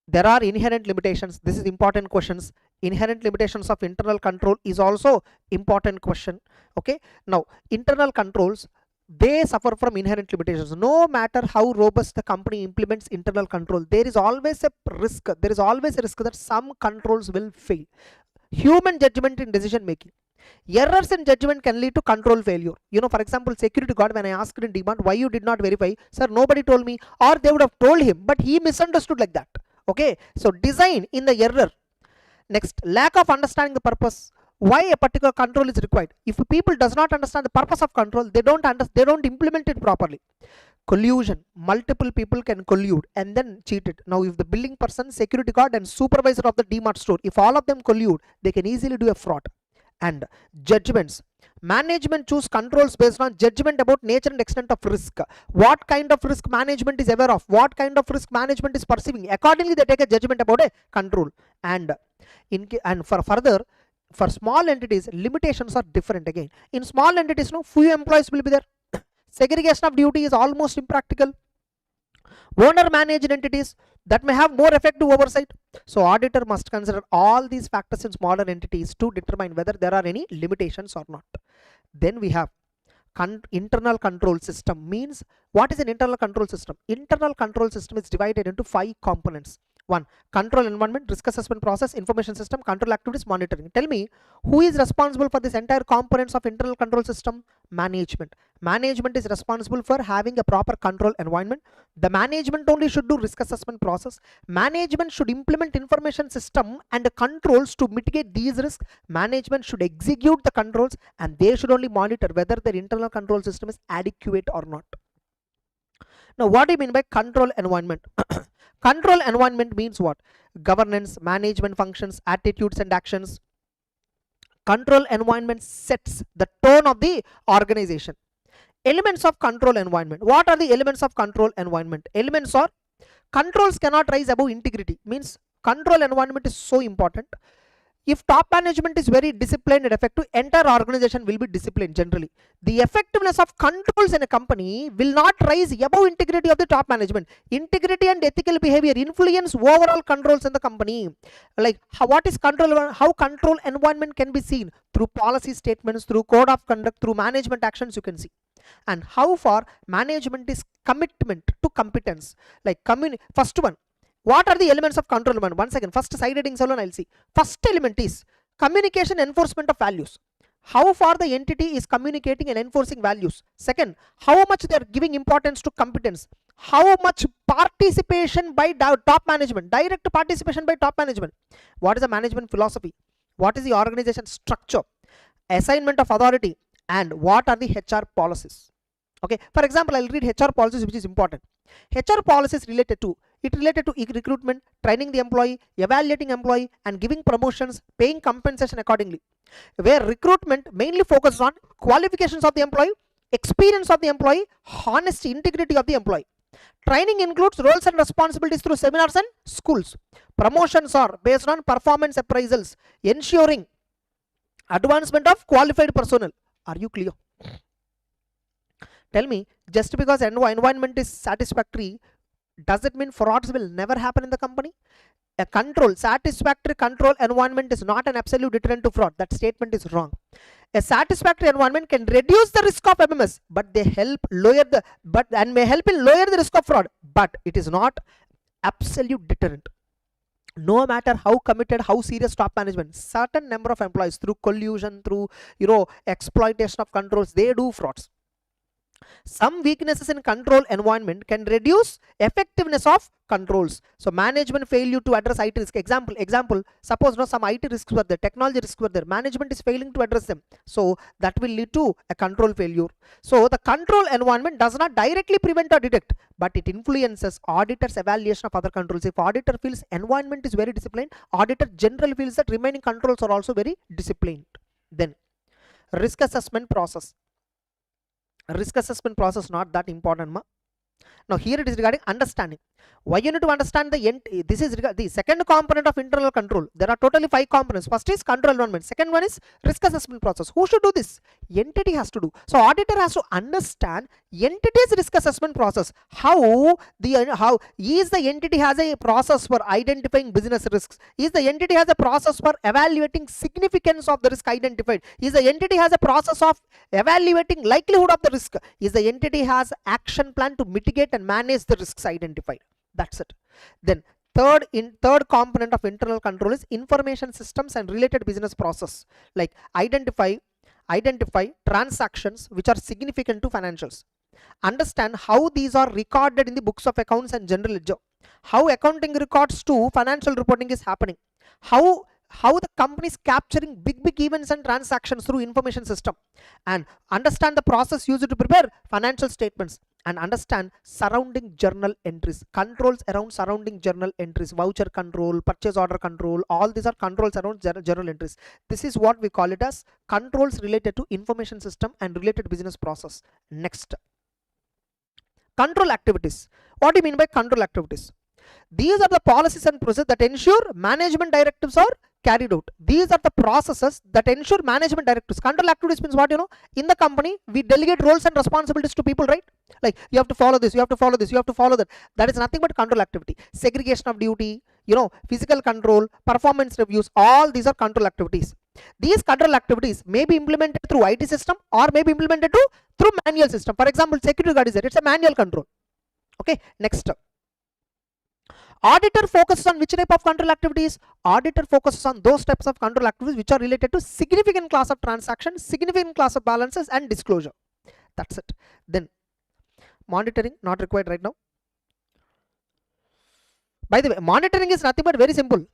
there are inherent limitations. This is important questions. Inherent limitations of internal control is also important question. Okay, now internal controls, they suffer from inherent limitations. No matter how robust the company implements internal control, there is always a risk. There is always a risk that some controls will fail. Human judgment in decision making. Errors in judgment can lead to control failure. You know, for example, security guard, when I asked in demand why you did not verify, sir, nobody told me, or they would have told him, but he misunderstood like that. Okay, so design in the error. Next, lack of understanding the purpose. Why a particular control is required. If people does not understand the purpose of control, they don't implement it properly. Collusion. Multiple people can collude and then cheat it. Now, if the billing person, security guard and supervisor of the DMart store, if all of them collude, they can easily do a fraud. And judgments. Management choose controls based on judgment about nature and extent of risk. What kind of risk management is aware of, what kind of risk management is perceiving. Accordingly, they take a judgment about a control. And for small entities, limitations are different again. In small entities, no, few employees will be there. Segregation of duty is almost impractical. Owner managed entities, that may have more effective oversight. So auditor must consider all these factors in smaller entities to determine whether there are any limitations or not. Then we have internal control system. Means, what is an internal control system? Internal control system is divided into 5 components. 1. Control environment, risk assessment process, information system, control activities, monitoring. Tell me, who is responsible for this entire components of internal control system? Management. Management is responsible for having a proper control environment. The management only should do risk assessment process. Management should implement information system and the controls to mitigate these risks. Management should execute the controls, and they should only monitor whether their internal control system is adequate or not. Now, what do you mean by control environment? Control environment means what? Governance, management functions, attitudes and actions. Control environment sets the tone of the organization. Elements of control environment. What are the elements of control environment? Elements are, controls cannot rise above integrity. Means control environment is so important. If top management is very disciplined and effective, entire organization will be disciplined generally. The effectiveness of controls in a company will not rise above integrity of the top management. Integrity and ethical behavior influence overall controls in the company. Like what is control? How control environment can be seen? Through policy statements, through code of conduct, through management actions you can see. And how far management is commitment to competence. Like first one. What are the elements of control environment? Once again, first side headings alone I'll see. First element is communication, enforcement of values. How far the entity is communicating and enforcing values. Second, how much they are giving importance to competence. How much participation by top management, direct participation by top management. What is the management philosophy? What is the organization structure? Assignment of authority, and what are the HR policies. Okay, for example, I'll read HR policies, which is important. HR policies related to recruitment, training the employee, evaluating employee, and giving promotions, paying compensation accordingly. Where recruitment mainly focuses on qualifications of the employee, experience of the employee, honesty, integrity of the employee. Training includes roles and responsibilities through seminars and schools. Promotions are based on performance appraisals, ensuring advancement of qualified personnel. Are you clear? Tell me, just because environment is satisfactory, does it mean frauds will never happen in the company? A satisfactory control environment is not an absolute deterrent to fraud. That statement is wrong. A satisfactory environment can reduce the risk of MMS, but they help lower the may help in lower the risk of fraud, but it is not absolute deterrent. No matter how committed, how serious top management, certain number of employees through collusion, through exploitation of controls, they do frauds. Some weaknesses in control environment can reduce effectiveness of controls. So management failure to address IT risk. Example, suppose some IT risks were there, technology risks were there, management is failing to address them. So that will lead to a control failure. So the control environment does not directly prevent or detect, but it influences auditor's evaluation of other controls. If auditor feels environment is very disciplined, auditor generally feels that remaining controls are also very disciplined. Then risk assessment process. Risk assessment process not that important. Now here it is regarding understanding. Why you need to understand this is the second component of internal control. There are totally 5 components. First is control environment. Second one is risk assessment process. Who should do this? Entity has to do. So auditor has to understand entity's risk assessment process. How is the entity has a process for identifying business risks? Is the entity has a process for evaluating significance of the risk identified? Is the entity has a process of evaluating likelihood of the risk? Is the entity has action plan to mitigate and manage the risks identified? That's it. Then third component of internal control is information systems and related business process, like identify transactions which are significant to financials, understand how these are recorded in the books of accounts and general ledger, how accounting records to financial reporting is happening, how the company is capturing big events and transactions through information system, and understand the process used to prepare financial statements, and understand surrounding journal entries, controls around surrounding journal entries, voucher control, purchase order control, all these are controls around journal entries. This is what we call it as controls related to information system and related business process. Next, control activities. What do you mean by control activities? These are the policies and processes that ensure management directives are carried out. These are the processes that ensure management directives. Control activities means what? In the company we delegate roles and responsibilities to people, right? Like you have to follow this, you have to follow this, you have to follow that. That is nothing but control activity. Segregation of duty, physical control, performance reviews, all these are control activities. These control activities may be implemented through IT system or may be implemented through manual system. For example, security guard is there, it's a manual control. Okay, next. Auditor focuses on which type of control activities? Auditor focuses on those types of control activities which are related to significant class of transactions, significant class of balances and disclosure. That's it. Then monitoring, not required right now. By the way, monitoring is nothing but very simple.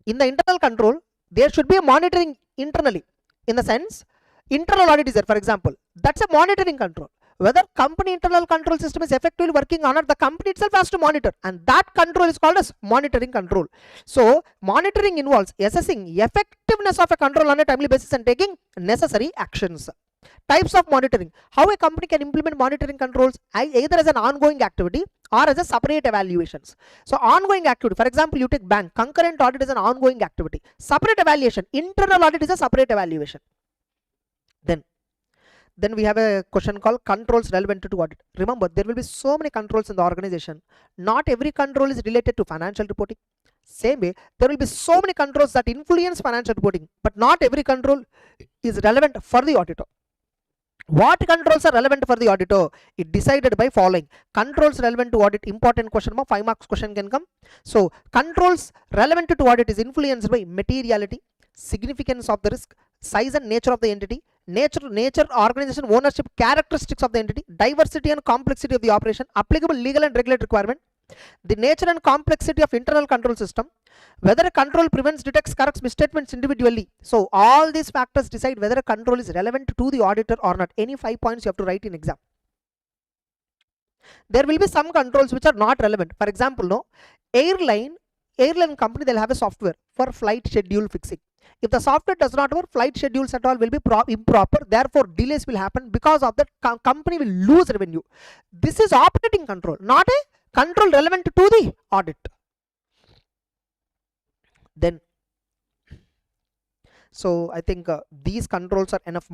In the internal control, there should be a monitoring internally. In the sense, internal audit is there, for example. That's a monitoring control. Whether company internal control system is effectively working or not, the company itself has to monitor, and that control is called as monitoring control. So monitoring involves assessing effectiveness of a control on a timely basis and taking necessary actions. Types of monitoring. How a company can implement monitoring controls either as an ongoing activity or as a separate evaluations. So ongoing activity, for example, you take bank, concurrent audit is an ongoing activity. Separate evaluation, internal audit is a separate evaluation. Then we have a question called controls relevant to audit. Remember, there will be so many controls in the organization. Not every control is related to financial reporting. Same way, there will be so many controls that influence financial reporting, but not every control is relevant for the auditor. What controls are relevant for the auditor? It decided by following. Controls relevant to audit, important question, 5 marks question can come. So controls relevant to audit is influenced by materiality, significance of the risk, size and nature of the entity, nature, organization, ownership, characteristics of the entity, diversity and complexity of the operation, applicable legal and regulatory requirement, the nature and complexity of internal control system, whether a control prevents, detects, corrects misstatements individually. So all these factors decide whether a control is relevant to the auditor or not. Any 5 points you have to write in exam. There will be some controls which are not relevant. For example, airline company, they'll have a software for flight schedule fixing. If the software does not work, flight schedules at all will be improper. Therefore, delays will happen. Because of that, company will lose revenue. This is operating control, not a control relevant to the audit. Then, so I think these controls are enough.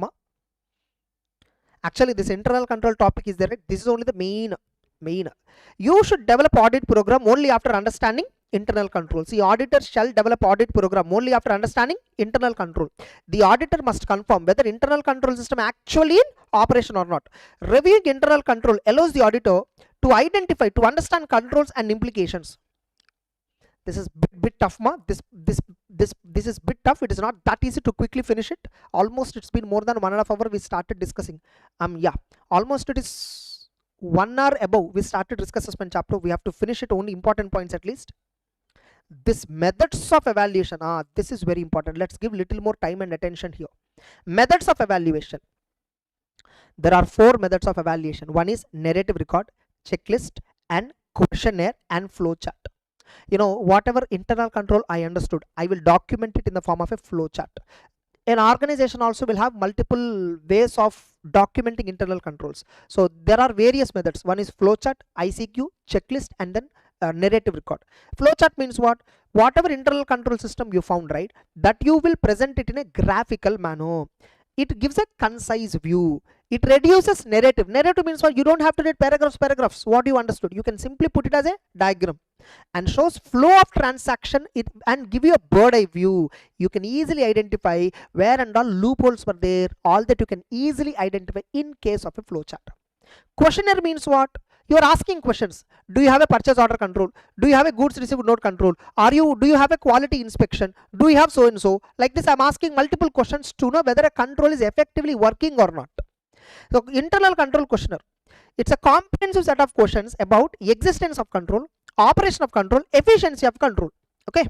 Actually, this internal control topic is there. Right? This is only the main. You should develop audit program only after understanding internal control. See, auditors shall develop audit program only after understanding internal control. The auditor must confirm whether internal control system actually in operation or not. Reviewing internal control allows the auditor to identify, to understand controls and implications. This is bit tough, this is bit tough. It is not that easy to quickly finish it. Almost it's been more than 1.5 hours we started discussing. Almost it is 1 hour above we started risk assessment chapter. We have to finish it, only important points at least. This methods of evaluation, this is very important. Let's give little more time and attention here. Methods of evaluation. There are 4 methods of evaluation. One is narrative record, checklist, and questionnaire and flowchart. Whatever internal control I understood, I will document it in the form of a flowchart. An organization also will have multiple ways of documenting internal controls. So there are various methods. One is flowchart, ICQ, checklist, and then narrative record. Flowchart means what? Whatever internal control system you found, right, that you will present it in a graphical manner. It gives a concise view. It reduces narrative. Narrative means what? You don't have to read paragraphs. What you understood, you can simply put it as a diagram, and shows flow of transaction and give you a bird eye view. You can easily identify where and all loopholes were there. All that you can easily identify in case of a flowchart. Questionnaire means what? You are asking questions. Do you have a purchase order control? Do you have a goods received note control? Do you have a quality inspection? Do you have so and so? Like this, I'm asking multiple questions to know whether a control is effectively working or not. So internal control questionnaire, it's a comprehensive set of questions about existence of control, operation of control, efficiency of control. Okay.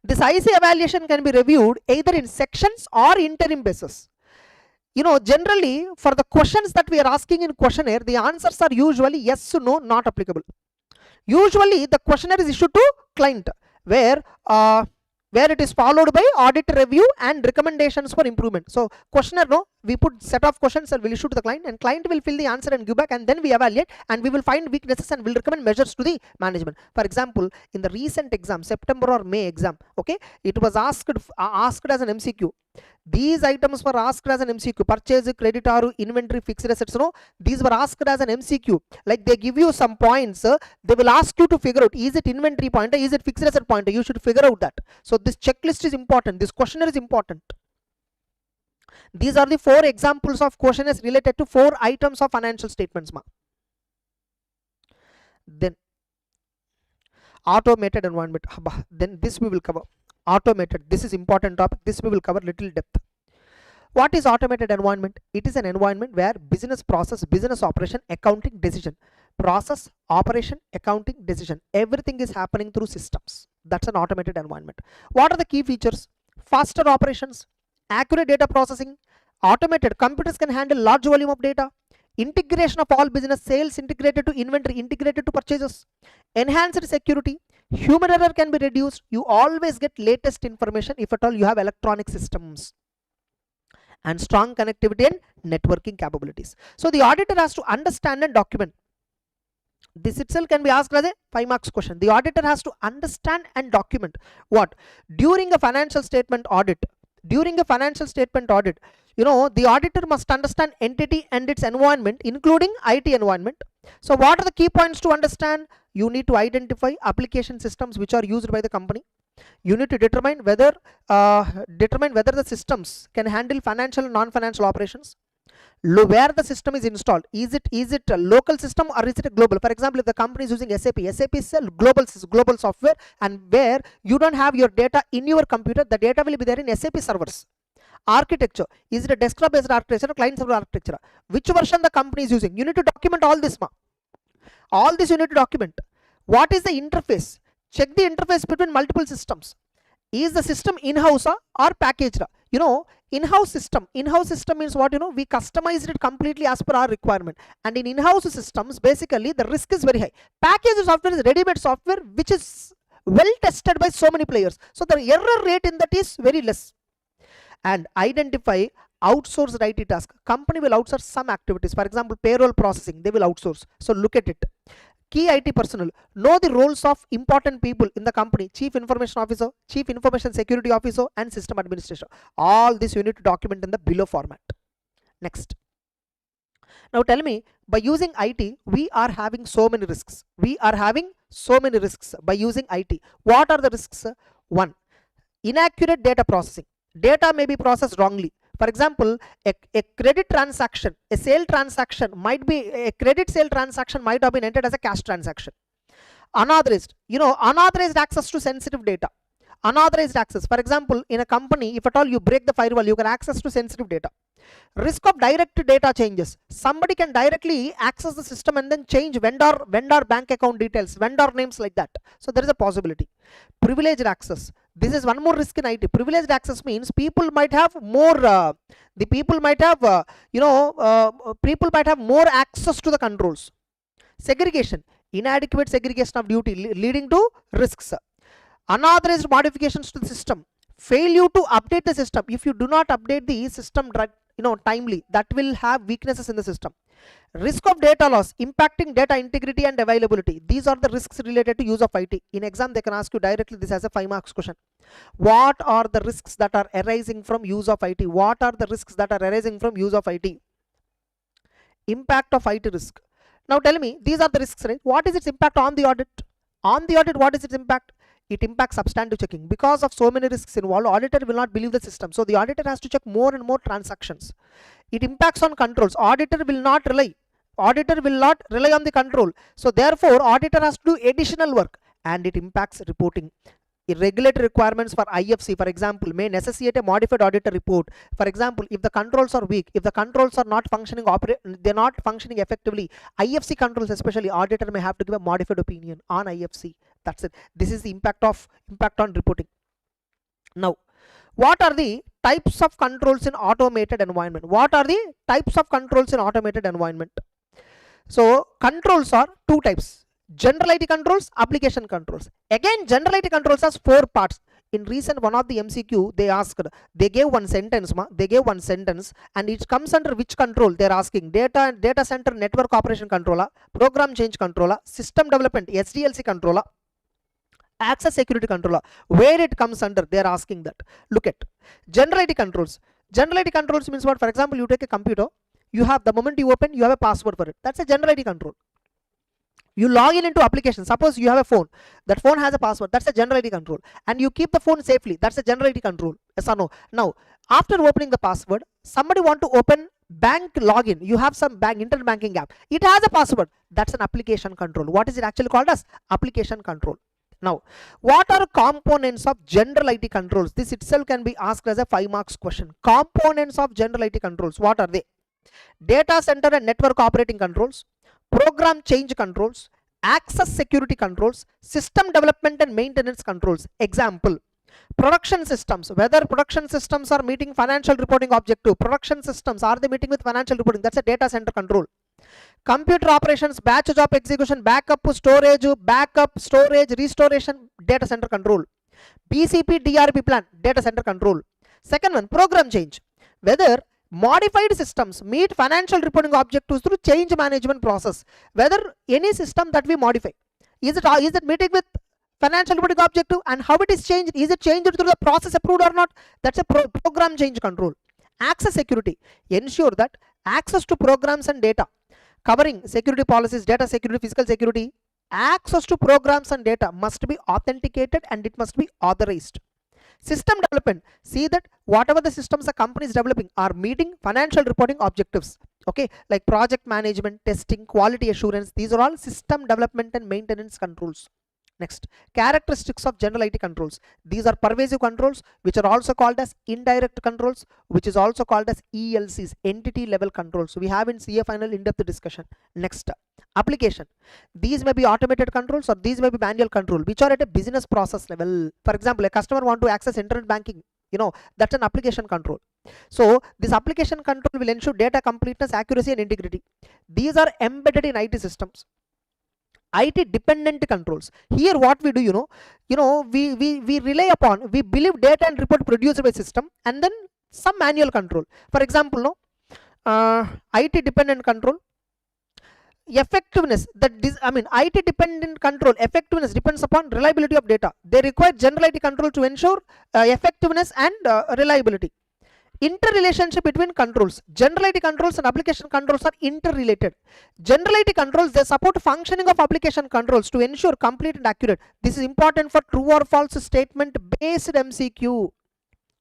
This IC evaluation can be reviewed either in sections or interim basis. Generally for the questions that we are asking in questionnaire, the answers are usually yes, no, not applicable. Usually the questionnaire is issued to client, where it is followed by audit review and recommendations for improvement. So questionnaire, no, we put set of questions and will issue to the client, and client will fill the answer and give back, and then we evaluate, and we will find weaknesses and will recommend measures to the management. For example, in the recent exam, September or May exam, okay, it was asked as an MCQ. These items were asked as an MCQ. Purchase, creditor, inventory, fixed assets, these were asked as an MCQ. Like they give you some points, they will ask you to figure out, is it inventory pointer, is it fixed asset pointer? You should figure out that. So this checklist is important, this questionnaire is important. These are the 4 examples of questionnaires related to 4 items of financial statements. Then automated environment, then this we will cover. Automated, this is important topic, this we will cover little depth. What is automated environment? It is an environment where business process, business operation, accounting, decision, process, operation, accounting, decision, everything is happening through systems. That's an automated environment. What are the key features? Faster operations, accurate data processing, automated, computers can handle large volume of data, integration of all business, sales integrated to inventory, integrated to purchases, enhanced security, human error can be reduced. You always get latest information if at all you have electronic systems, and strong connectivity and networking capabilities. So the auditor has to understand and document. This itself can be asked as a 5 marks question. The auditor has to understand and document what? During a financial statement audit, the auditor must understand entity and its environment, including IT environment. So what are the key points to understand? You need to identify application systems which are used by the company. You need to determine whether the systems can handle financial and non-financial operations. Where the system is installed, is it a local system or is it a global? For example, if the company is using SAP is a global software, and where you don't have your data in your computer, the data will be there in SAP servers. Architecture, is it a desktop based architecture or client server architecture? Which version the company is using? You need to document all this. All this you need to document. What is the interface? Check the interface between multiple systems. Is the system in-house or packaged? In-house system means what? We customized it completely as per our requirement. And in in-house systems, basically the risk is very high. Packaged software is ready-made software which is well tested by so many players. So the error rate in that is very less. And identify outsourced IT task. Company will outsource some activities. For example, payroll processing, they will outsource. So look at it. Key IT personnel, know the roles of important people in the company: Chief Information Officer, Chief Information Security Officer, and System Administrator. All this you need to document in the below format. Next. Now tell me, by using IT, we are having so many risks. We are having so many risks by using IT. What are the risks? One, inaccurate data processing. Data may be processed wrongly. For example, a credit transaction, a sale transaction might be, a credit sale transaction might have been entered as a cash transaction. Unauthorized, unauthorized access to sensitive data. Unauthorized access, for example, in a company, if at all you break the firewall, you can access to sensitive data. Risk of direct data changes. Somebody can directly access the system and then change vendor bank account details, vendor names, like that. So there is a possibility. Privileged access. This is one more risk in IT. Privileged access means people might have more, people might have more access to the controls. Segregation. Inadequate segregation of duty leading to risks. Unauthorized modifications to the system. Failure to update the system. If you do not update the system timely, that will have weaknesses in the system. Risk of data loss, impacting data integrity and availability. These are the risks related to use of IT. In exam, they can ask you directly this as a 5 marks question. What are the risks that are arising from use of IT? What are the risks that are arising from use of IT? Impact of IT risk. Now tell me, these are the risks, right? What is its impact on the audit? On the audit, what is its impact? It impacts substantive checking. Because of so many risks involved, auditor will not believe the system. So the auditor has to check more and more transactions. It impacts on controls. Auditor will not rely on the control. So therefore, auditor has to do additional work, and it impacts reporting. Regulatory requirements for IFC, for example, may necessitate a modified auditor report. For example, if the controls are weak, if the controls are not functioning, they're not functioning effectively, IFC controls especially, auditor may have to give a modified opinion on IFC. That's it. This is the impact on reporting. Now, what are the types of controls in automated environment? What are the types of controls in automated environment? So controls are two types: general IT controls, application controls. Again, general IT controls has 4 parts. In recent one of the MCQ, they gave one sentence, and it comes under which control? They're asking data center network operation controller, program change controller, system development SDLC controller, access security controller. Where it comes under, they're asking that. Look at general IT controls. General IT controls means what? For example, you take a computer, you have, the moment you open, you have a password for it. That's a general IT control. You log in into application. Suppose you have a phone. That phone has a password. That's a general IT control. And you keep the phone safely. That's a general IT control. Yes or no? Now, after opening the password, somebody want to open bank login. You have some internet banking app. It has a password. That's an application control. What is it actually called as? Application control. Now, what are components of general IT controls? This itself can be asked as a 5 marks question. Components of general IT controls. What are they? Data center and network operating controls, program change controls, access security controls, system development and maintenance controls. Example, production systems. Whether production systems are meeting financial reporting objective, production systems, are they meeting with financial reporting? That's a data center control. Computer operations, batch job execution, backup, storage, restoration, data center control. BCP, DRP plan, data center control. Second one, program change. Whether modified systems meet financial reporting objectives through change management process. Whether any system that we modify, is it meeting with financial reporting objective, and how it is changed? Is it changed through the process approved or not? That's a program change control. Access security. Ensure that access to programs and data, covering security policies, data security, physical security. Access to programs and data must be authenticated and it must be authorized. System development. See that whatever the systems the company is developing are meeting financial reporting objectives. Okay, like project management, testing, quality assurance. These are all system development and maintenance controls. Next, characteristics of general IT controls. These are pervasive controls, which are also called as indirect controls, which is also called as ELCs, entity level controls. We have in CA final in-depth discussion. Next, application. These may be automated controls or these may be manual control, which are at a business process level. For example, a customer want to access internet banking, that's an application control. So this application control will ensure data completeness, accuracy and integrity. These are embedded in IT systems. IT dependent controls. Here what we do, we rely upon, we believe data and report produced by system and then some manual control. For example, IT dependent control, effectiveness, IT dependent control effectiveness depends upon reliability of data. They require general IT control to ensure effectiveness and reliability. Interrelationship between controls. General IT controls and application controls are interrelated. General IT controls, they support functioning of application controls to ensure complete and accurate. This is important for true or false statement based MCQ.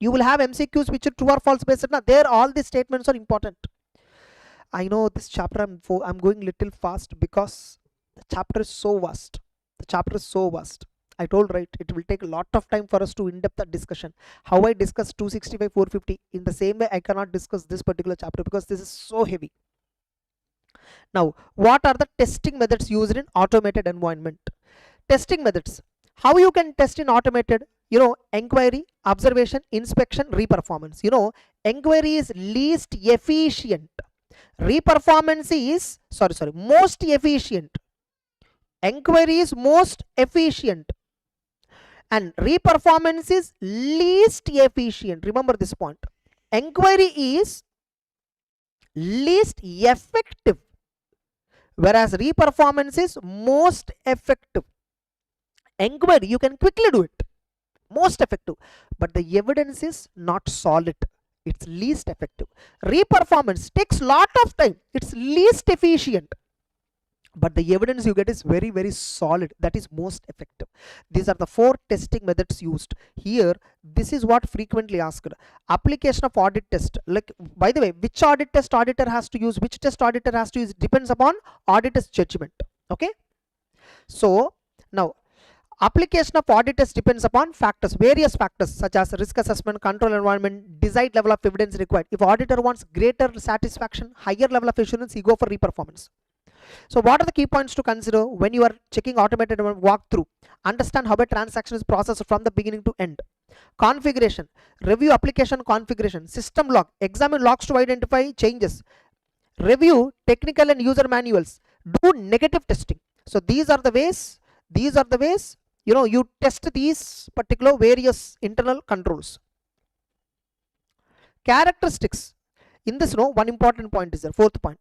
You will have MCQs which are true or false based. Now, there all these statements are important. I know this chapter I'm going little fast because the chapter is so vast. The chapter is so vast. I told, right, it will take a lot of time for us to in-depth discussion. How I discuss 265, 450, in the same way I cannot discuss this particular chapter because this is so heavy. Now, what are the testing methods used in automated environment? Testing methods. How you can test in automated? Inquiry, observation, inspection, reperformance. Inquiry is least efficient. Reperformance is, most efficient. Inquiry is most efficient. And reperformance is least efficient. Remember this point. Inquiry is least effective, whereas reperformance is most effective. Inquiry, you can quickly do it, most effective, but the evidence is not solid. It's least effective. Reperformance takes lot of time. It's least efficient, but the evidence you get is very, very solid. That is most effective. These are the 4 testing methods used here. This is what frequently asked. Application of audit test. Like, by the way, which audit test auditor has to use, which test auditor has to use, depends upon auditor's judgment. Okay. So now, application of audit test depends upon factors, various factors such as risk assessment, control environment, desired level of evidence required. If auditor wants greater satisfaction, higher level of assurance, he go for reperformance. So what are the key points to consider when you are checking automated walkthrough? Understand how a transaction is processed from the beginning to end. Configuration. Review application configuration. System log. Examine logs to identify changes. Review technical and user manuals. Do negative testing. So these are the ways. You test these particular various internal controls. Characteristics. In this, one important point is there. 4th point.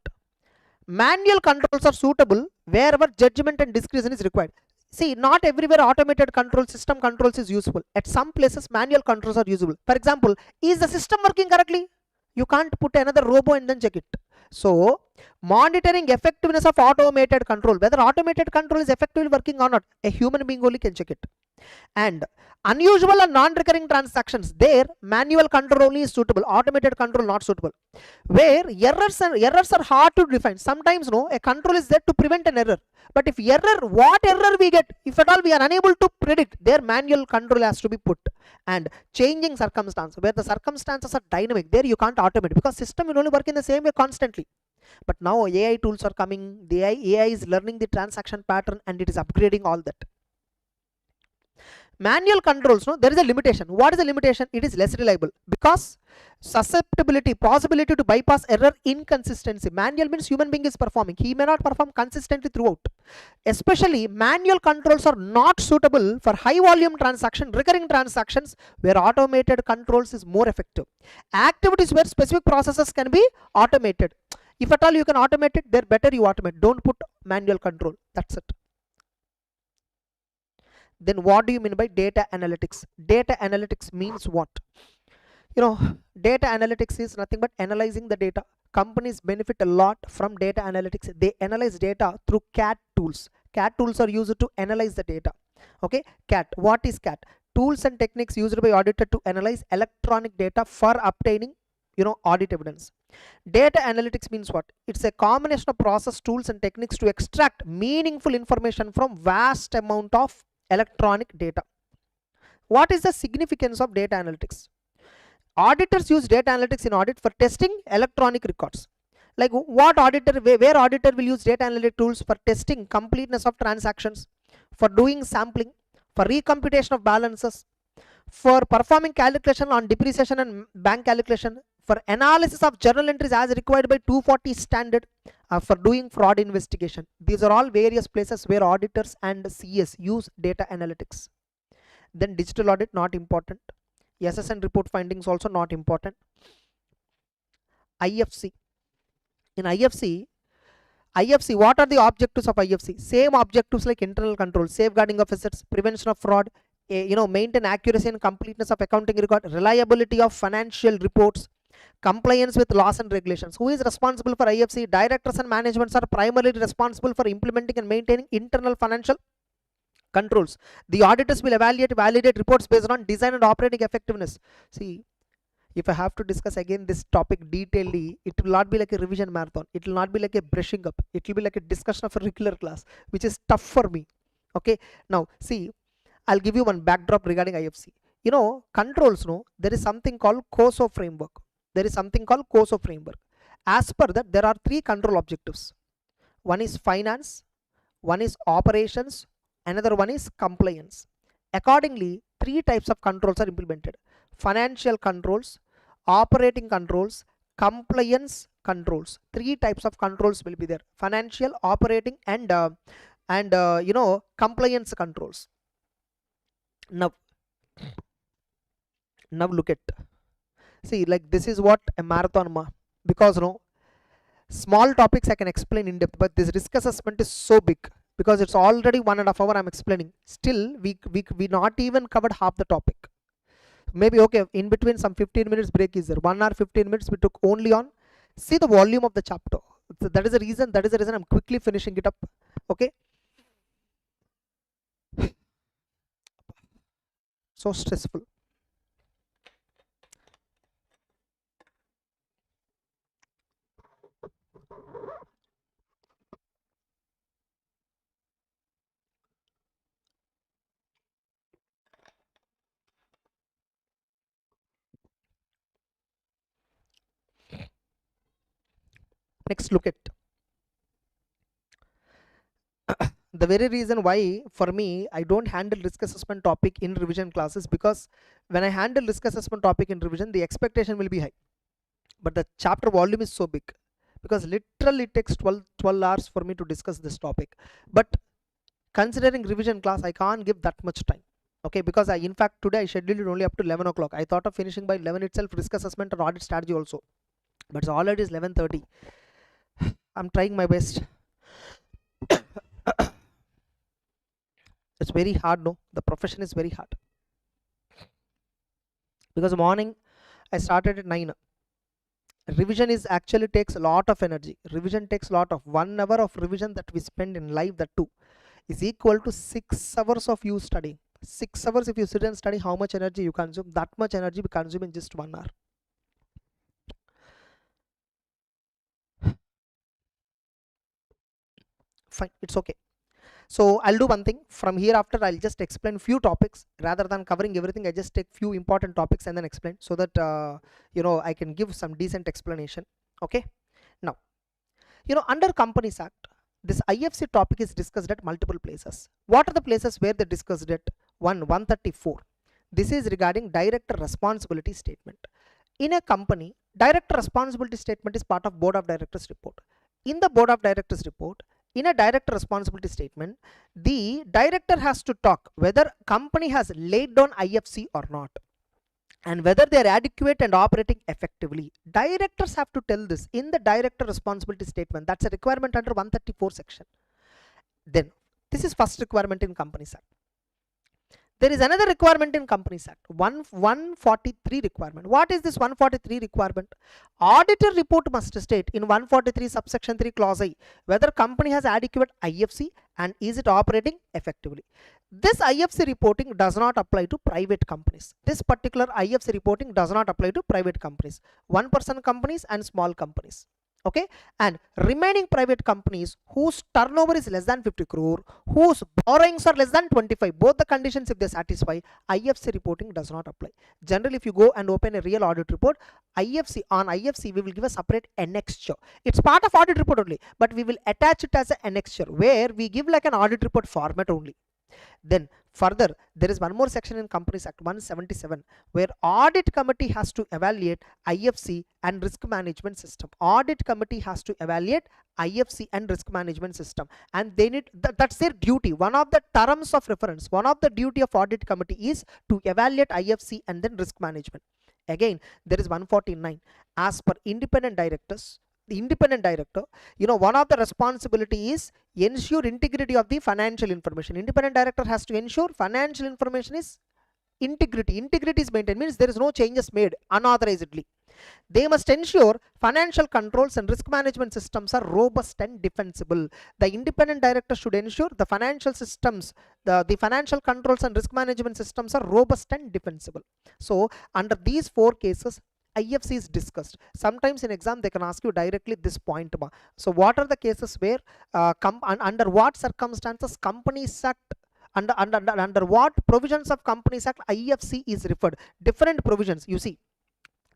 Manual controls are suitable wherever judgment and discretion is required. See, not everywhere automated control, system controls is useful. At some places, manual controls are usable. For example, is the system working correctly? You can't put another robo and then check it. So, monitoring effectiveness of automated control, whether automated control is effectively working or not, a human being only can check it. And unusual and non-recurring transactions, there manual control only is suitable, automated control not suitable. Where errors are hard to define. Sometimes a control is there to prevent an error, but if what error we get, if at all we are unable to predict, their manual control has to be put. And changing circumstances, where the circumstances are dynamic, there you can't automate because system will only work in the same way constantly. But now AI tools are coming, the AI is learning the transaction pattern and it is upgrading all that. Manual controls, there is a limitation. What is the limitation? It is less reliable because susceptibility, possibility to bypass error, inconsistency. Manual means human being is performing. He may not perform consistently throughout. Especially manual controls are not suitable for high volume transaction, recurring transactions where automated controls is more effective. Activities where specific processes can be automated. If at all you can automate it, they're better you automate. Don't put manual control. That's it. Then what do you mean by data analytics? Data analytics means what? Data analytics is nothing but analyzing the data. Companies benefit a lot from data analytics. They analyze data through CAT tools. CAT tools are used to analyze the data. Okay, CAT. What is CAT? Tools and techniques used by auditor to analyze electronic data for obtaining audit evidence. Data analytics means what? It's a combination of process, tools and techniques to extract meaningful information from vast amount of electronic data. What is the significance of data analytics? Auditors use data analytics in audit for testing electronic records. Like where auditor will use data analytic tools for testing completeness of transactions, for doing sampling, for recomputation of balances, for performing calculation on depreciation and bank calculation, for analysis of journal entries as required by 240 standard, for doing fraud investigation. These are all various places where auditors and CS use data analytics. Then digital audit, not important. SSN report findings also not important. IFC. In IFC, what are the objectives of IFC? Same objectives like internal control, safeguarding of assets, prevention of fraud, maintain accuracy and completeness of accounting record, reliability of financial reports, compliance with laws and regulations. Who is responsible for IFC? Directors and managements are primarily responsible for implementing and maintaining internal financial controls. The auditors will validate reports based on design and operating effectiveness. See, if I have to discuss again this topic detailedly, it will not be like a revision marathon. It will not be like a brushing up. It will be like a discussion of a regular class, which is tough for me. Okay. Now, see, I'll give you one backdrop regarding IFC. Controls, there is something called COSO framework. As per that, there are 3 control objectives. One is finance, one is operations, another one is compliance. Accordingly, 3 types of controls are implemented: financial controls, operating controls, compliance controls. 3 types of controls will be there: financial, operating, and compliance controls. Now look at, see, like this is what a marathon because small topics I can explain in depth, but this risk assessment is so big because it's already 1.5 hours I'm explaining. Still we not even covered half the topic. Maybe okay, in between some 15 minutes break is there. 1 hour 15 minutes we took only on, see the volume of the chapter. So that is the reason I'm quickly finishing it up. Okay, so stressful. Next, look at the very reason why for me I don't handle risk assessment topic in revision classes, because when I handle risk assessment topic in revision, the expectation will be high, but the chapter volume is so big, because literally it takes 12 hours for me to discuss this topic. But considering revision class, I can't give that much time. Okay, because in fact today I scheduled it only up to 11 o'clock. I thought of finishing by 11 itself, risk assessment and audit strategy also, but it's already 11:30. I'm trying my best. It's very hard, the profession is very hard, because morning I started at 9. Revision is actually takes a lot of energy. Revision takes a lot of 1 hour of revision that we spend in live, that too is equal to 6 hours of you studying. 6 hours if you sit and study, how much energy you consume? That much energy we consume in just 1 hour. Fine, it's okay. So I'll do one thing from here. After I'll just explain few topics rather than covering everything. I just take few important topics and then explain, so that I can give some decent explanation. Okay, now under Companies Act, this IFC topic is discussed at multiple places. What are the places where they discussed it? 134. This is regarding director responsibility statement. In a company, director responsibility statement is part of board of directors report. In the board of directors report, in a director responsibility statement, the director has to talk whether company has laid down IFC or not, and whether they are adequate and operating effectively. Directors have to tell this in the director responsibility statement. That's a requirement under 134 section. Then this is first requirement in Companies Act. There is another requirement in Companies Act, 143 requirement. What is this 143 requirement? Auditor report must state in 143 subsection 3 clause I whether company has adequate IFC and is it operating effectively. This IFC reporting does not apply to private companies. This particular IFC reporting does not apply to private companies, 1-person companies and small companies. Okay, and remaining private companies whose turnover is less than 50 crore, whose borrowings are less than 25, both the conditions if they satisfy, IFC reporting does not apply. Generally, if you go and open a real audit report, on IFC we will give a separate annexure. It's part of audit report only, but we will attach it as an annexure where we give like an audit report format only. Then further, there is one more section in Companies Act 177 where audit committee has to evaluate IFC and risk management system. Audit committee has to evaluate IFC and risk management system, and they need that's their duty. One of the terms of reference, one of the duty of audit committee is to evaluate IFC and then risk management. Again, there is 149 as per independent directors. The independent director, one of the responsibility is ensure integrity of the financial information. Independent director has to ensure financial information is integrity is maintained, means there is no changes made unauthorizedly. They must ensure financial controls and risk management systems are robust and defensible. The independent director should ensure the financial systems, the financial controls and risk management systems are robust and defensible. So under these 4 cases, IFC is discussed. Sometimes in exam they can ask you directly this point. So what are the cases where under what circumstances Companies Act, under what provisions of Companies Act IFC is referred? Different provisions. You see,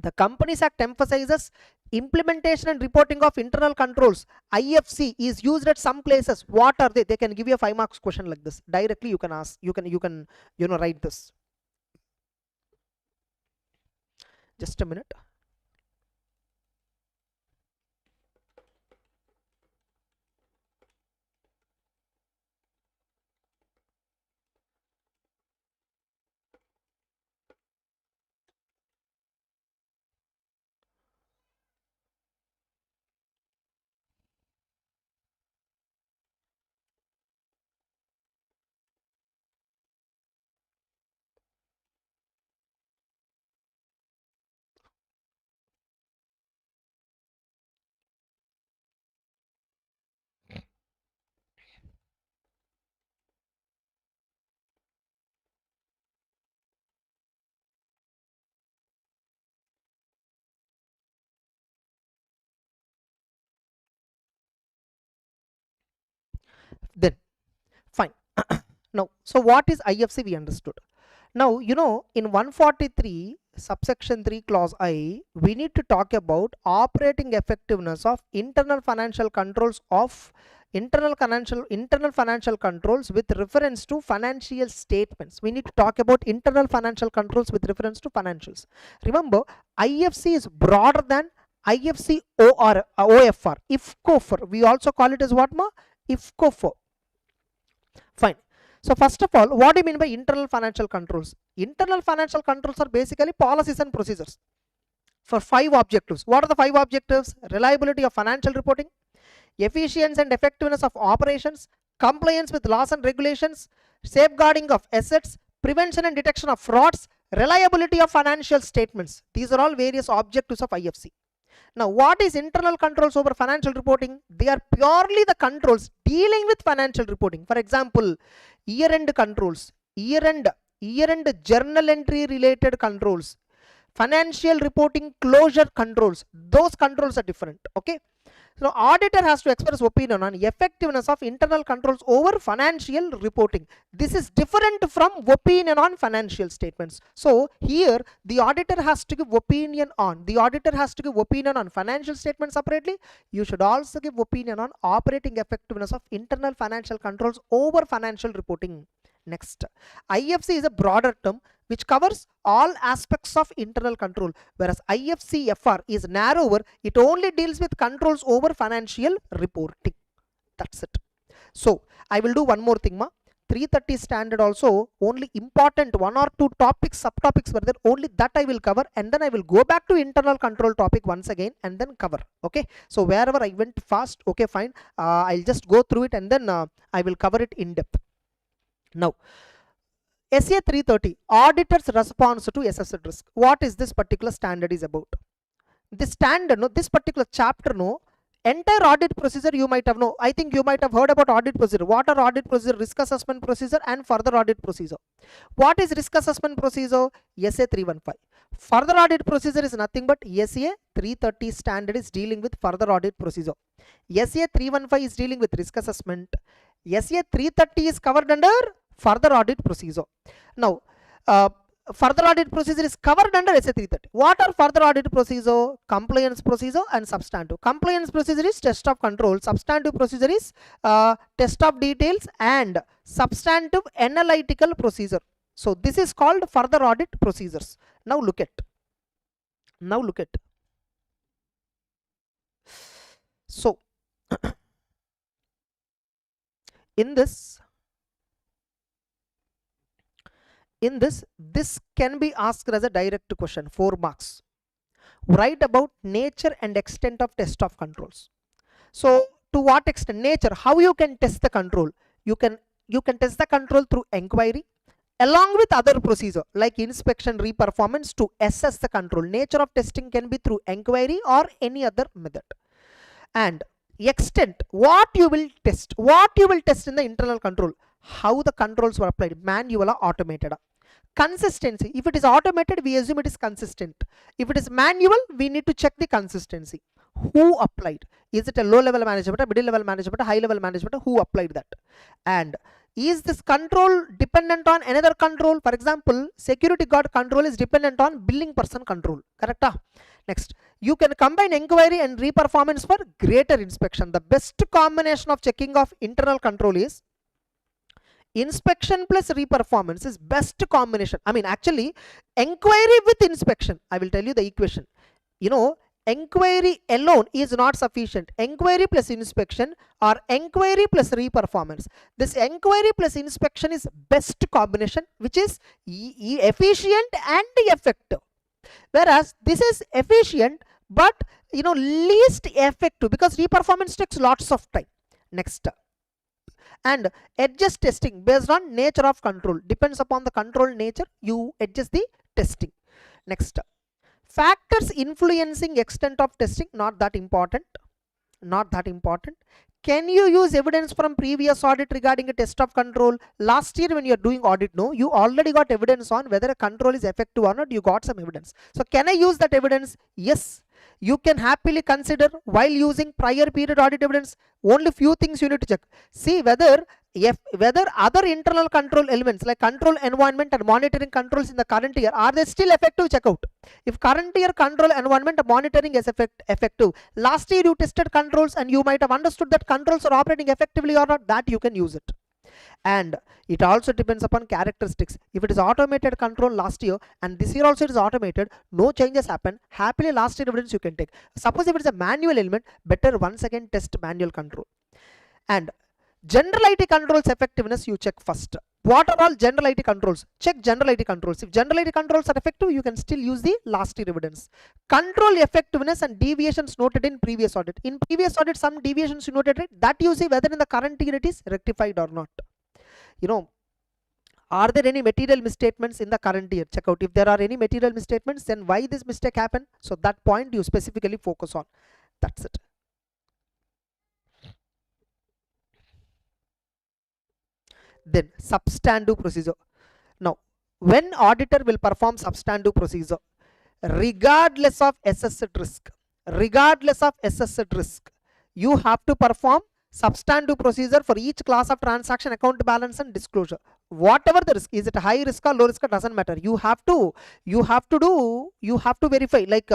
the Companies Act emphasizes implementation and reporting of internal controls. IFC is used at some places. What are they? They can give you a 5 marks question like this. Directly you can ask. You can write this. Just a minute. Then fine. Now, so what is IFC? We understood. Now, in 143 subsection 3 clause I, we need to talk about operating effectiveness of internal financial controls with reference to financial statements. We need to talk about internal financial controls with reference to financials. Remember, IFC is broader than IFC or OFR. IFCOFR, we also call it as what ma? IFCOFR. Fine. So first of all, what do you mean by internal financial controls? Internal financial controls are basically policies and procedures for 5 objectives. What are the 5 objectives? Reliability of financial reporting, efficiency and effectiveness of operations, compliance with laws and regulations, safeguarding of assets, prevention and detection of frauds, reliability of financial statements. These are all various objectives of IFC. Now, what is internal controls over financial reporting? They are purely the controls dealing with financial reporting. For example, year-end controls, year-end journal entry related controls, financial reporting closure controls. Those controls are different. Okay. So auditor has to express opinion on effectiveness of internal controls over financial reporting. This is different from opinion on financial statements. So here the auditor has to give opinion on financial statements separately. You should also give opinion on operating effectiveness of internal financial controls over financial reporting. Next, IFC is a broader term which covers all aspects of internal control, whereas IFCFR is narrower. It only deals with controls over financial reporting. That's it. So I will do one more thing, ma. 330 standard also, only important 1 or 2 topics, subtopics were there, only that I will cover, and then I will go back to internal control topic once again and then cover. Okay, so wherever I went fast, okay, fine, I'll just go through it and then I will cover it in depth. Now, SA 330, auditor's response to assessed risk. What is this particular standard is about? This standard, no, this particular chapter, no, entire audit procedure you might have know. I think you might have heard about audit procedure. What are audit procedure? Risk assessment procedure and further audit procedure. What is risk assessment procedure? SA 315. Further audit procedure is nothing but SA 330 standard is dealing with further audit procedure. SA 315 is dealing with risk assessment. SA 330 is covered under further audit procedure. Now, further audit procedure is covered under SA 330. What are further audit procedure? Compliance procedure and substantive. Compliance procedure is test of control. Substantive procedure is test of details and substantive analytical procedure. So this is called further audit procedures. Now look at. So in this, this can be asked as a direct question, 4 marks. Write about nature and extent of test of controls. So to what extent? Nature, how you can test the control? You can test the control through inquiry along with other procedure like inspection, reperformance to assess the control. Nature of testing can be through inquiry or any other method. And extent, what you will test in the internal control, how the controls were applied, manual or automated. Consistency, if it is automated, we assume it is consistent. If it is manual, we need to check the consistency. Who applied? Is it a low level management, a middle level management, a high level management? Who applied that? And is this control dependent on another control? For example, security guard control is dependent on billing person control. Correct? Next, you can combine inquiry and reperformance for greater inspection. The best combination of checking of internal control is inspection plus reperformance is best combination. I mean, actually, inquiry with inspection. I will tell you the equation. You know, inquiry alone is not sufficient. Inquiry plus inspection or inquiry plus reperformance. This inquiry plus inspection is best combination, which is efficient and effective. Whereas this is efficient, but least effective because reperformance takes lots of time. Next. And adjust testing based on nature of control. Depends upon the control nature, you adjust the testing. Next, factors influencing extent of testing, not that important. Can you use evidence from previous audit regarding a test of control? Last year when you are doing audit, no, you already got evidence on whether a control is effective or not. You got some evidence. So can I use that evidence? Yes. You can happily consider while using prior period audit evidence. Only few things you need to check. See whether other internal control elements like control environment and monitoring controls in the current year, are they still effective? Check out. If current year control environment monitoring is effective, last year you tested controls and you might have understood that controls are operating effectively or not, that you can use it. And it also depends upon characteristics. If it is automated control last year and this year also it is automated, no changes happen, happily last year evidence you can take. Suppose if it is a manual element, better once again test manual control. And general IT controls effectiveness you check first. What are all general IT controls? Check general IT controls. If general IT controls are effective, you can still use the last year evidence. Control effectiveness and deviations noted in previous audit. In previous audit, some deviations you noted, that you see whether in the current year it is rectified or not. Are there any material misstatements in the current year? Check out. If there are any material misstatements, then why this mistake happened? So that point you specifically focus on. That's it. Then substantive procedure. Now, when auditor will perform substantive procedure, regardless of assessed risk, you have to perform substantive procedure for each class of transaction, account balance and disclosure. Whatever the risk, is it high risk or low risk, doesn't matter. You have to verify, like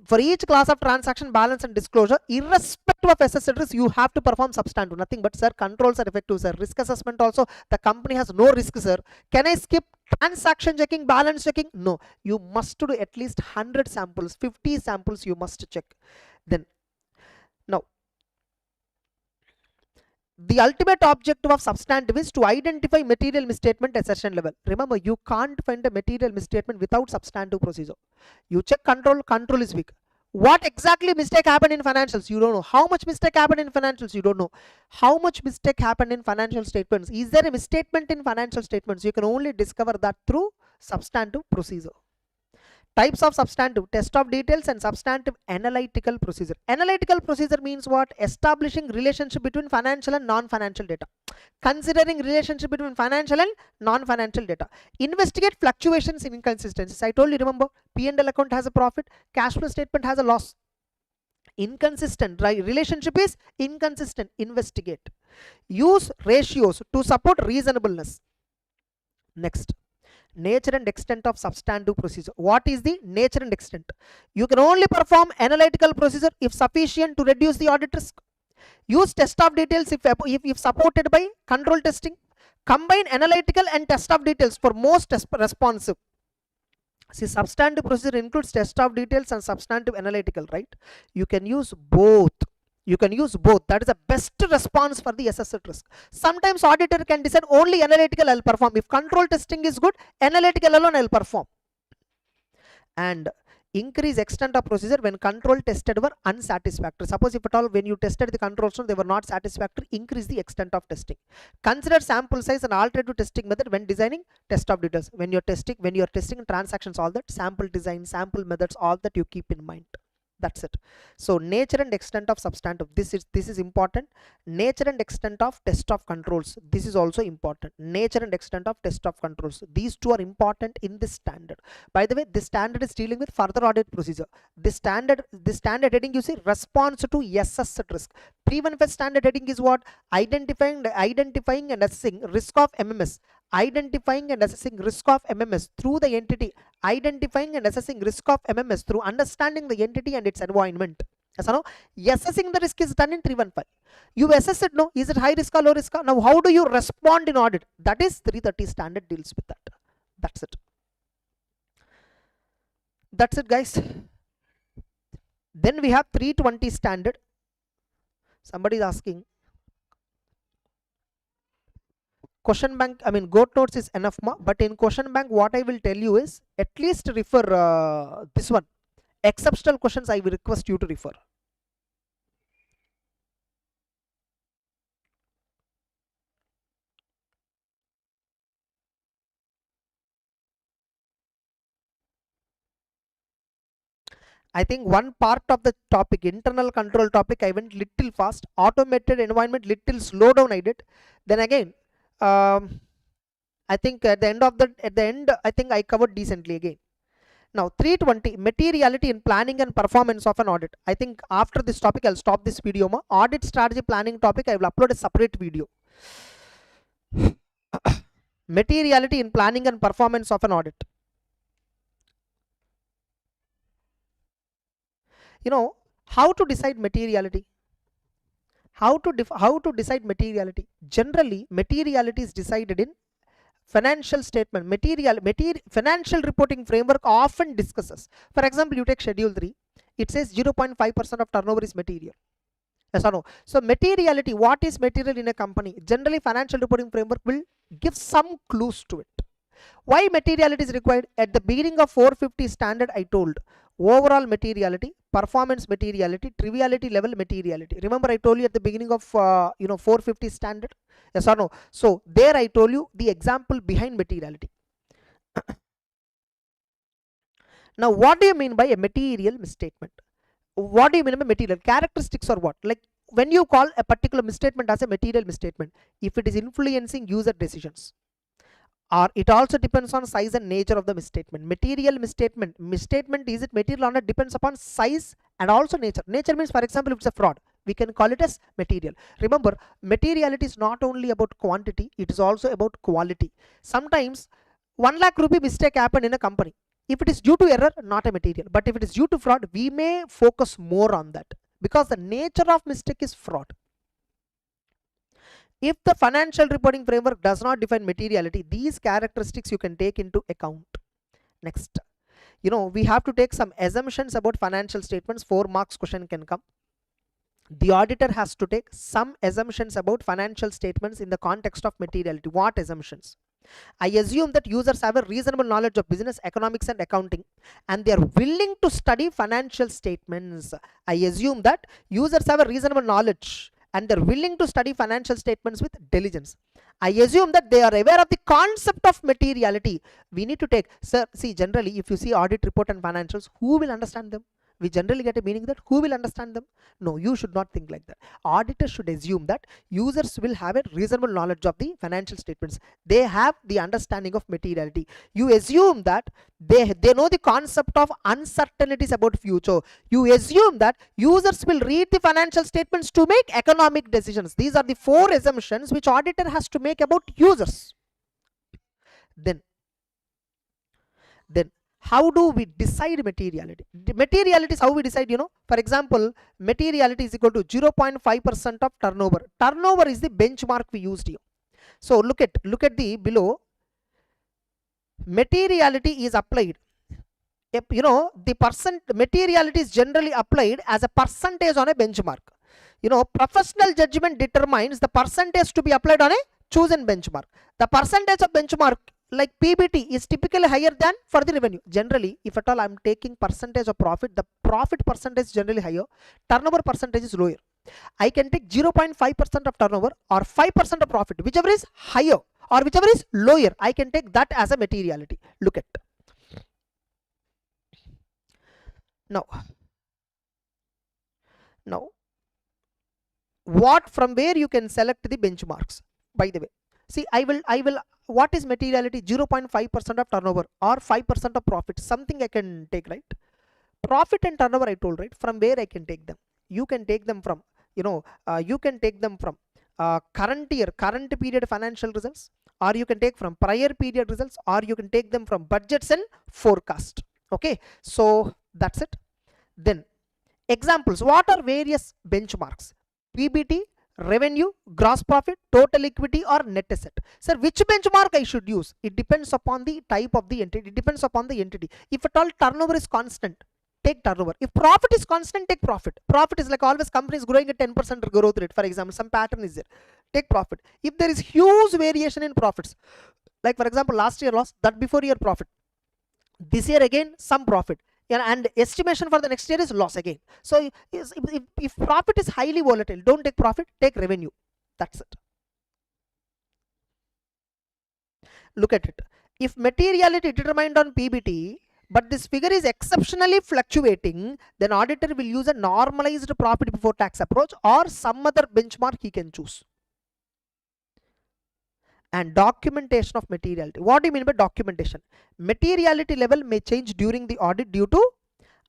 for each class of transaction, balance and disclosure, irrespective of assessed risk, you have to perform substantive. Nothing but, sir, controls are effective, sir. Risk assessment also, the company has no risk, sir. Can I skip transaction checking, balance checking? No, you must do at least 100 samples, 50 samples you must check. Then, now, the ultimate objective of substantive is to identify material misstatement at session level. Remember, you can't find a material misstatement without substantive procedure. You check control is weak. What exactly mistake happened in financials? You don't know. How much mistake happened in financials? You don't know. How much mistake happened in financial statements? Is there a misstatement in financial statements? You can only discover that through substantive procedure. Types of substantive: test of details and substantive analytical procedure. Analytical procedure means what? Establishing relationship between financial and non-financial data. Considering relationship between financial and non-financial data. Investigate fluctuations in inconsistencies. I told you, remember, P&L account has a profit, cash flow statement has a loss. Inconsistent, right? Relationship is inconsistent. Investigate. Use ratios to support reasonableness. Next, Nature and extent of substantive procedure. What is the nature and extent? You can only perform analytical procedure if sufficient to reduce the audit risk. Use test of details if supported by control testing. Combine analytical and test of details for most responsive. See, substantive procedure includes test of details and substantive analytical, right? You can use both. You can use both. That is the best response for the assessed risk. Sometimes auditor can decide only analytical I'll perform. If control testing is good, analytical alone I'll perform. And increase extent of procedure when control tested were unsatisfactory. Suppose if at all when you tested the controls they were not satisfactory, increase the extent of testing. Consider sample size and alternative testing method when designing test of details. When you're testing transactions, all that sample design, sample methods, all that you keep in mind. That's it. So nature and extent of substantive, this is important. Nature and extent of test of controls, this is also important. Nature and extent of test of controls, these two are important in this standard. By the way, this standard is dealing with further audit procedure. This standard heading, you see, response to assessed risk. 315 standard heading is what? Identifying and assessing risk of MMS. Identifying and assessing risk of MMS through the entity. Identifying and assessing risk of MMS through understanding the entity and its environment. Yes or no? Assessing the risk is done in 315. You assess it, no? Is it high risk or low risk? Now how do you respond in audit? That is 330 standard deals with that. That's it. That's it, guys. Then we have 320 standard. Somebody is asking, question bank, I mean GOAT notes is enough, but in question bank what I will tell you is at least refer this one. Exceptional questions I will request you to refer. I think one part of the topic, internal control topic, I went little fast. Automated environment, little slow down I did. Then again, I think at the end, I think I covered decently again. Now 320, materiality in planning and performance of an audit. I think after this topic I'll stop this video. Audit strategy planning topic I will upload a separate video. Materiality in planning and performance of an audit. You know how to decide materiality. How to decide materiality? Generally, materiality is decided in financial statement. Financial reporting framework often discusses. For example, you take schedule 3. It says 0.5% of turnover is material. Yes or no? So materiality, what is material in a company? Generally, financial reporting framework will give some clues to it. Why materiality is required? At the beginning of 450 standard, I told overall materiality, performance materiality, triviality level materiality. Remember I told you at the beginning of 450 standard? Yes or no? So there I told you the example behind materiality. Now what do you mean by a material misstatement? What do you mean by material? Characteristics or what? Like when you call a particular misstatement as a material misstatement, if it is influencing user decisions, or it also depends on size and nature of the misstatement. Material misstatement, is it material or not, depends upon size and also nature. Nature means, for example, if it's a fraud, we can call it as material. Remember, materiality is not only about quantity, it is also about quality. Sometimes 1 lakh rupee mistake happened in a company. If it is due to error, not a material, but if it is due to fraud, we may focus more on that because the nature of mistake is fraud. If the financial reporting framework does not define materiality, these characteristics you can take into account. Next, we have to take some assumptions about financial statements. 4 marks question can come. The auditor has to take some assumptions about financial statements in the context of materiality. What assumptions? I assume that users have a reasonable knowledge of business, economics and accounting, and they are willing to study financial statements. I assume that users have a reasonable knowledge and they're willing to study financial statements with diligence. I assume that they are aware of the concept of materiality. We need to take, sir, see, generally, if you see audit report and financials, who will understand them? We generally get a meaning that who will understand them? No, you should not think like that. Auditors should assume that users will have a reasonable knowledge of the financial statements. They have the understanding of materiality. You assume that they know the concept of uncertainties about future. You assume that users will read the financial statements to make economic decisions. These are the 4 assumptions which auditor has to make about users. Then Then how do we decide materiality? Materiality is how we decide, for example, materiality is equal to 0.5% of turnover. Turnover is the benchmark we used here. So look at the below. Materiality is applied. The materiality is generally applied as a percentage on a benchmark. Professional judgment determines the percentage to be applied on a chosen benchmark. The percentage of benchmark like PBT is typically higher than for the revenue. Generally, if at all I'm taking percentage of profit, the profit percentage is generally higher, turnover percentage is lower. I can take 0.5% of turnover or 5% of profit, whichever is higher or whichever is lower, I can take that as a materiality. Look at. Now, from where you can select the benchmarks? By the way, see, I will what is materiality? 0.5% of turnover or 5% of profit, something I can take, right? Profit and turnover I told, right? From where I can take them? You can take them from, current period financial results, or you can take from prior period results, or you can take them from budgets and forecast. Okay, so that's it. Then examples. What are various benchmarks? PBT, revenue, gross profit, total equity, or net asset. Sir, which benchmark I should use? It depends upon the type of the entity. It depends upon the entity. If at all turnover is constant, take turnover. If profit is constant, take profit. Profit is like always companies growing at 10% growth rate, for example, some pattern is there, take profit. If there is huge variation in profits, like for example last year loss, that before year profit, this year again some profit, and estimation for the next year is loss again. So if profit is highly volatile, don't take profit, take revenue. That's it. Look at it. If materiality determined on PBT, but this figure is exceptionally fluctuating, then auditor will use a normalized profit before tax approach or some other benchmark he can choose. And documentation of materiality. What do you mean by documentation? Materiality level may change during the audit due to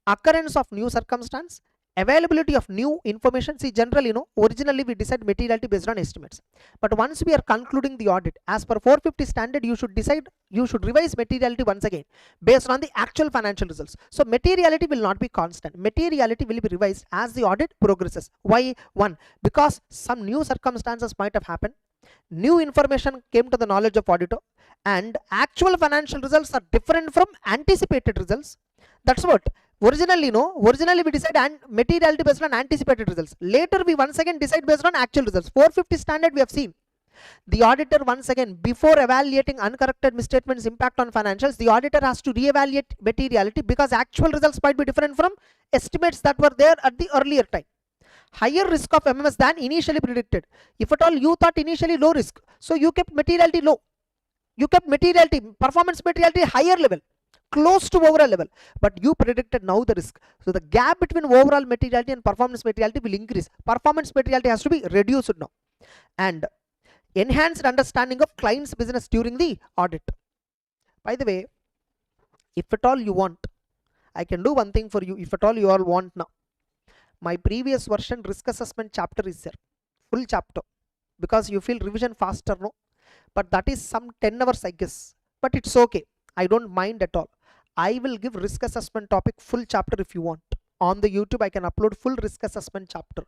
occurrence of new circumstance, availability of new information. See, generally, originally we decide materiality based on estimates, but once we are concluding the audit, as per 450 standard, you should revise materiality once again based on the actual financial results. So materiality will not be constant. Materiality will be revised as the audit progresses. Why? One, because some new circumstances might have happened, new information came to the knowledge of auditor, and actual financial results are different from anticipated results. That's what originally we decide materiality based on anticipated results. Later we once again decide based on actual results. 450 standard we have seen. The auditor once again, before evaluating uncorrected misstatements impact on financials, the auditor has to reevaluate materiality because actual results might be different from estimates that were there at the earlier time. Higher risk of MMS than initially predicted. If at all you thought initially low risk, so you kept materiality low. You kept materiality, performance materiality higher level, close to overall level, but you predicted now the risk. So the gap between overall materiality and performance materiality will increase. Performance materiality has to be reduced now. And enhanced understanding of client's business during the audit. By the way, if at all you want, I can do one thing for you. If at all you all want now, my previous version risk assessment chapter is there, full chapter, because you feel revision faster, no? But that is some 10 hours I guess, but it's okay, I don't mind at all. I will give risk assessment topic full chapter if you want. On the YouTube I can upload full risk assessment chapter.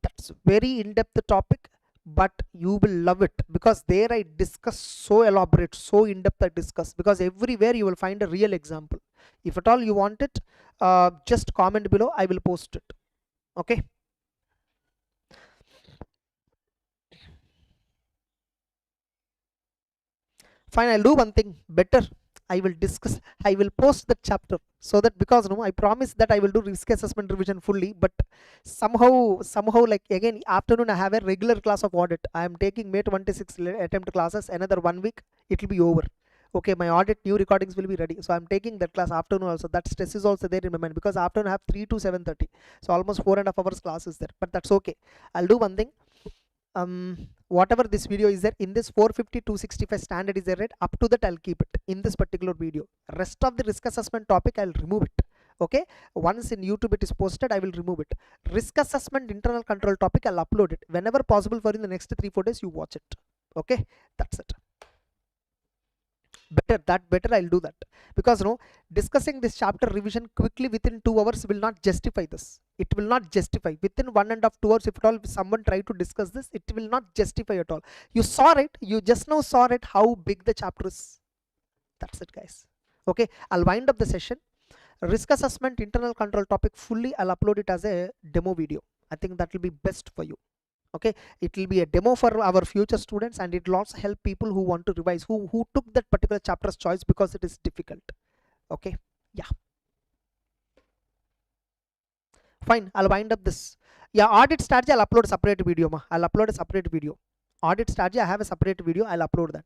That's very in-depth topic, but you will love it because there I discuss so elaborate, so in-depth I discuss, because everywhere you will find a real example. If at all you want it, just comment below, I will post it. Okay, fine. I'll do one thing better. I will post the chapter, so that, because I promise that I will do risk assessment revision fully, but somehow like again afternoon I have a regular class of audit. I am taking May 26 attempt classes. Another 1 week it will be over. Okay, my audit new recordings will be ready, so I'm taking that class afternoon also. That stress is also there in my mind, because afternoon I have 3 to 7:30, so almost 4.5 hours class is there. But that's okay. I'll do one thing. Whatever this video is there in this 450 265 standard is there, right? Up to that I'll keep it in this particular video. Rest of the risk assessment topic I'll remove it. Okay, once in YouTube it is posted, I will remove it. Risk assessment internal control topic I'll upload it whenever possible for in the next 3-4 days. You watch it. Okay, that's it. better I'll do that, because discussing this chapter revision quickly within 2 hours will not justify this. It will not justify within 1.5 2 hours. If at all someone try to discuss this, it will not justify at all. You saw it, you just now saw it, how big the chapter is. That's it, guys. Okay, I'll wind up the session. Risk assessment internal control topic fully I'll upload it as a demo video. I think that will be best for you. Okay, it will be a demo for our future students, and it will also help people who want to revise, who took that particular chapter's choice because it is difficult. Okay, yeah, fine, I'll wind up this. Yeah, audit strategy I'll upload a separate video. I'll upload a separate video. Audit strategy I have a separate video, I'll upload that.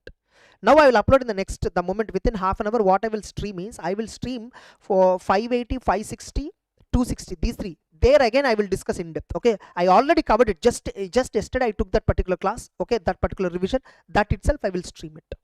Now I will upload in the moment within half an hour. What I will stream is, I will stream for 580, 560, 260, these three. There again I will discuss in depth. Okay, I already covered it just yesterday. I took that particular class. Okay, that particular revision, that itself I will stream it.